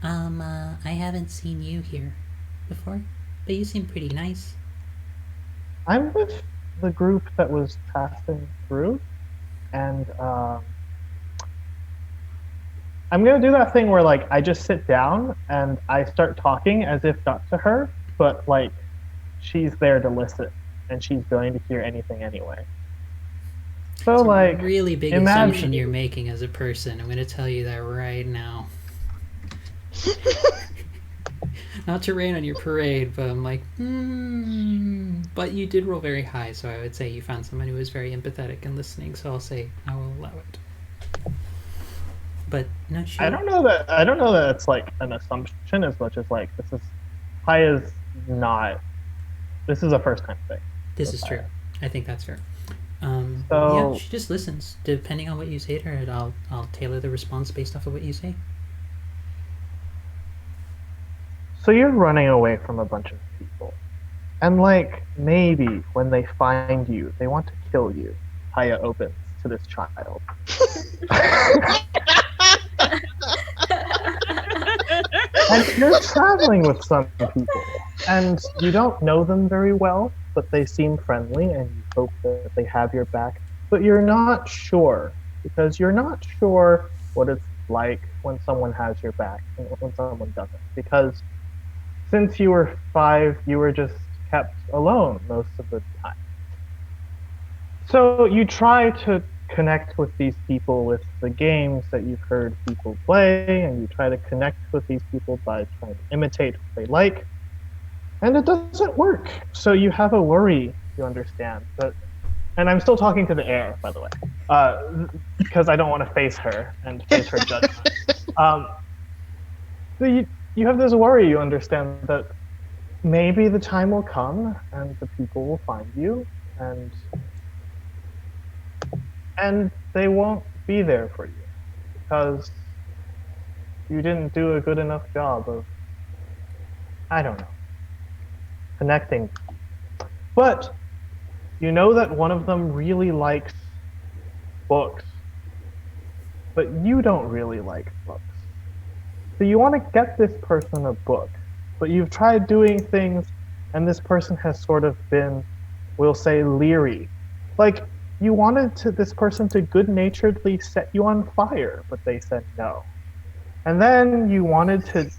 I haven't seen you here before, but you seem pretty nice. I'm with the group that was passing through, and I'm gonna do that thing where like I just sit down and I start talking as if not to her, but like she's there to listen and she's going to hear anything anyway. So It's a like really big imagine assumption you're making as a person. I'm going to tell you that right now. Not to rain on your parade, but I'm like, But you did roll very high, so I would say you found someone who was very empathetic and listening. So I'll say I will allow it. But no, she. I don't know that it's like an assumption as much as like this is Haya's not. This is a first time thing. This is true. I think that's fair. So- yeah, she just listens. Depending on what you say to her, I'll tailor the response based off of what you say. So you're running away from a bunch of people. And like maybe when they find you, they want to kill you. Haya opens to this child. And you're traveling with some people. And you don't know them very well, but they seem friendly and you hope that they have your back. But you're not sure because you're not sure what it's like when someone has your back and when someone doesn't. Because since you were 5, you were just kept alone most of the time. So you try to connect with these people with the games that you've heard people play, and you try to connect with these people by trying to imitate what they like, and it doesn't work. So you have a worry, you understand. And I'm still talking to the air, by the way, because I don't want to face her and face her judgment. So you have this worry, you understand, that maybe the time will come and the people will find you and they won't be there for you because you didn't do a good enough job of, I don't know, connecting. But you know that one of them really likes books, but you don't really like books. So you want to get this person a book, but you've tried doing things and this person has sort of been, we'll say, leery. Like, you wanted this person to good-naturedly set you on fire, but they said no. And then you wanted to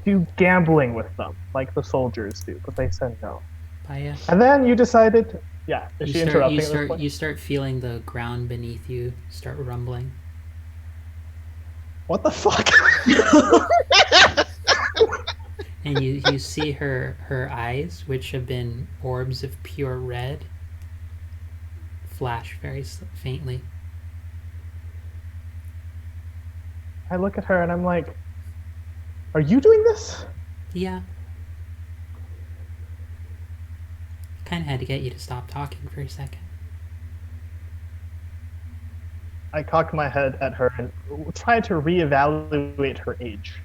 do gambling with them, like the soldiers do, but they said no. Paya, And then you decided, yeah, is she interrupting at this point? you start feeling the ground beneath you start rumbling. What the fuck? And you see her eyes, which have been orbs of pure red, flash very faintly. I look at her and I'm like, are you doing this? Yeah. Kind of had to get you to stop talking for a second. I cock my head at her and try to reevaluate her age.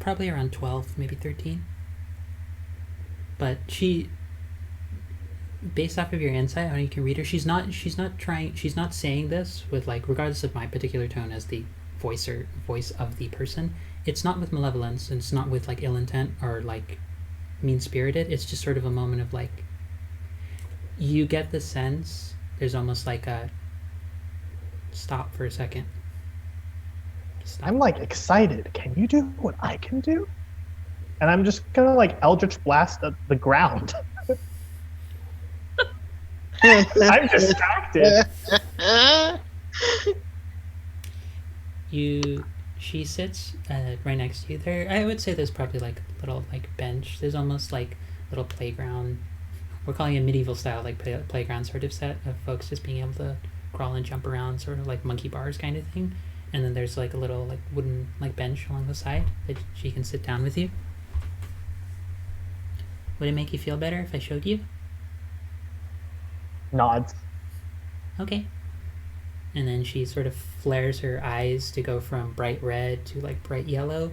Probably around 12, maybe 13. But she, based off of your insight, how you can read her, she's not saying this with, like, regardless of my particular tone as the voice of the person, it's not with malevolence, and it's not with, like, ill intent or, like, mean-spirited. It's just sort of a moment of, like, you get the sense there's almost like a stop for a second. Stop. I'm like excited. Can you do what I can do? And I'm just gonna like Eldritch Blast at the ground. I'm distracted. She sits right next to you. There, I would say there's probably like a little like bench. There's almost like little playground. We're calling it medieval style, like playground sort of set of folks just being able to crawl and jump around, sort of like monkey bars kind of thing. And then there's like a little like wooden like bench along the side that she can sit down with you. Would it make you feel better if I showed you? Nods. Okay. and then she sort of flares her eyes to go from bright red to like bright yellow.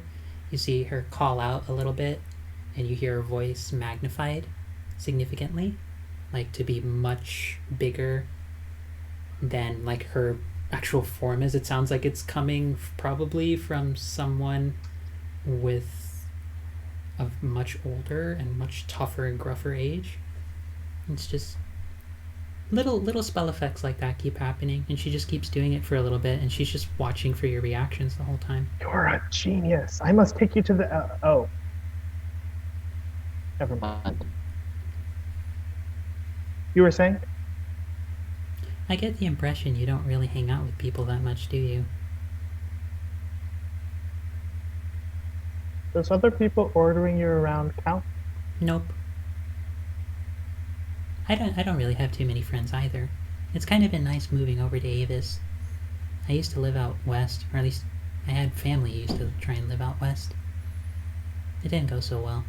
You see her call out a little bit, and you hear her voice magnified significantly, like to be much bigger than like her actual form is. It sounds like it's coming probably from someone with a much older and much tougher and gruffer age. It's just little spell effects like that keep happening, and she just keeps doing it for a little bit, and she's just watching for your reactions the whole time. You're a genius. I must take you to the. Oh. Never mind. You were saying? I get the impression you don't really hang out with people that much, do you? Does other people ordering you around count? Nope. I don't really have too many friends either. It's kind of been nice moving over to Avis. I used to live out west, or at least I had family who used to try and live out west. It didn't go so well.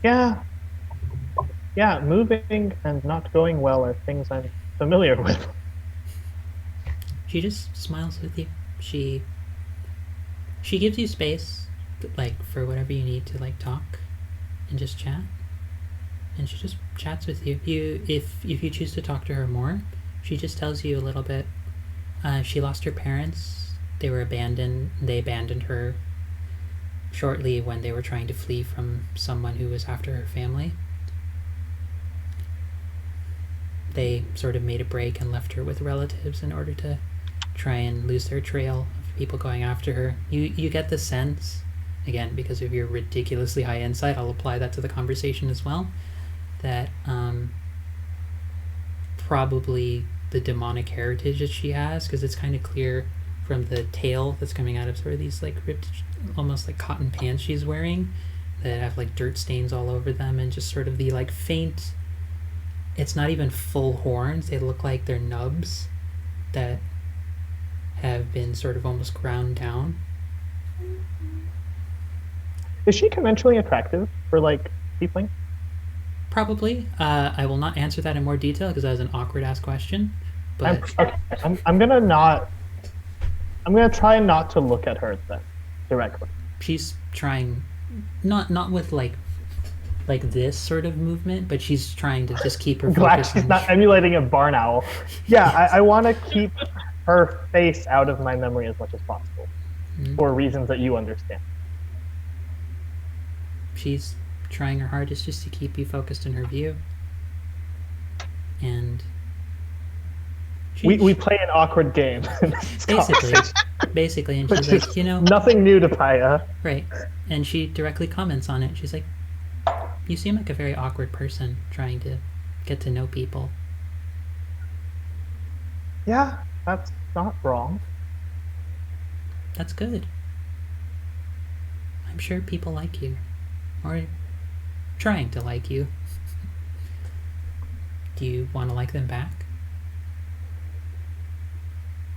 Yeah, moving and not going well are things I'm familiar with. She just smiles with you. She gives you space, like for whatever you need to like talk and just chat. And she just chats with you. If you choose to talk to her more, she just tells you a little bit. She lost her parents. They were abandoned. They abandoned her shortly when they were trying to flee from someone who was after her family. They sort of made a break and left her with relatives in order to try and lose their trail of people going after her. You get the sense, again, because of your ridiculously high insight, I'll apply that to the conversation as well, that probably the demonic heritage that she has, because it's kind of clear from the tail that's coming out of sort of these like ripped, almost like cotton pants she's wearing that have like dirt stains all over them, and just sort of the like faint, it's not even full horns, they look like they're nubs that have been sort of almost ground down. Is she conventionally attractive for like tiefling? Probably. I will not answer that in more detail because that was an awkward ass question. But I'm gonna try not to look at her then directly. She's trying, not with like this sort of movement, but she's trying to just keep her Glad focus she's on not emulating a barn owl. Yeah, I want to keep her face out of my memory as much as possible, for reasons that you understand. She's trying her hardest just to keep you focused in her view. And we play an awkward game. basically, and she's like, nothing new to Paya. Right. And she directly comments on it. She's like, you seem like a very awkward person trying to get to know people. Yeah, that's not wrong. That's good. I'm sure people like you. Or trying to like you. Do you want to like them back?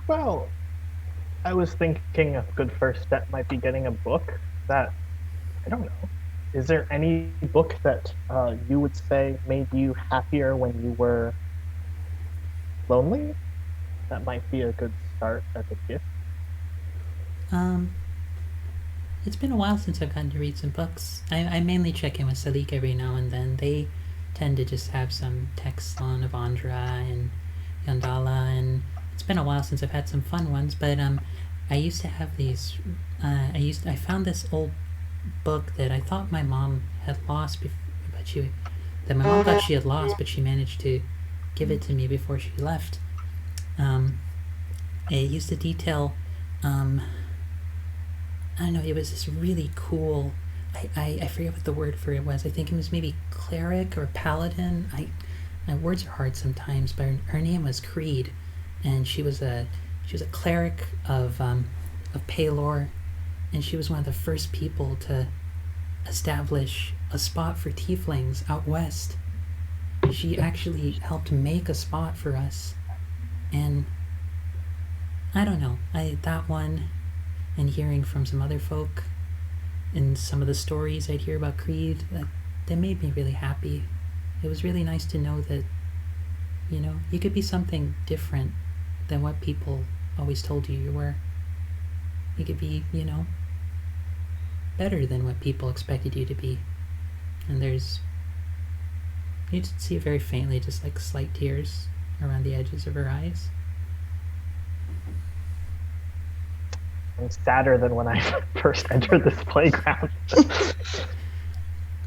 Well, I was thinking a good first step might be getting a book that, I don't know. Is there any book that you would say made you happier when you were lonely? That might be a good start as a gift. It's been a while since I've gotten to read some books. I mainly check in with Salik every now and then. They tend to just have some texts on Avandra and Yandala, and it's been a while since I've had some fun ones, but I used to have these, I found this old book that I thought my mom had lost, that my mom thought she had lost, but she managed to give it to me before she left. It used to detail, I don't know, it was this really cool, I forget what the word for it was. I think it was maybe cleric or paladin. My words are hard sometimes, but her name was Creed, and she was a cleric of Paylor, and she was one of the first people to establish a spot for tieflings out west. She actually helped make a spot for us, and I don't know, that one, and hearing from some other folk and some of the stories I'd hear about Creed, that made me really happy. it was really nice to know that, you could be something different than what people always told you were. You could be, better than what people expected you to be. And you just see it very faintly, just like slight tears around the edges of her eyes. I'm sadder than when I first entered this playground.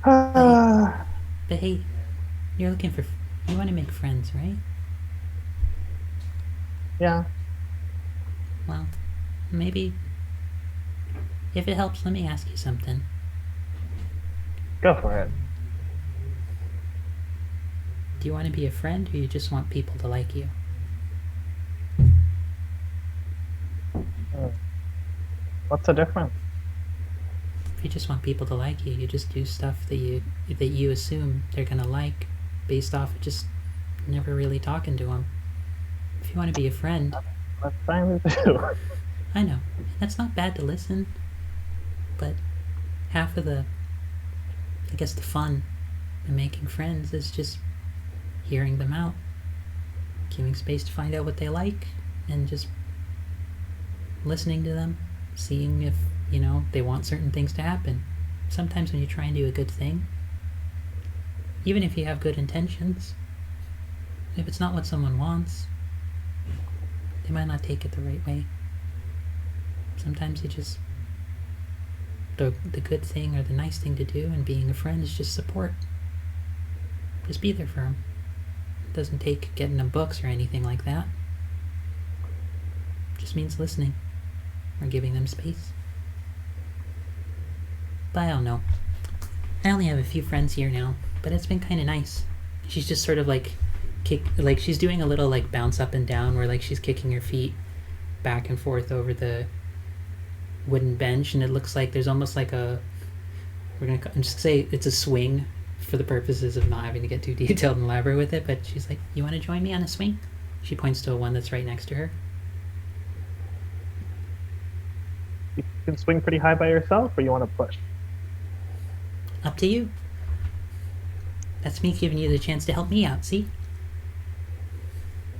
But hey, you want to make friends, right? Yeah. Well, maybe, if it helps, let me ask you something. Go for it. Do you want to be a friend, or you just want people to like you? What's the difference? If you just want people to like you, you just do stuff that you assume they're gonna like, based off of just never really talking to them. If you want to be a friend, That's fine with you. I know that's not bad to listen, but half of the fun in making friends is just hearing them out, giving space to find out what they like, and just listening to them, seeing if they want certain things to happen. Sometimes when you try and do a good thing, even if you have good intentions, if it's not what someone wants, they might not take it the right way. Sometimes the good thing or the nice thing to do in being a friend is just support. Just be there for them. It doesn't take getting them books or anything like that. It just means listening or giving them space. But I don't know. I only have a few friends here now, but it's been kind of nice. She's just sort of she's doing a little bounce up and down where she's kicking her feet back and forth over the wooden bench, and it looks like there's almost I'm just say it's a swing for the purposes of not having to get too detailed and elaborate with it, but she's like, you want to join me on a swing? She points to one that's right next to her. You can swing pretty high by yourself, or you want to push? Up to you. That's me giving you the chance to help me out, see?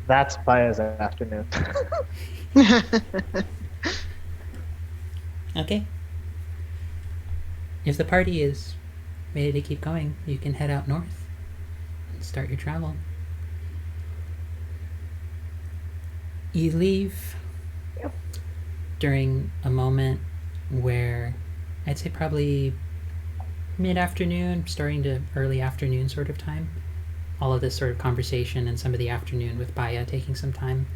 That's Baya's afternoon. Okay. If the party is ready to keep going, you can head out north and start your travel. You leave during a moment where I'd say probably mid-afternoon, starting to early afternoon sort of time. All of this sort of conversation and some of the afternoon with Baya taking some time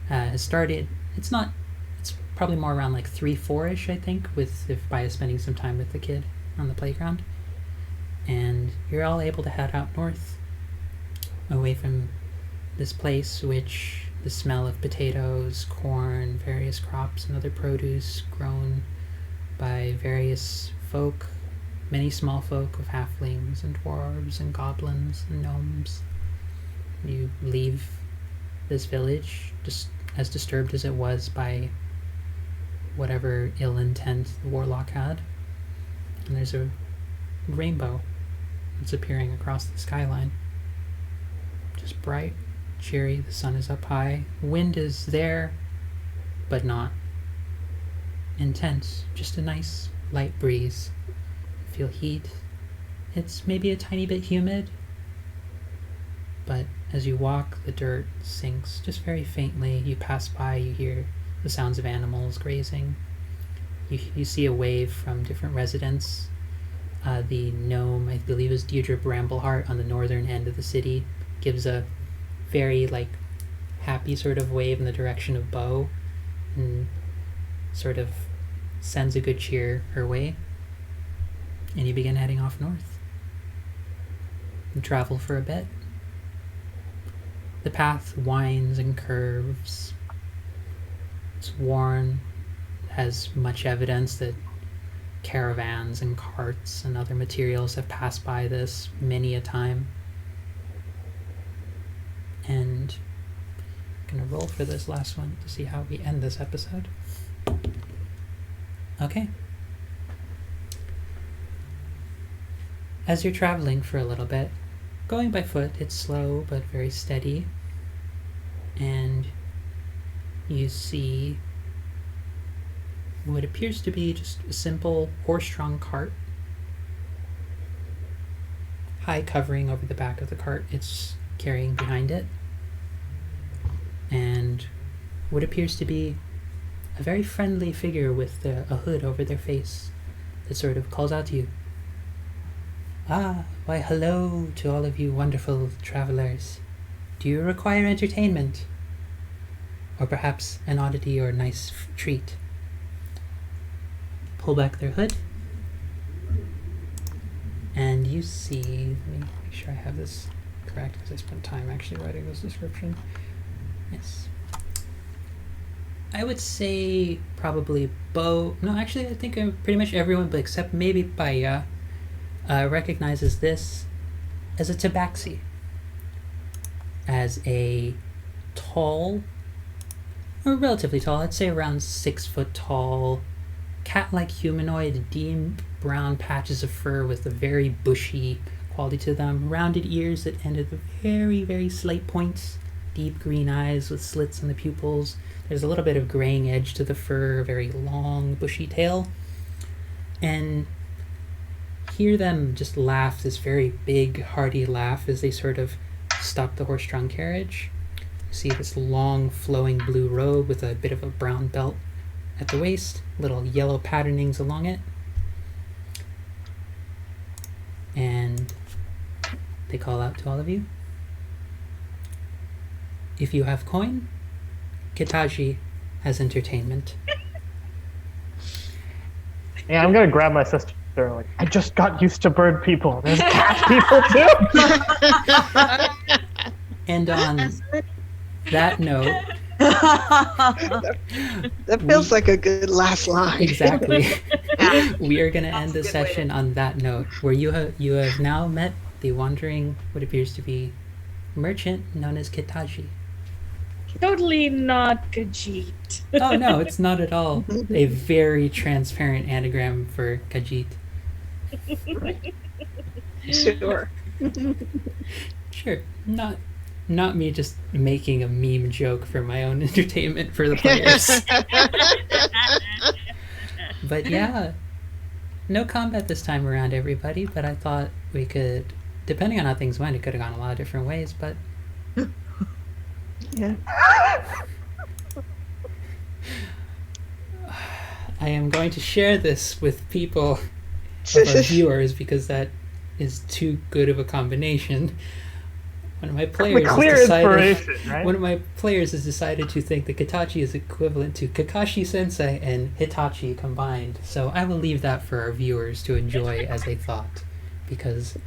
has started. It's probably more around 3-4ish, I think, if Baya's spending some time with the kid on the playground. And you're all able to head out north, away from this place, which the smell of potatoes, corn, various crops, and other produce grown by various folk, many small folk of halflings and dwarves and goblins and gnomes. You leave this village just as disturbed as it was by whatever ill intent the warlock had. And there's a rainbow that's appearing across the skyline. Just bright, cheery, the sun is up high. Wind is there, but not intense. Just a nice light breeze. You feel heat. It's maybe a tiny bit humid, but as you walk, the dirt sinks just very faintly. You pass by, you hear the sounds of animals grazing. You see a wave from different residents. The gnome, I believe is Deirdre Brambleheart on the northern end of the city, gives a very happy sort of wave in the direction of Bo and sort of sends a good cheer her way. And you begin heading off north. You travel for a bit. The path winds and curves. It's worn, has much evidence that caravans and carts and other materials have passed by this many a time. And I'm gonna roll for this last one to see how we end this episode. Okay. As you're traveling for a little bit, going by foot. It's slow but very steady. And you see what appears to be just a simple horse-drawn cart. High covering over the back of the cart it's carrying behind it. And what appears to be a very friendly figure with a hood over their face that sort of calls out to you. Ah, why hello to all of you wonderful travelers. Do you require entertainment? Or perhaps an oddity or nice treat? Pull back their hood. And you see, let me make sure I have this correct because I spent time actually writing this description. Yes. I would say probably Bo. No, actually, I think pretty much everyone, but except maybe Baya, recognizes this as a tabaxi, as a tall, or relatively tall, I'd say around 6 foot tall, cat-like humanoid, deep brown patches of fur with a very bushy quality to them, rounded ears that ended with very, very slight points, deep green eyes with slits in the pupils. There's a little bit of graying edge to the fur, a very long, bushy tail. And hear them just laugh, this very big, hearty laugh as they sort of stop the horse-drawn carriage. You see this long, flowing blue robe with a bit of a brown belt at the waist, little yellow patternings along it. And they call out to all of you. If you have coin, Kitaji has entertainment. Yeah, I'm gonna grab my sister. Like, I just got used to bird people. There's cat people too. And on that note, That feels like a good last line. exactly, we are going to end the session on that note, where you have now met the wandering, what appears to be merchant known as Kitaji. Totally not Khajiit. Oh no, it's not at all a very transparent anagram for Khajiit. Sure. Sure, not me just making a meme joke for my own entertainment for the players. But yeah, no combat this time around, everybody, but I thought we could, depending on how things went, it could have gone a lot of different ways, but Yeah. I am going to share this with people, of our viewers, because that is too good of a combination. One of my players Clear has decided, inspiration, right? one of my players has decided to think that Kitachi is equivalent to Kakashi Sensei and Hitachi combined. So I will leave that for our viewers to enjoy as they thought, because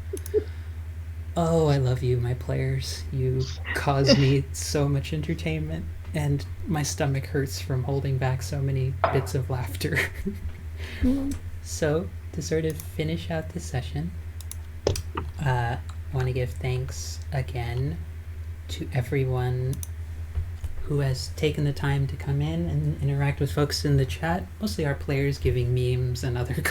oh, I love you, my players. You cause me so much entertainment, and my stomach hurts from holding back so many bits of laughter. So, to sort of finish out this session, I want to give thanks again to everyone who has taken the time to come in and interact with folks in the chat. Mostly our players giving memes and other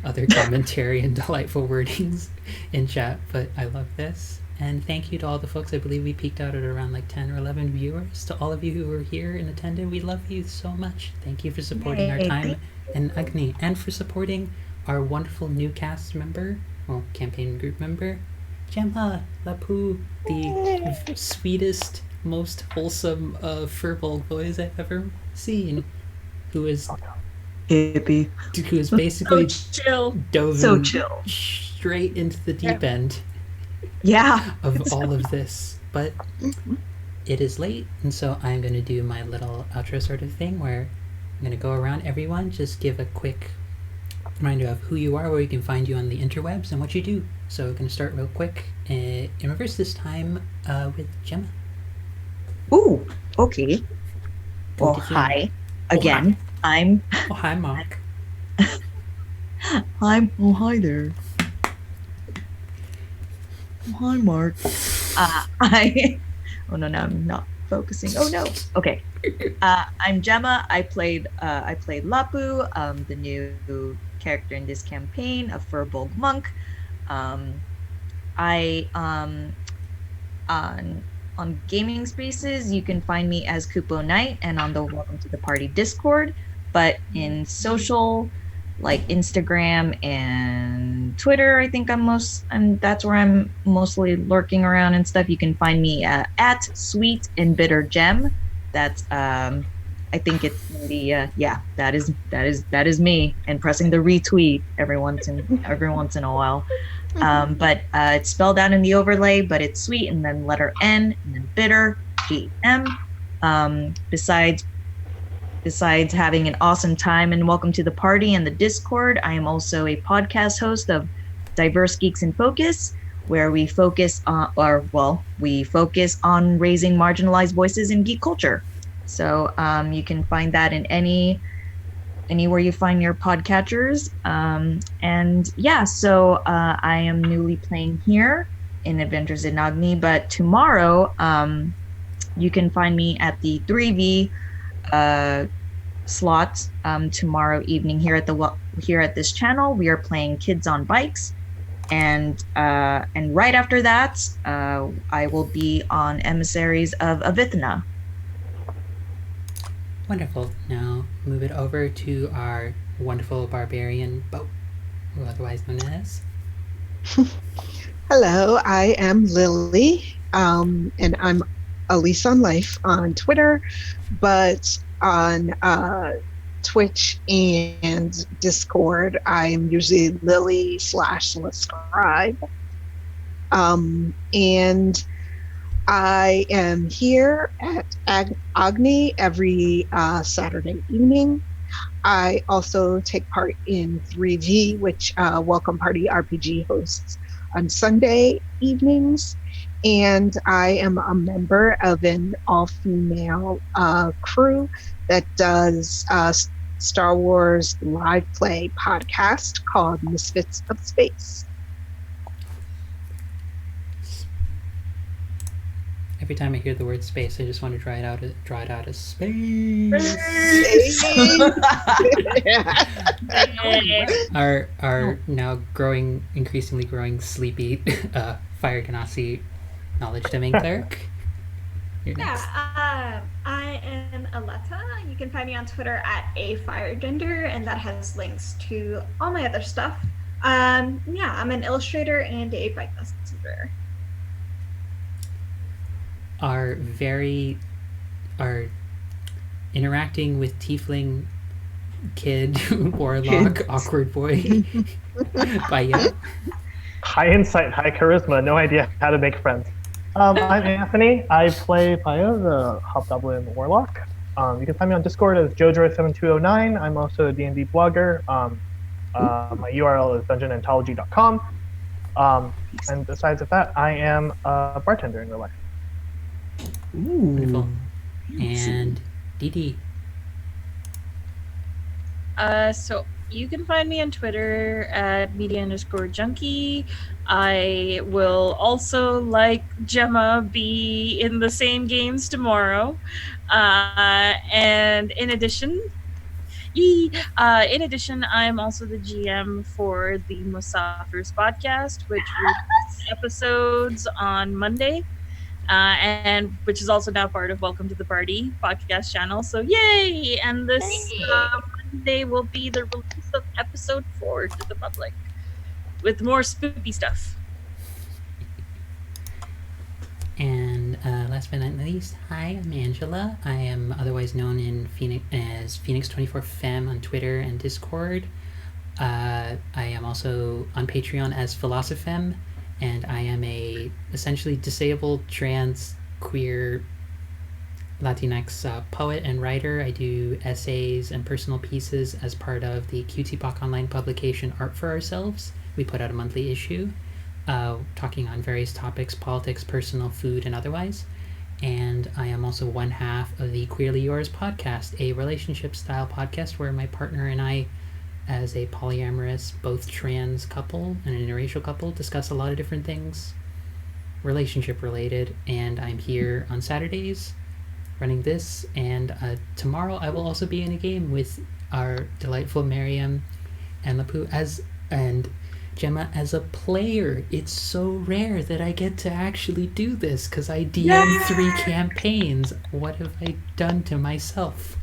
other commentary and delightful wordings in chat, but I love this. And thank you to all the folks. I believe we peaked out at around like 10 or 11 viewers. To all of you who were here and attended, we love you so much. Thank you for supporting our time in Agni, and for supporting our wonderful new cast member, well, campaign group member, Gemma Lapu, the sweetest, most wholesome furbolg boys I've ever seen, who is Hippie. who is basically chill. dove So chill. straight into the deep end Yeah. of all of this. But it is late, and so I'm going to do my little outro sort of thing where I'm going to go around everyone, just give a quick reminder of who you are, where you can find you on the interwebs, and what you do. So we're going to start real quick in reverse this time with Gemma. Ooh, okay. Well, Thank you. hi. Again, I'm Oh, hi, Mark. oh hi there. Oh, hi Mark. I oh no, I'm not focusing. Oh no. Okay. I'm Gemma. I played Lapu, the new character in this campaign, a Furbolg monk. I on gaming spaces, you can find me as Kupo Knight and on the Welcome to the Party Discord. But in social, like Instagram and Twitter, I think and that's where I'm mostly lurking around and stuff. You can find me at Sweet and Bitter Gem. That's I think it's in the that is me, and pressing the retweet every once in a while. But it's spelled out in the overlay, but it's Sweet and then letter N and then Bitter GM. Besides having an awesome time and welcome to the party and the Discord, I am also a podcast host of Diverse Geeks in Focus, where we focus on raising marginalized voices in geek culture. So you can find that in anywhere you find your podcatchers. So I am newly playing here in Adventures in Agni, but tomorrow you can find me at the 3v slot tomorrow evening here at this channel. We are playing Kids on Bikes, and right after that I will be on Emissaries of Avithna. Wonderful. Now move it over to our wonderful barbarian Bo, otherwise known as. Hello, I am Lily, and I'm Elise on Life on Twitter, but on Twitch and Discord, I'm usually Lily/Lescribe. And I am here at Agni every Saturday evening. I also take part in 3V, which Welcome Party RPG hosts on Sunday evenings. And I am a member of an all-female crew that does Star Wars live play podcast called Misfits of Space. Every time I hear the word space, I just want to draw it out as space. Our now increasingly growing sleepy Fire Ganassi knowledge domain cleric. You're next. I am Aletta. You can find me on Twitter at afiregender, and that has links to all my other stuff. I'm an illustrator and a bike messenger. Our interacting with tiefling kid warlock awkward boy Baya. High insight, high charisma, no idea how to make friends. I'm Anthony. I play Paya, the Hobgoblin Warlock. You can find me on Discord as JoJo7209. I'm also a D&D blogger. My URL is dungeonanthology.com. And besides of that, I am a bartender in real life. Wonderful. And Dee. So you can find me on Twitter at media_junkie. I will also, like Gemma, be in the same games tomorrow. And in addition, I'm also the GM for the Musafir's podcast, which releases episodes on Monday. And which is also now part of Welcome to the Party podcast channel. So yay! And this Monday will be the release of episode 4 to the public with more spooky stuff. And last but not least, hi, I'm Angela. I am otherwise known in as Phoenix24Femme on Twitter and Discord. I am also on Patreon as Philosopheme. And I am a essentially disabled, trans, queer, Latinx poet and writer. I do essays and personal pieces as part of the PoC online publication Art for Ourselves. We put out a monthly issue talking on various topics, politics, personal, food, and otherwise. And I am also one half of the Queerly Yours podcast, a relationship-style podcast where my partner and I, as a polyamorous, both trans couple and an interracial couple, discuss a lot of different things relationship related. And I'm here on Saturdays running this, and tomorrow I will also be in a game with our delightful Miriam and Lapu, and Gemma, as a player, it's so rare that I get to actually do this because I DM 3 campaigns. What have I done to myself?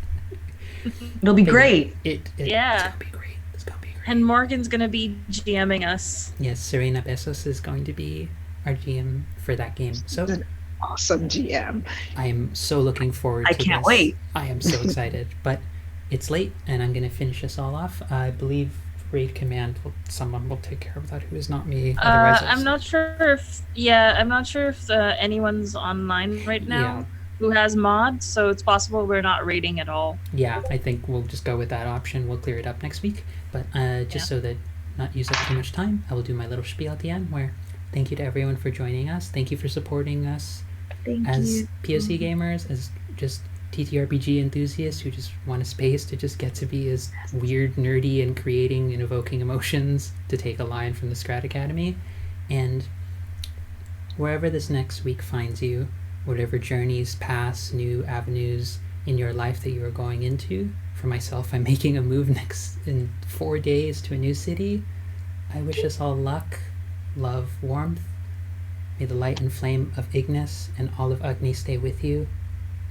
It'll be great. It's Yeah. gonna be great. It's gonna be great. And Morgan's gonna be GMing us. Yes, Serena Besos is going to be our GM for that game. So An awesome GM. I am so looking forward I to can't this. wait. I am so excited. But it's late, and I'm going to finish this all off. I believe Raid Command, someone will take care of that who is not me. Otherwise, I'm not sure if anyone's online right now who has mods, so it's possible we're not raiding at all. Yeah, I think we'll just go with that option. We'll clear it up next week. But so that not use up too much time, I will do my little spiel at the end where thank you to everyone for joining us. Thank you for supporting us as PoC gamers, as just TTRPG enthusiasts who just want a space to just get to be as weird, nerdy, and creating and evoking emotions, to take a line from the Strat Academy. And wherever this next week finds you, whatever journeys, paths, new avenues in your life that you are going into. For myself, I'm making a move in 4 days to a new city. I wish us all luck, love, warmth. May the light and flame of Ignis and all of Agni stay with you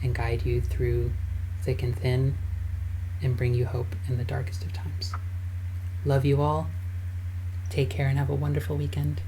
and guide you through thick and thin and bring you hope in the darkest of times. Love you all. Take care and have a wonderful weekend.